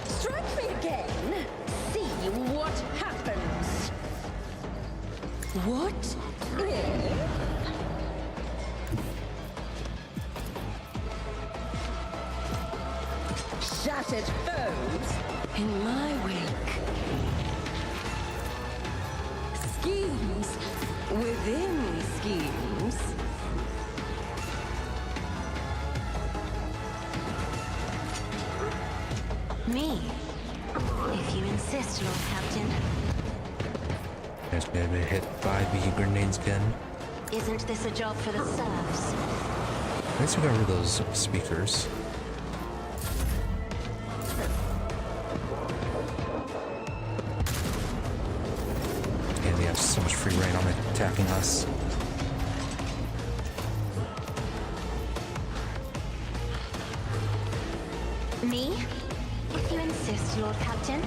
Strike me again. See what happens. What if... Shattered foes in my wake. Schemes within schemes. Me, if you insist, Lord Captain. There's been a bit hit by the grenades again. Isn't this a job for the serfs? At least we got rid of those speakers. And they have so much free reign on attacking us. Me, if you insist, Lord Captain.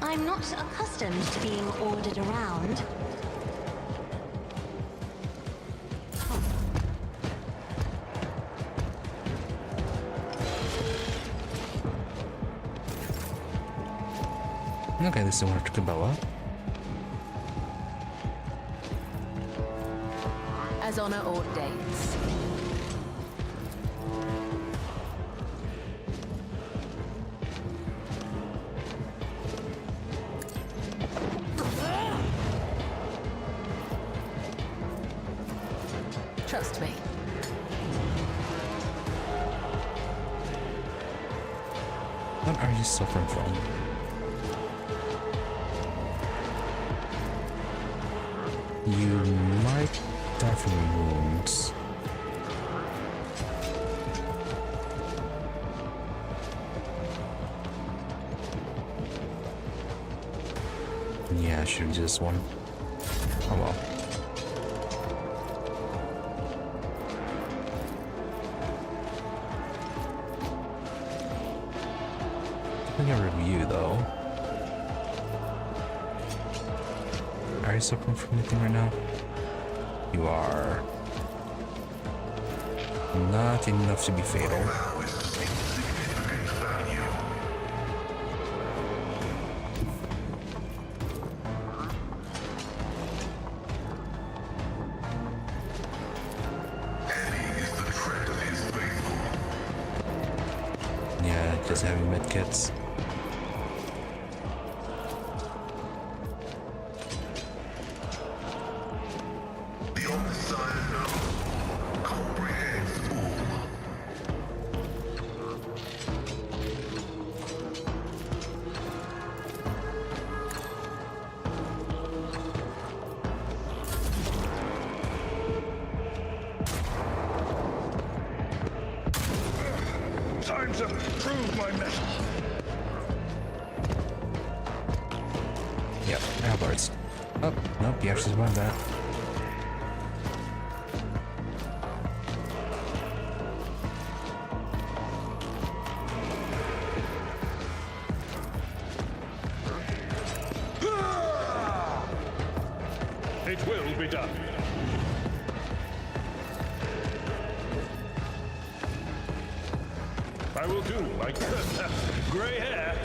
I'm not accustomed to being ordered around. Okay, this is one to Cabela. As honor ordains. Trust me. What are you suffering from? You might die from wounds. Yeah, I should do this one. Oh well. I think I review though. Are you suffering from anything right now? You are. Not enough to be fatal. Yeah, just having medkits. Time to prove my mettle. Yep, halberds. Oh, nope, you actually survived that. It will be done. I will do my gray hair,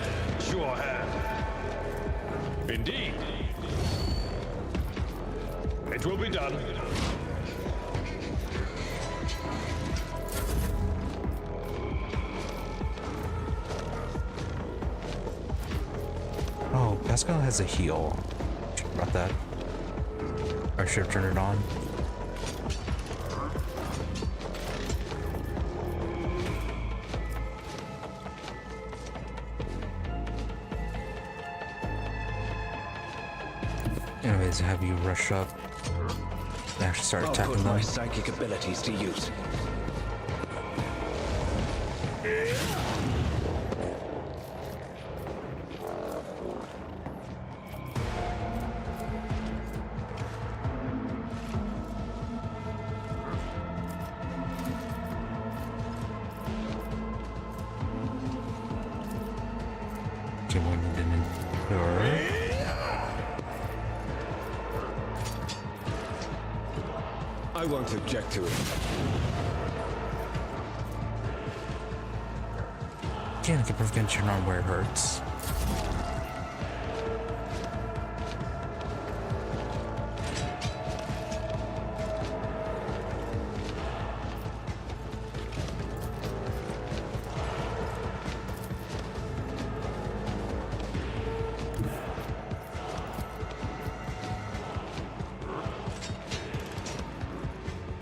sure hand. Indeed. It will be done. Oh, Pascal has a heal. Should have brought that. Or should have turned it on. Anyways, have you rush up and actually start attacking them? I'll put my psychic abilities to use. Okay, we need an endure. I won't object to it. Again, I can prevent your arm where it hurts.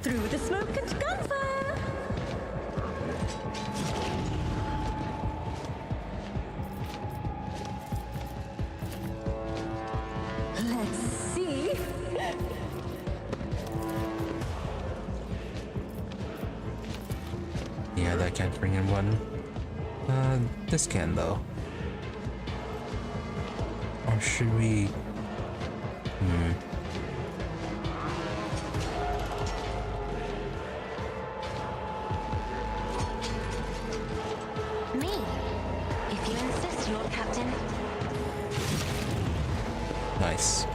Through the smoke and gunfire! Let's see. Yeah, that can't bring in one. This can though. Or should we? Me, if you insist, Lord Captain. Nice.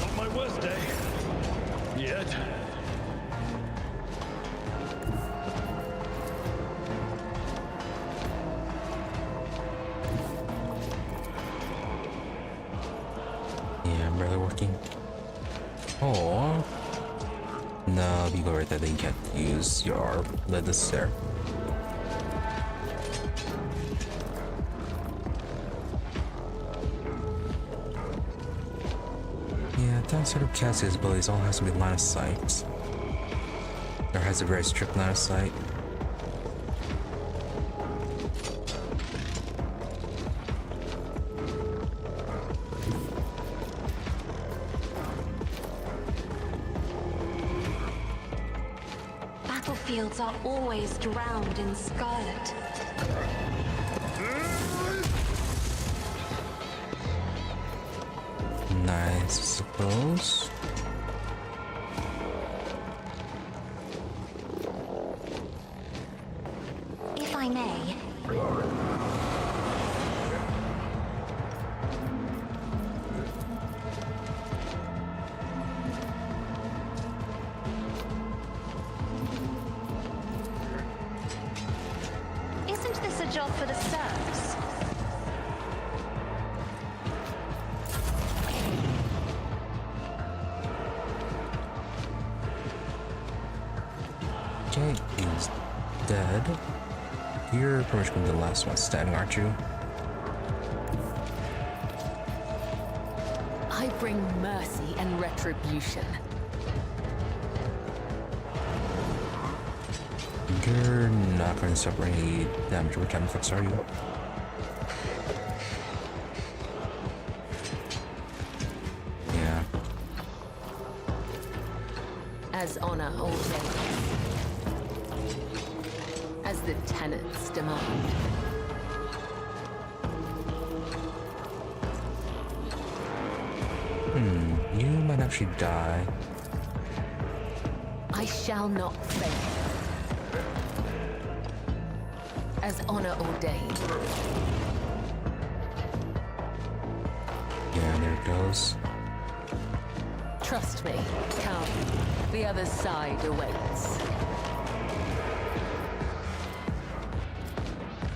Not my worst day. Yet. Yeah, I'm barely working. Oh. No, you go right there, then you can't use your lidless there. Yeah, downside of Cassie's abilities all has to be line of sight. Or has a very strict line of sight. Battlefields are always drowned in scarlet. Nice, I suppose. If I may. Isn't this a job for the serfs? Jae is dead. You're pretty much gonna be the last one standing, aren't you? I bring mercy and retribution. You're not going to suffer any damage with cannon effects, are you? Yeah. As honor ordains. As the tenets demand. You might actually die. I shall not fail. As honor ordained. Yeah, there it goes. Trust me, come. The other side awaits.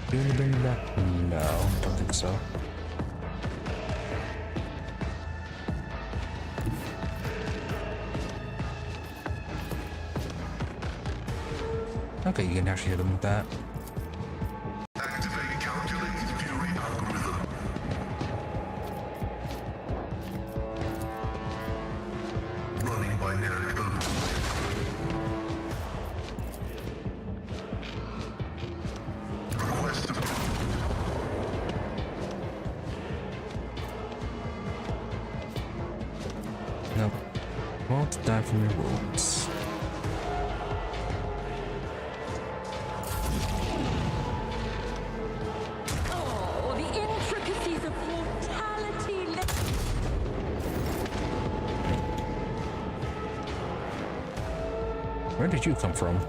Do you want to bring it back? No, don't think so. Okay, you can actually hit them with that. Activate calculated fury algorithm. Won't die from your wounds. Oh, the intricacies of mortality. Where did you come from?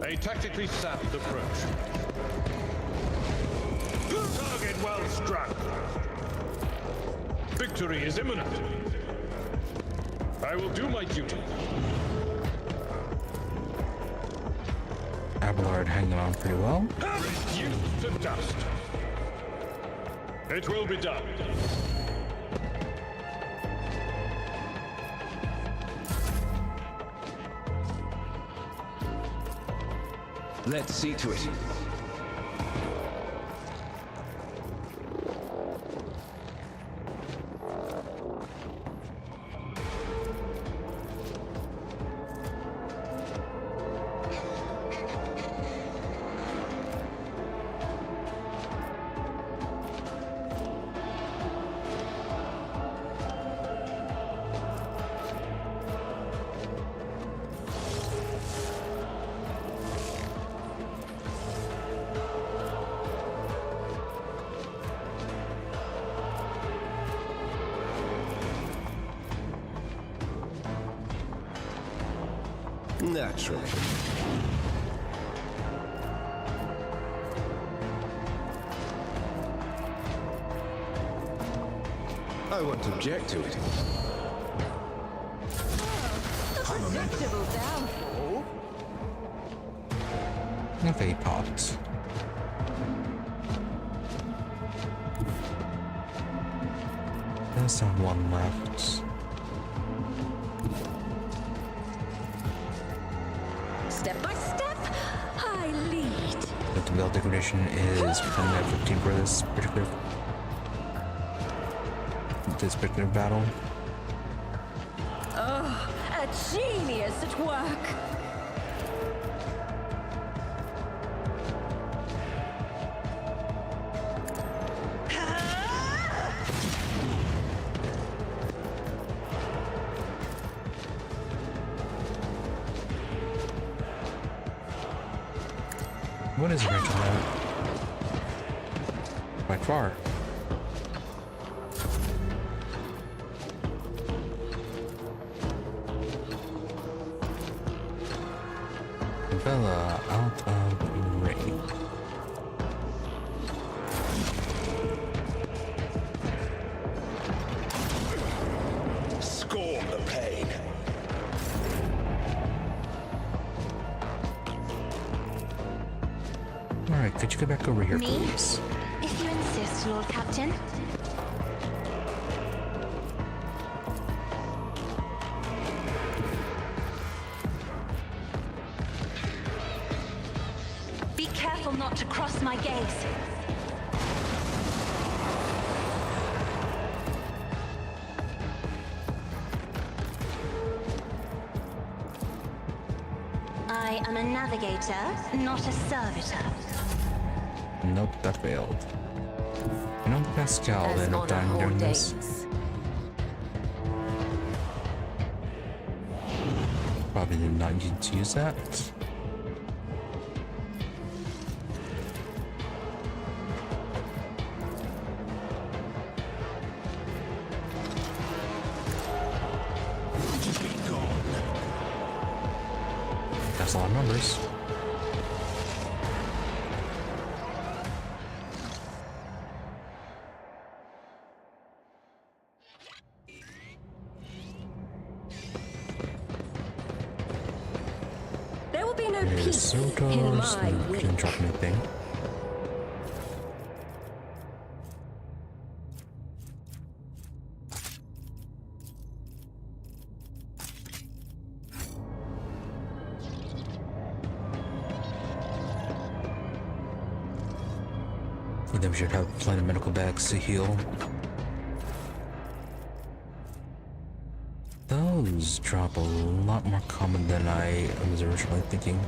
A tactically sound approach. Target well struck. Victory is imminent. I will do my duty. Abelard hanging on pretty well. Reduced to dust. It will be done. Let's see to it. Naturally. I won't object to it. Predictable downfall. Of a pot. There's someone left. Step by step, I lead. But the build degradation is permanent at 15 for this particular battle. Oh, a genius at work. What is the range on that? By far. Bella out of range. Scorn the pain. Alright, could you go back over here, Me? please? If you insist, Lord Captain. Be careful not to cross my gaze. I am a navigator, not a servitor. Nope, that failed. You know, Pascal As ended up on dying our during this. days. Probably did not need to use that. That's a lot of numbers. There will be no There's peace in Sotos, my no, wake. didn't drop anything. I think we should have plenty of medical bags to heal. Those drop a lot more common than I was originally thinking,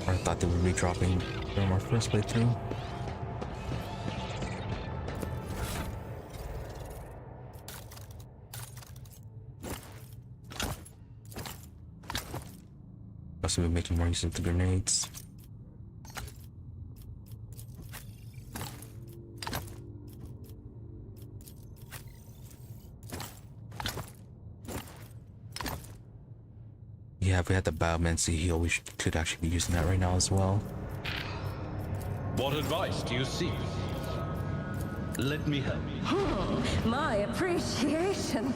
or I thought they would be dropping during our first playthrough. Also been making more use of the grenades. Yeah, if we had the Biomancy heal, we could actually be using that right now as well. What advice do you seek? Let me help. My appreciation.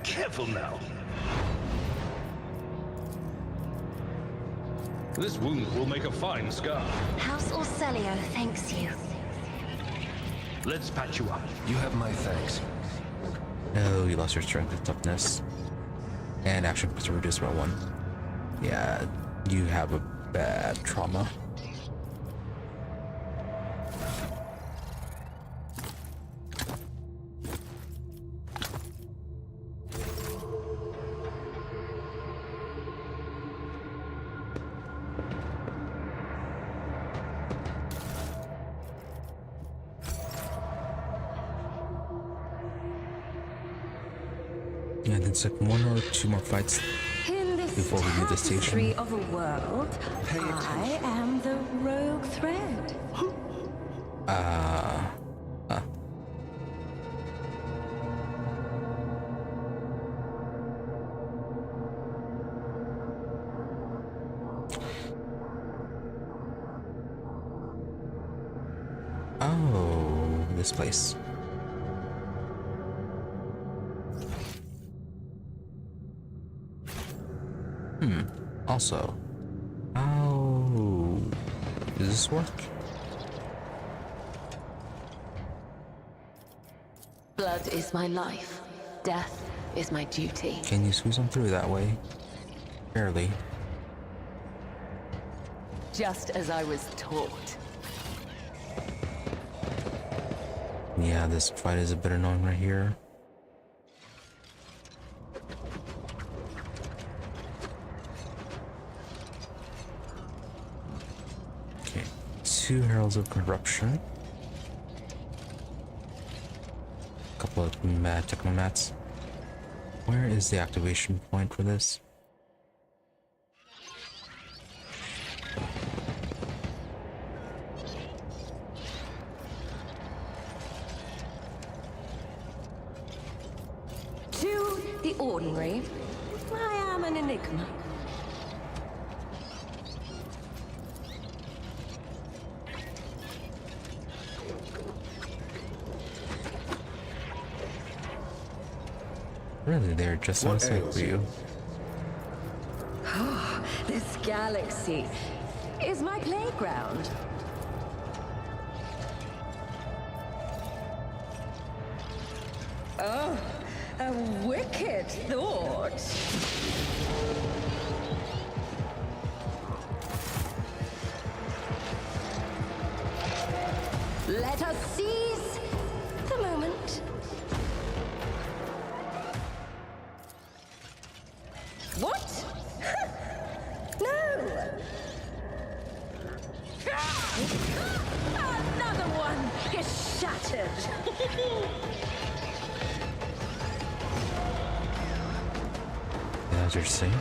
Careful now. This wound will make a fine scar. House Orselio thanks you. Let's patch you up. You have my thanks. No, you lost your strength and toughness. And action points are reduced by 1. Yeah, you have a bad trauma. Yeah, then it's like 1 or 2 more fights In this before we leave the station. tapestry of a world, I am the rogue thread. Oh, this place. Also, how does this work? Blood is my life. Death is my duty. Can you squeeze them through that way? Barely. Just as I was taught. Yeah, this fight is a bit annoying right here. Okay, 2 Heralds of Corruption. A couple of Technomats. Where is the activation point for this? To the ordinary, I am an enigma. Really, they're just on site for you. Oh, this galaxy is my playground. Oh, a wicked thought. Let us seize the moment. What? No! Another one is shattered. As you're saying.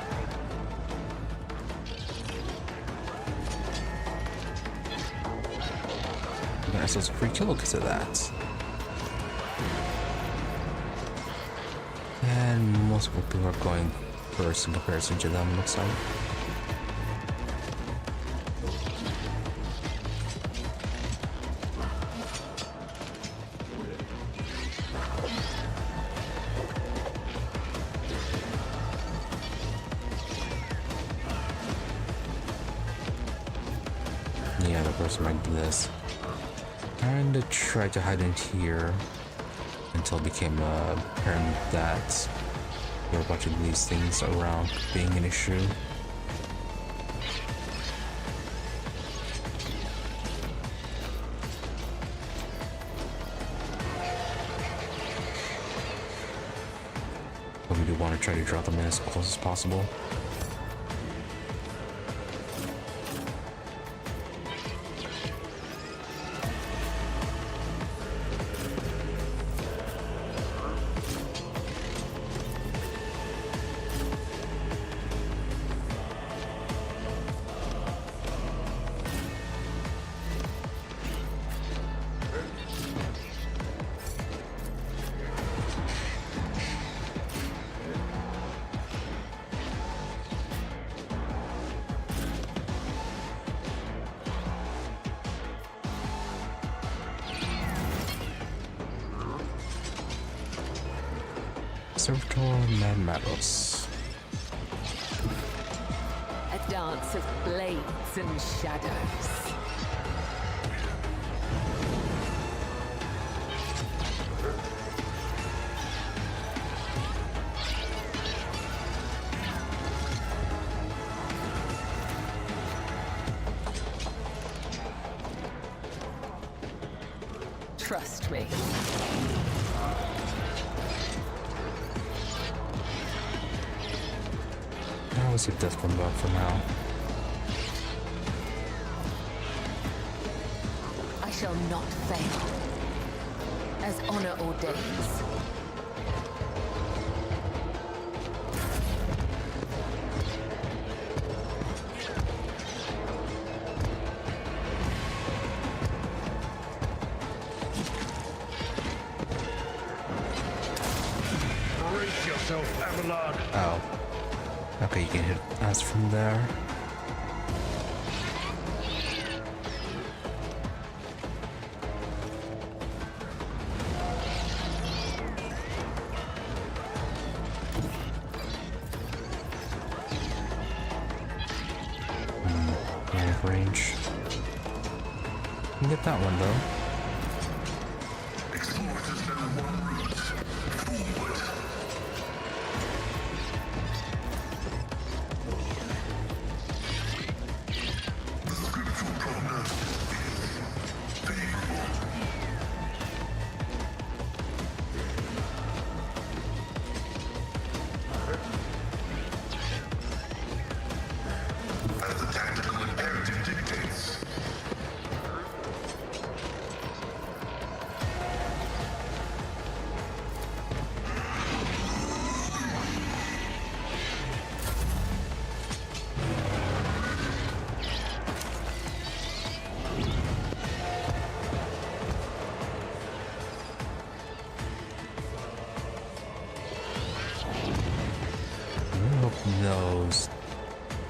We got ourselves a free kill because of that. And most people are going first in comparison to them, looks like. Yeah, the person might do this. And to try to hide in here until it became apparent that there were a bunch of these things around being an issue. we do want to try to draw them in as close as possible. Servitor Madmados. A dance of blades and shadows. Trust me. That was a death combat for now. I shall not fail, as honor ordains. Brace yourself, Avalon. Oh. Okay, you can hit us from there. Out of range. You can get that one though. Explorers know one route. Forward. The scriptural prognosis is favorable. As the tactical imperative dictates. I hope those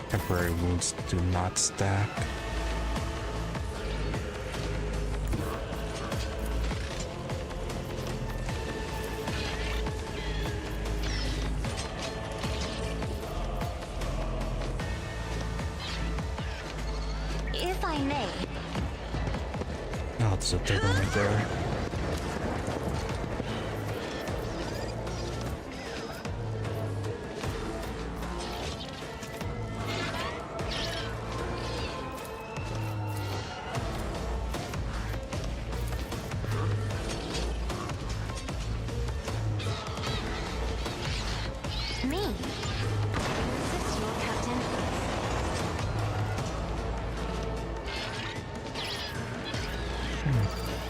temporary wounds do not stack. If I may, Oh, there's a third one right there. me. Assist your captain.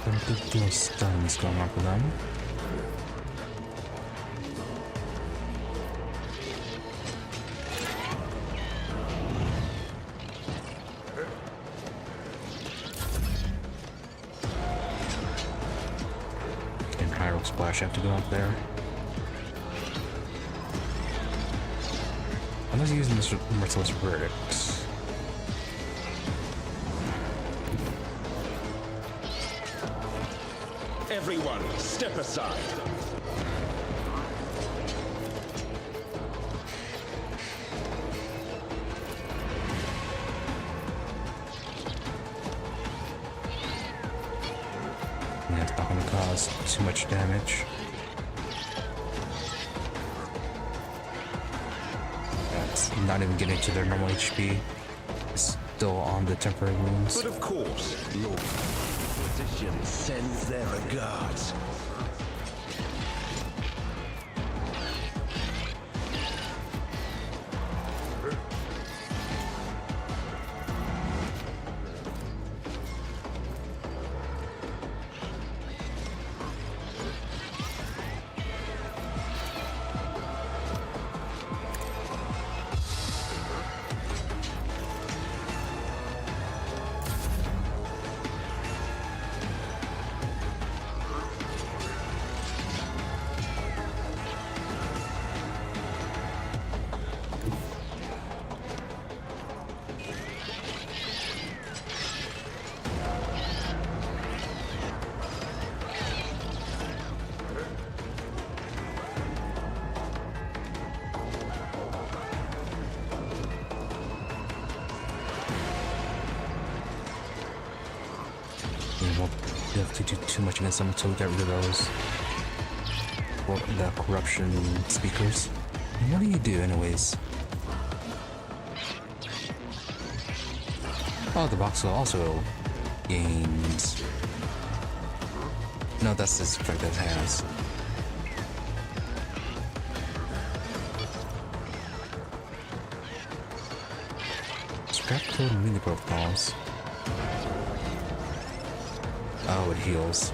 Some good deal of stuns going on for them. And Hyrule Splash have to go up there. Unless using this Merciless Verdict. Everyone, step aside. Yeah, it's not going to cause too much damage. That's not even getting to their normal HP. It's still on the temporary wounds. But of course, Lord Physician sends their regards. won't be able to do too much against them until we get rid of those. Well, the corruption speakers. What do you do, anyways? Oh, the box also gains. No, that's this effect that it has. Scrap code really growth balls. Oh, it heals.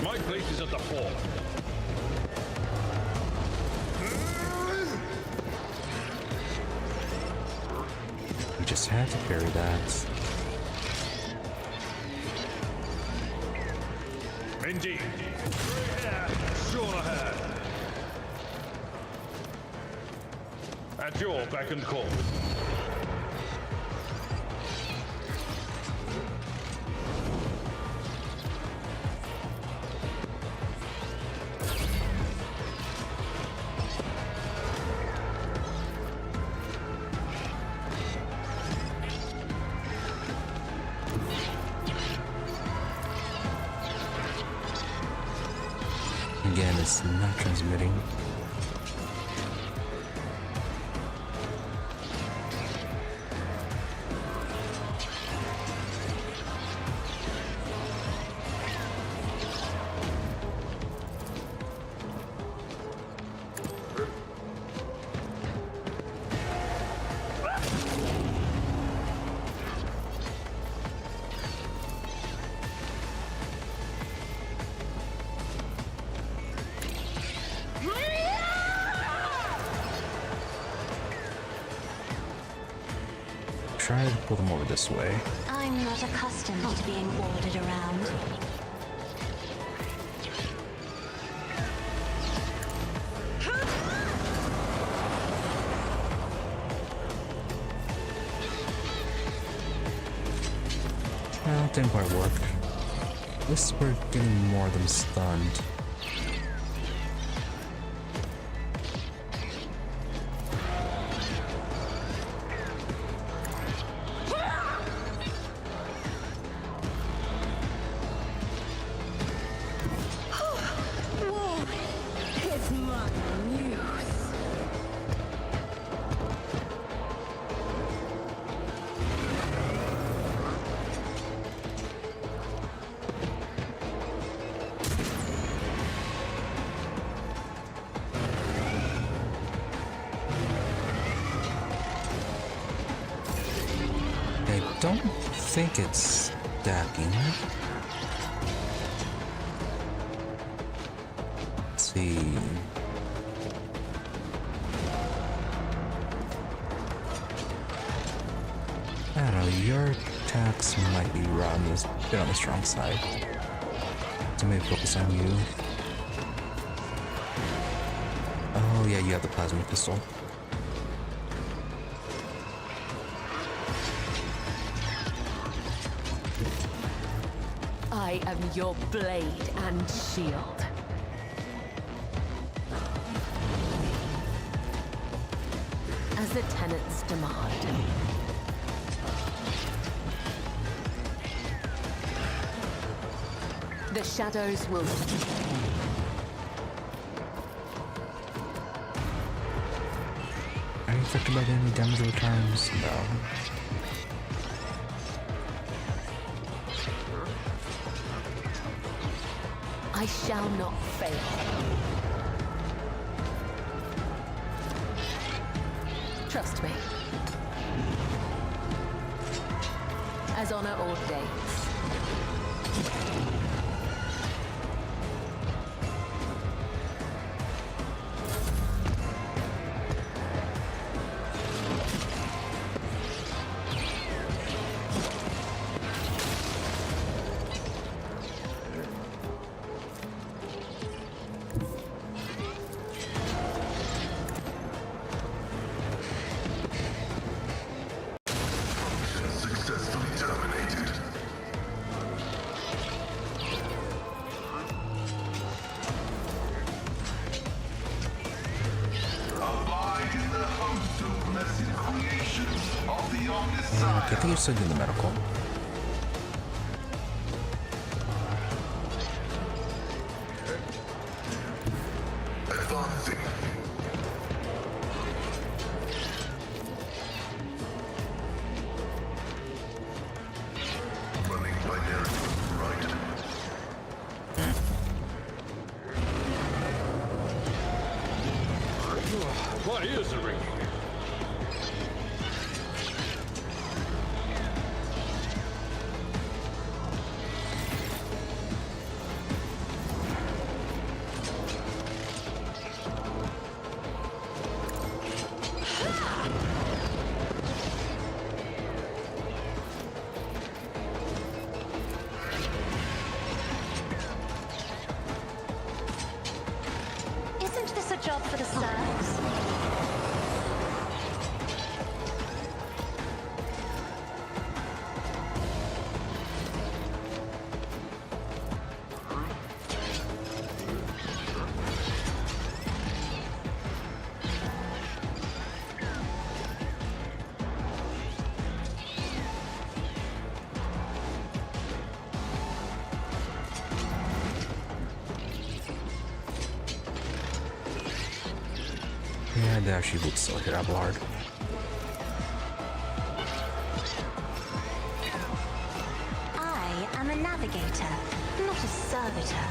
My place is at the fore. We just had to carry that. Indeed. Yeah, sure have. At your beck and call. Again, it's not transmitting. Try to pull them over this way. I'm not accustomed to being ordered around. Well, it didn't quite work. At least we're getting more of them stunned. I don't think it's stacking. Let's see. I don't know, your attacks might be a bit on the strong side. So maybe focus on you. Oh yeah, you have the plasma pistol. I am your blade and shield. As the tenants demand. The shadows will... Are you affected by the enemy damage returns? No. I shall not fail. Trust me. As honor ordains. Successfully I think you're still doing the medical. Advancing. Running binary right. My ears are ringing. Isn't this a job for the serfs? Yeah, they actually would still hit Abelard. I am a navigator, not a servitor.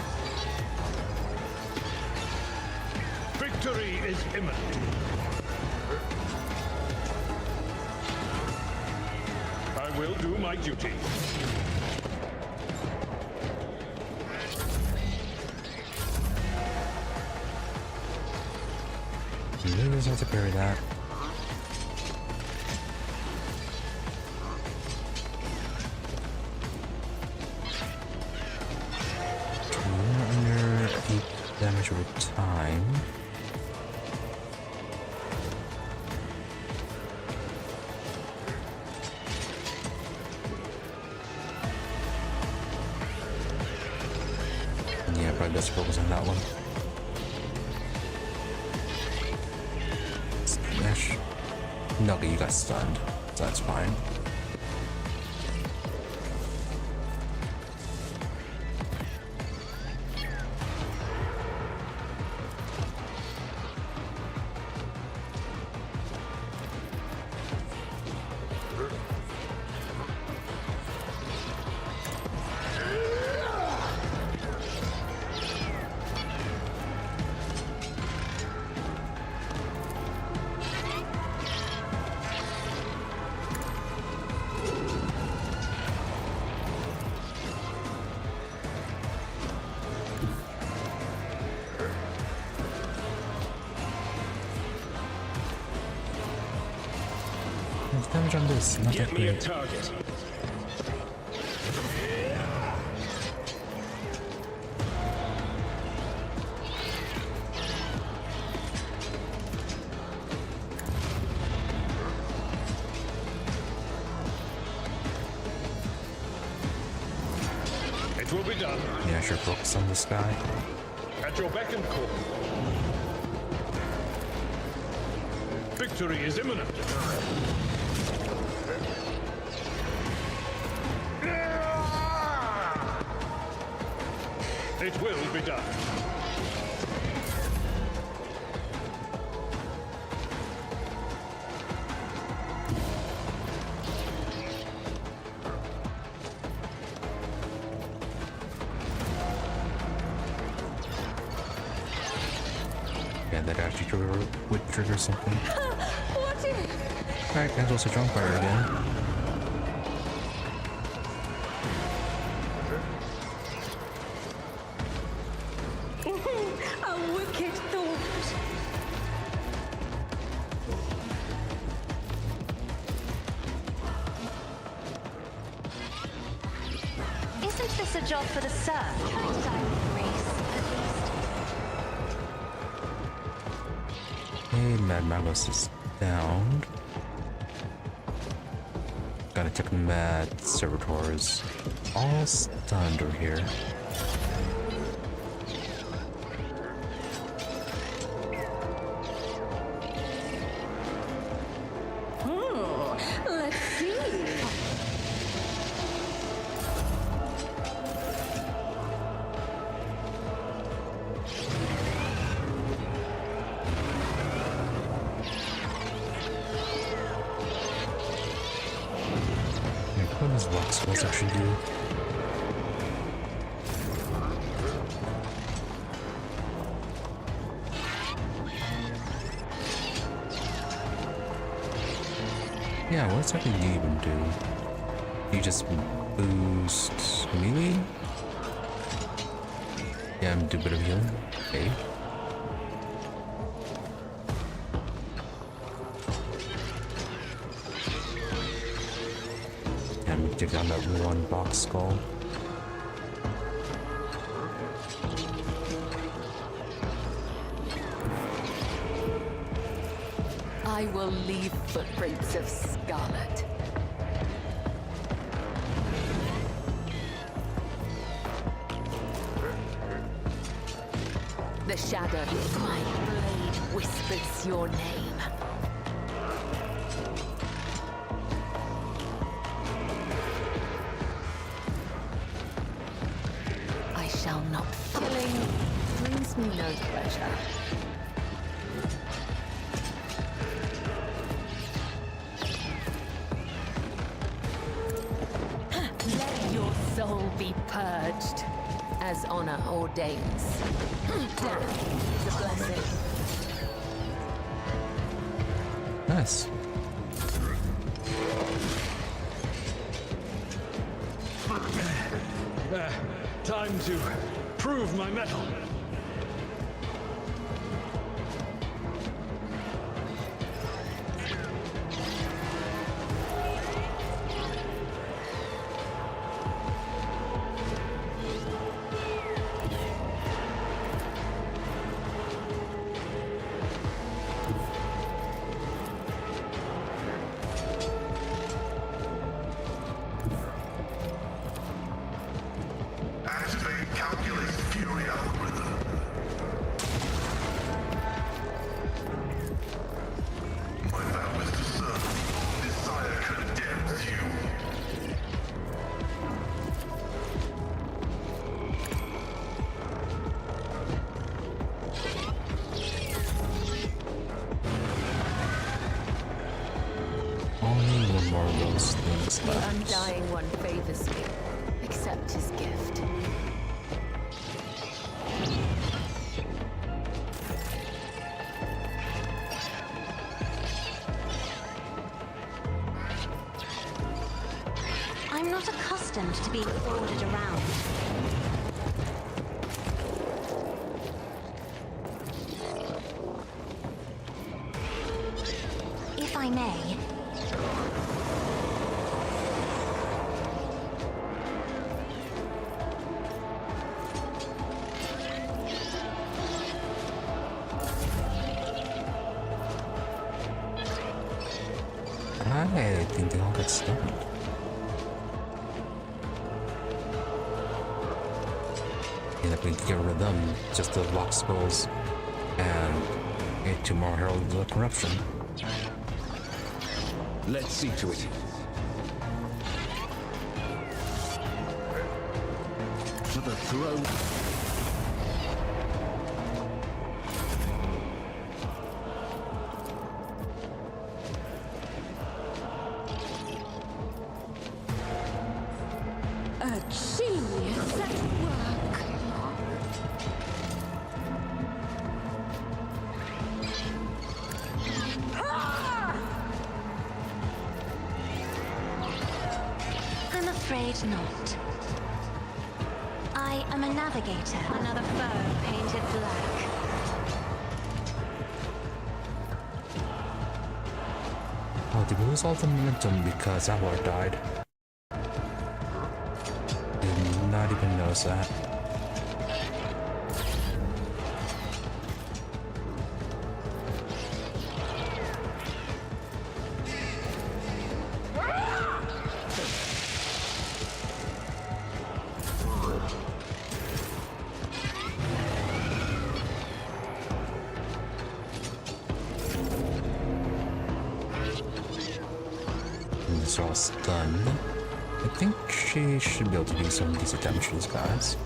Victory is imminent. I will do my duty. You really just have to parry that. You're under 8 damage over time. Yeah, probably best focus on that one. Smash. No, okay, you got stunned, so that's fine. Damage on this, not that Get me a great. target. It will be done. Yeah, I should focus on this guy. At your beck and call. Victory is imminent. It will be done. Yeah, that actually would trigger something. What is... Alright, cancel switch on fire again. A wicked thought. Isn't this a job for the serf? Race, at least. Hey, Mad Magos is down. Gotta check Mad Servitors. All stunned over here. Let's see. What does rock skulls actually do? Yeah, what exactly do you even do? You just boost melee? Yeah, and do a bit of healing. Okay. And take down that one box skull. I will leave footprints of scarlet. The shadow of my blade whispers your name. I shall not. Killing brings me no pleasure. Let your soul be purged, as honor ordains. Death is a blessing. Nice. Time to prove my mettle. Activate calculate fury algorithm. My vow is to serve. Desire condemns you. Only one more of those things The left. undying one favors me. Accept his gift. I'm not accustomed to being ordered around. If I may. I think they all got stunned. And if we can get rid of them, just the lock skulls and get 2 more heralds of corruption. Let's see to it. For the throne. A genius at work. I'm afraid not. I am a navigator. Another foe painted black. Oh, did we lose all the momentum because Alvar died? Did not even notice that. It's all stunned. I think she should be able to do some decent damage to these guys.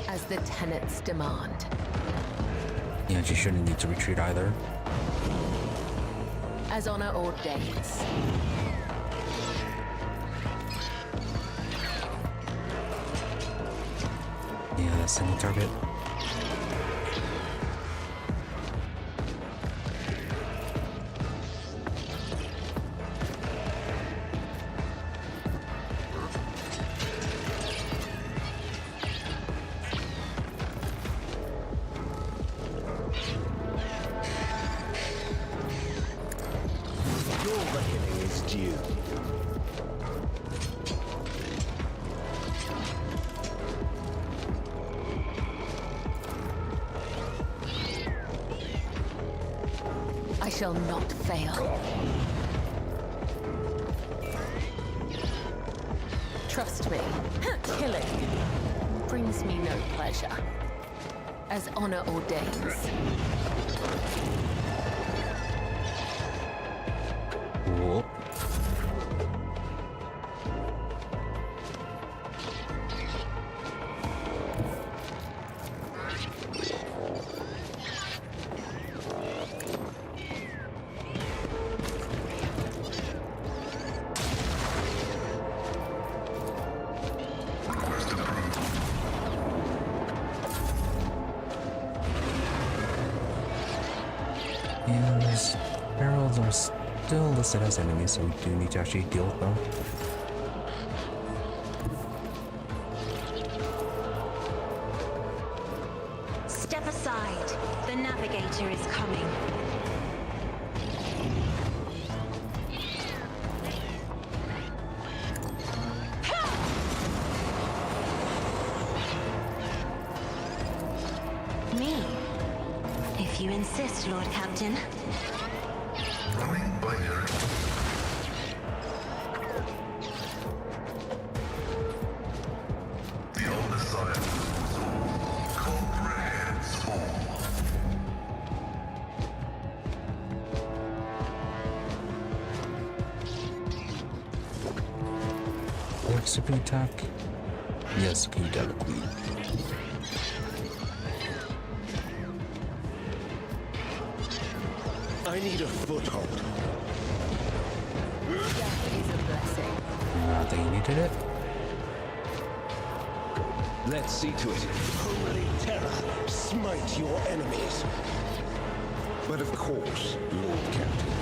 As the tenets demand. Yeah, she shouldn't need to retreat either. as honor ordains. Yeah, single target. Your reckoning is due. I shall not fail. Trust me, killing brings me no pleasure, as honor ordains. Whoop. And those barrels are still listed as enemies, so we do need to actually deal with them. Step aside. The navigator is coming. Me. If you insist, Lord Captain. Running binary. The omniscient soul comprehends all. Recipe attack. Yes, Queen. I need a foothold. Death is a blessing. I think you needed it. Let's see to it. Holy terror, smite your enemies. But of course, Lord Captain.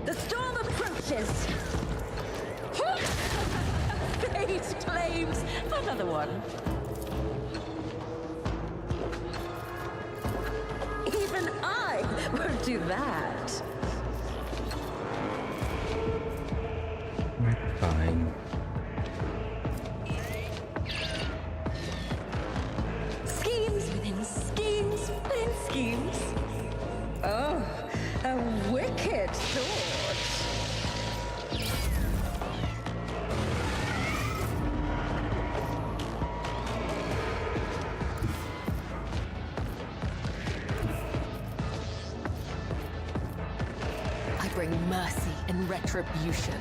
The storm approaches! Fate claims another one. Even I won't do that. Fine. Schemes within schemes within schemes. Oh, a wicked thought. I bring mercy and retribution.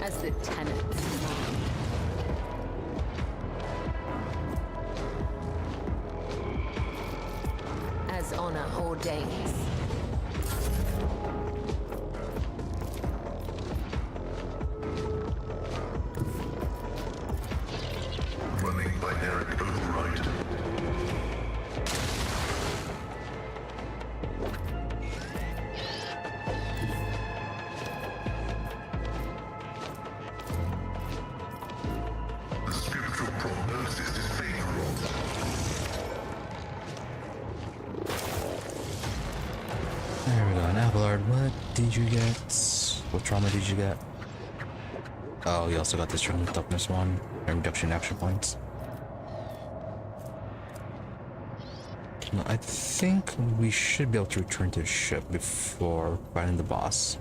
As the tenants demand. As honor ordains. Running binary override. The spiritual prognosis is favorable. There we go. Now, Blurb, what did you get? What trauma did you get? Oh, you also got this from the toughness one. And reduction action points. No, I think we should be able to return to the ship before fighting the boss.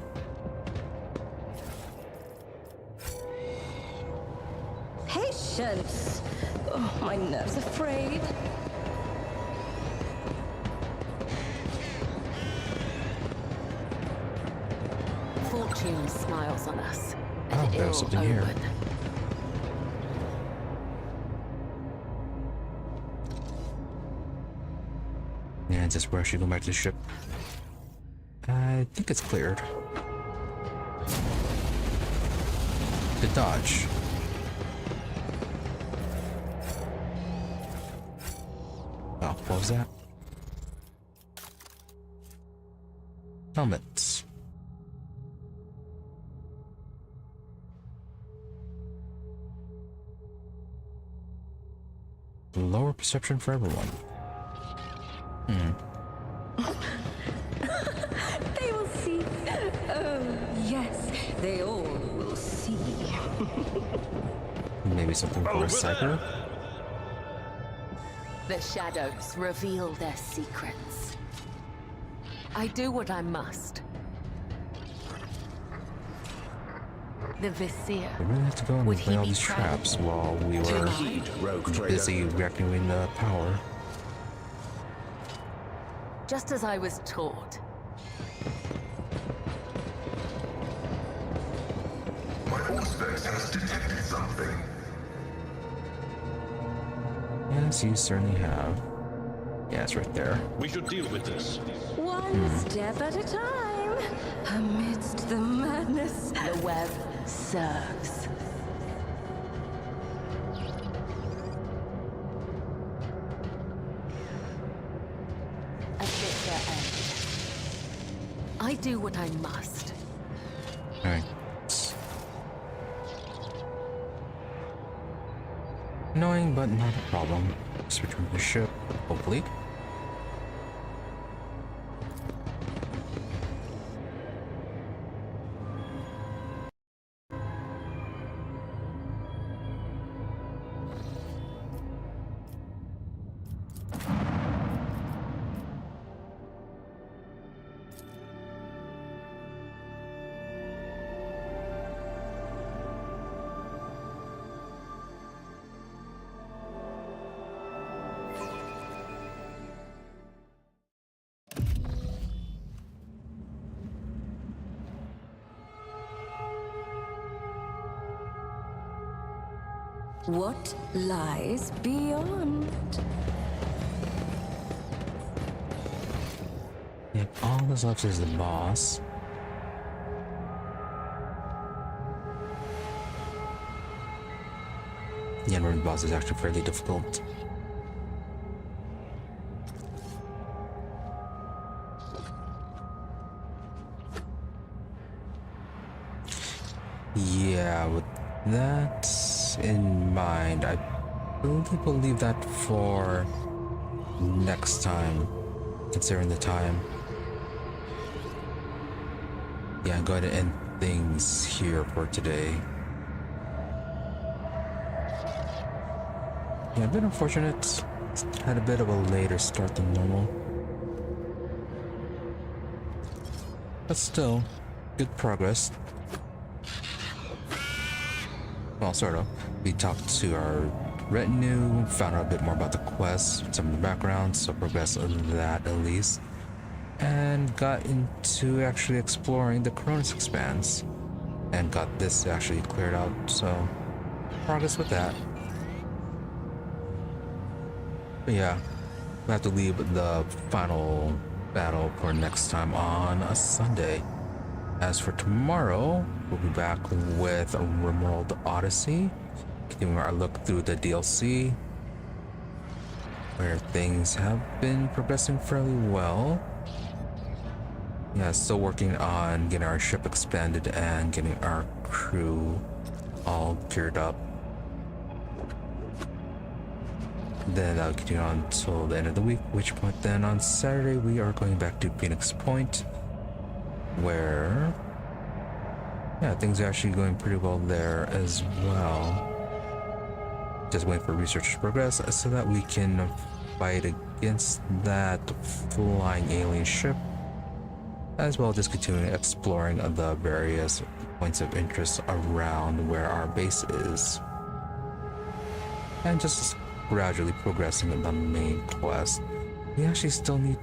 Patience! Oh, my nerves are frayed. tomb smiles on us. Oh, An there's ill something here. omen. And just we're actually going back to the ship. I think it's cleared. To dodge. Oh, what was that? Helmets. Lower perception for everyone. They will see. Oh, yes, they all will see. Maybe something for a cyber? The shadows reveal their secrets. I do what I must. The Vizier. We really have to go and Would he lay all be these proud? traps while we were Rogue trader. busy reactivating the power. Just as I was taught. My Auspex has detected something. Yes, you certainly have. Yeah, it's right there. We should deal with this. One step at a time, amidst the madness. The web serves. A bitter end. I do what I must. Alright. Annoying, but not a problem. Let's return to the ship, hopefully. What lies beyond? Yep, all that's left is the boss. The Anvers boss is actually fairly difficult. Yeah, with that in mind, I really believe that for next time, considering the time. Yeah, I'm going to end things here for today. Yeah, a bit unfortunate. Had a bit of a later start than normal. But still, good progress. Well, sort of. We talked to our retinue, found out a bit more about the quest, some of the background, so progress on that at least. And got into actually exploring the Cronus Expanse. And got this actually cleared out, so progress with that. But yeah, we have to leave the final battle for next time on a Sunday. As for tomorrow, we'll be back with Rimworld Odyssey, continuing our look through the DLC, where things have been progressing fairly well. Yeah, still working on getting our ship expanded and getting our crew all geared up. Then that'll continue on until the end of the week, which point then on Saturday we are going back to Phoenix Point, where yeah, things are actually going pretty well there as well. Just waiting for research to progress so that we can fight against that flying alien ship, as well as just continuing exploring the various points of interest around where our base is, and just gradually progressing in the main quest. We actually still need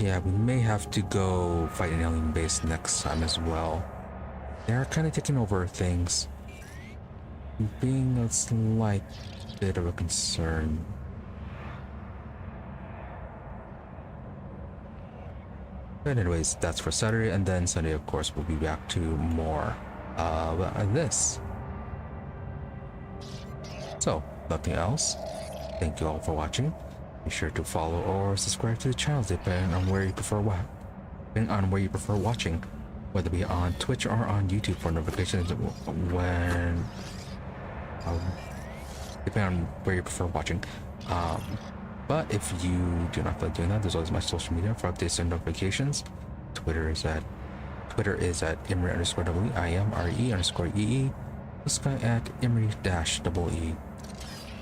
Yeah, we may have to go fight an alien base next time as well. They're kind of taking over things, being a slight bit of a concern. But anyways, that's for Saturday, and then Sunday, of course, we'll be back to more of this. So, nothing else. Thank you all for watching. Be sure to follow or subscribe to the channel depending on where you prefer watching, whether it be on Twitch or on YouTube for notifications when depending on where you prefer watching. But if you do not feel like doing that, there's always my social media for updates and notifications. Twitter is at Imri_EE, IMRE_EE. Sky at Imri-EE.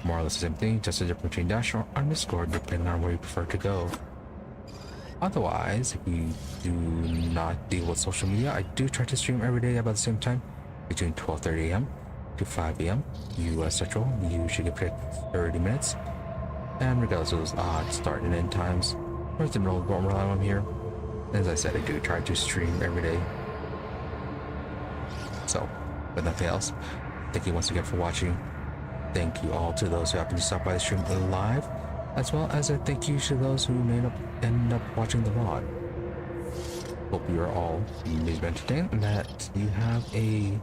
More or less the same thing, just a difference between dash or underscore depending on where you prefer to go. Otherwise, if you do not deal with social media, I do try to stream every day about the same time, between 12:30 a.m. to 5 a.m. US Central. You should get paid 30 minutes. And regardless of those odd start and end times, where's the middle of I'm here. As I said, I do try to stream every day. So, with nothing else, thank you once again for watching. Thank you all to those who happen to stop by the stream live, as well as a thank you to those who may end up watching the VOD. Hope you are all amazed and entertained, and that you have a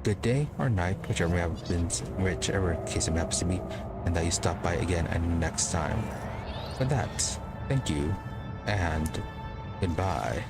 good day or night, whichever case it happens to be, and that you stop by again and next time. With that, thank you and goodbye.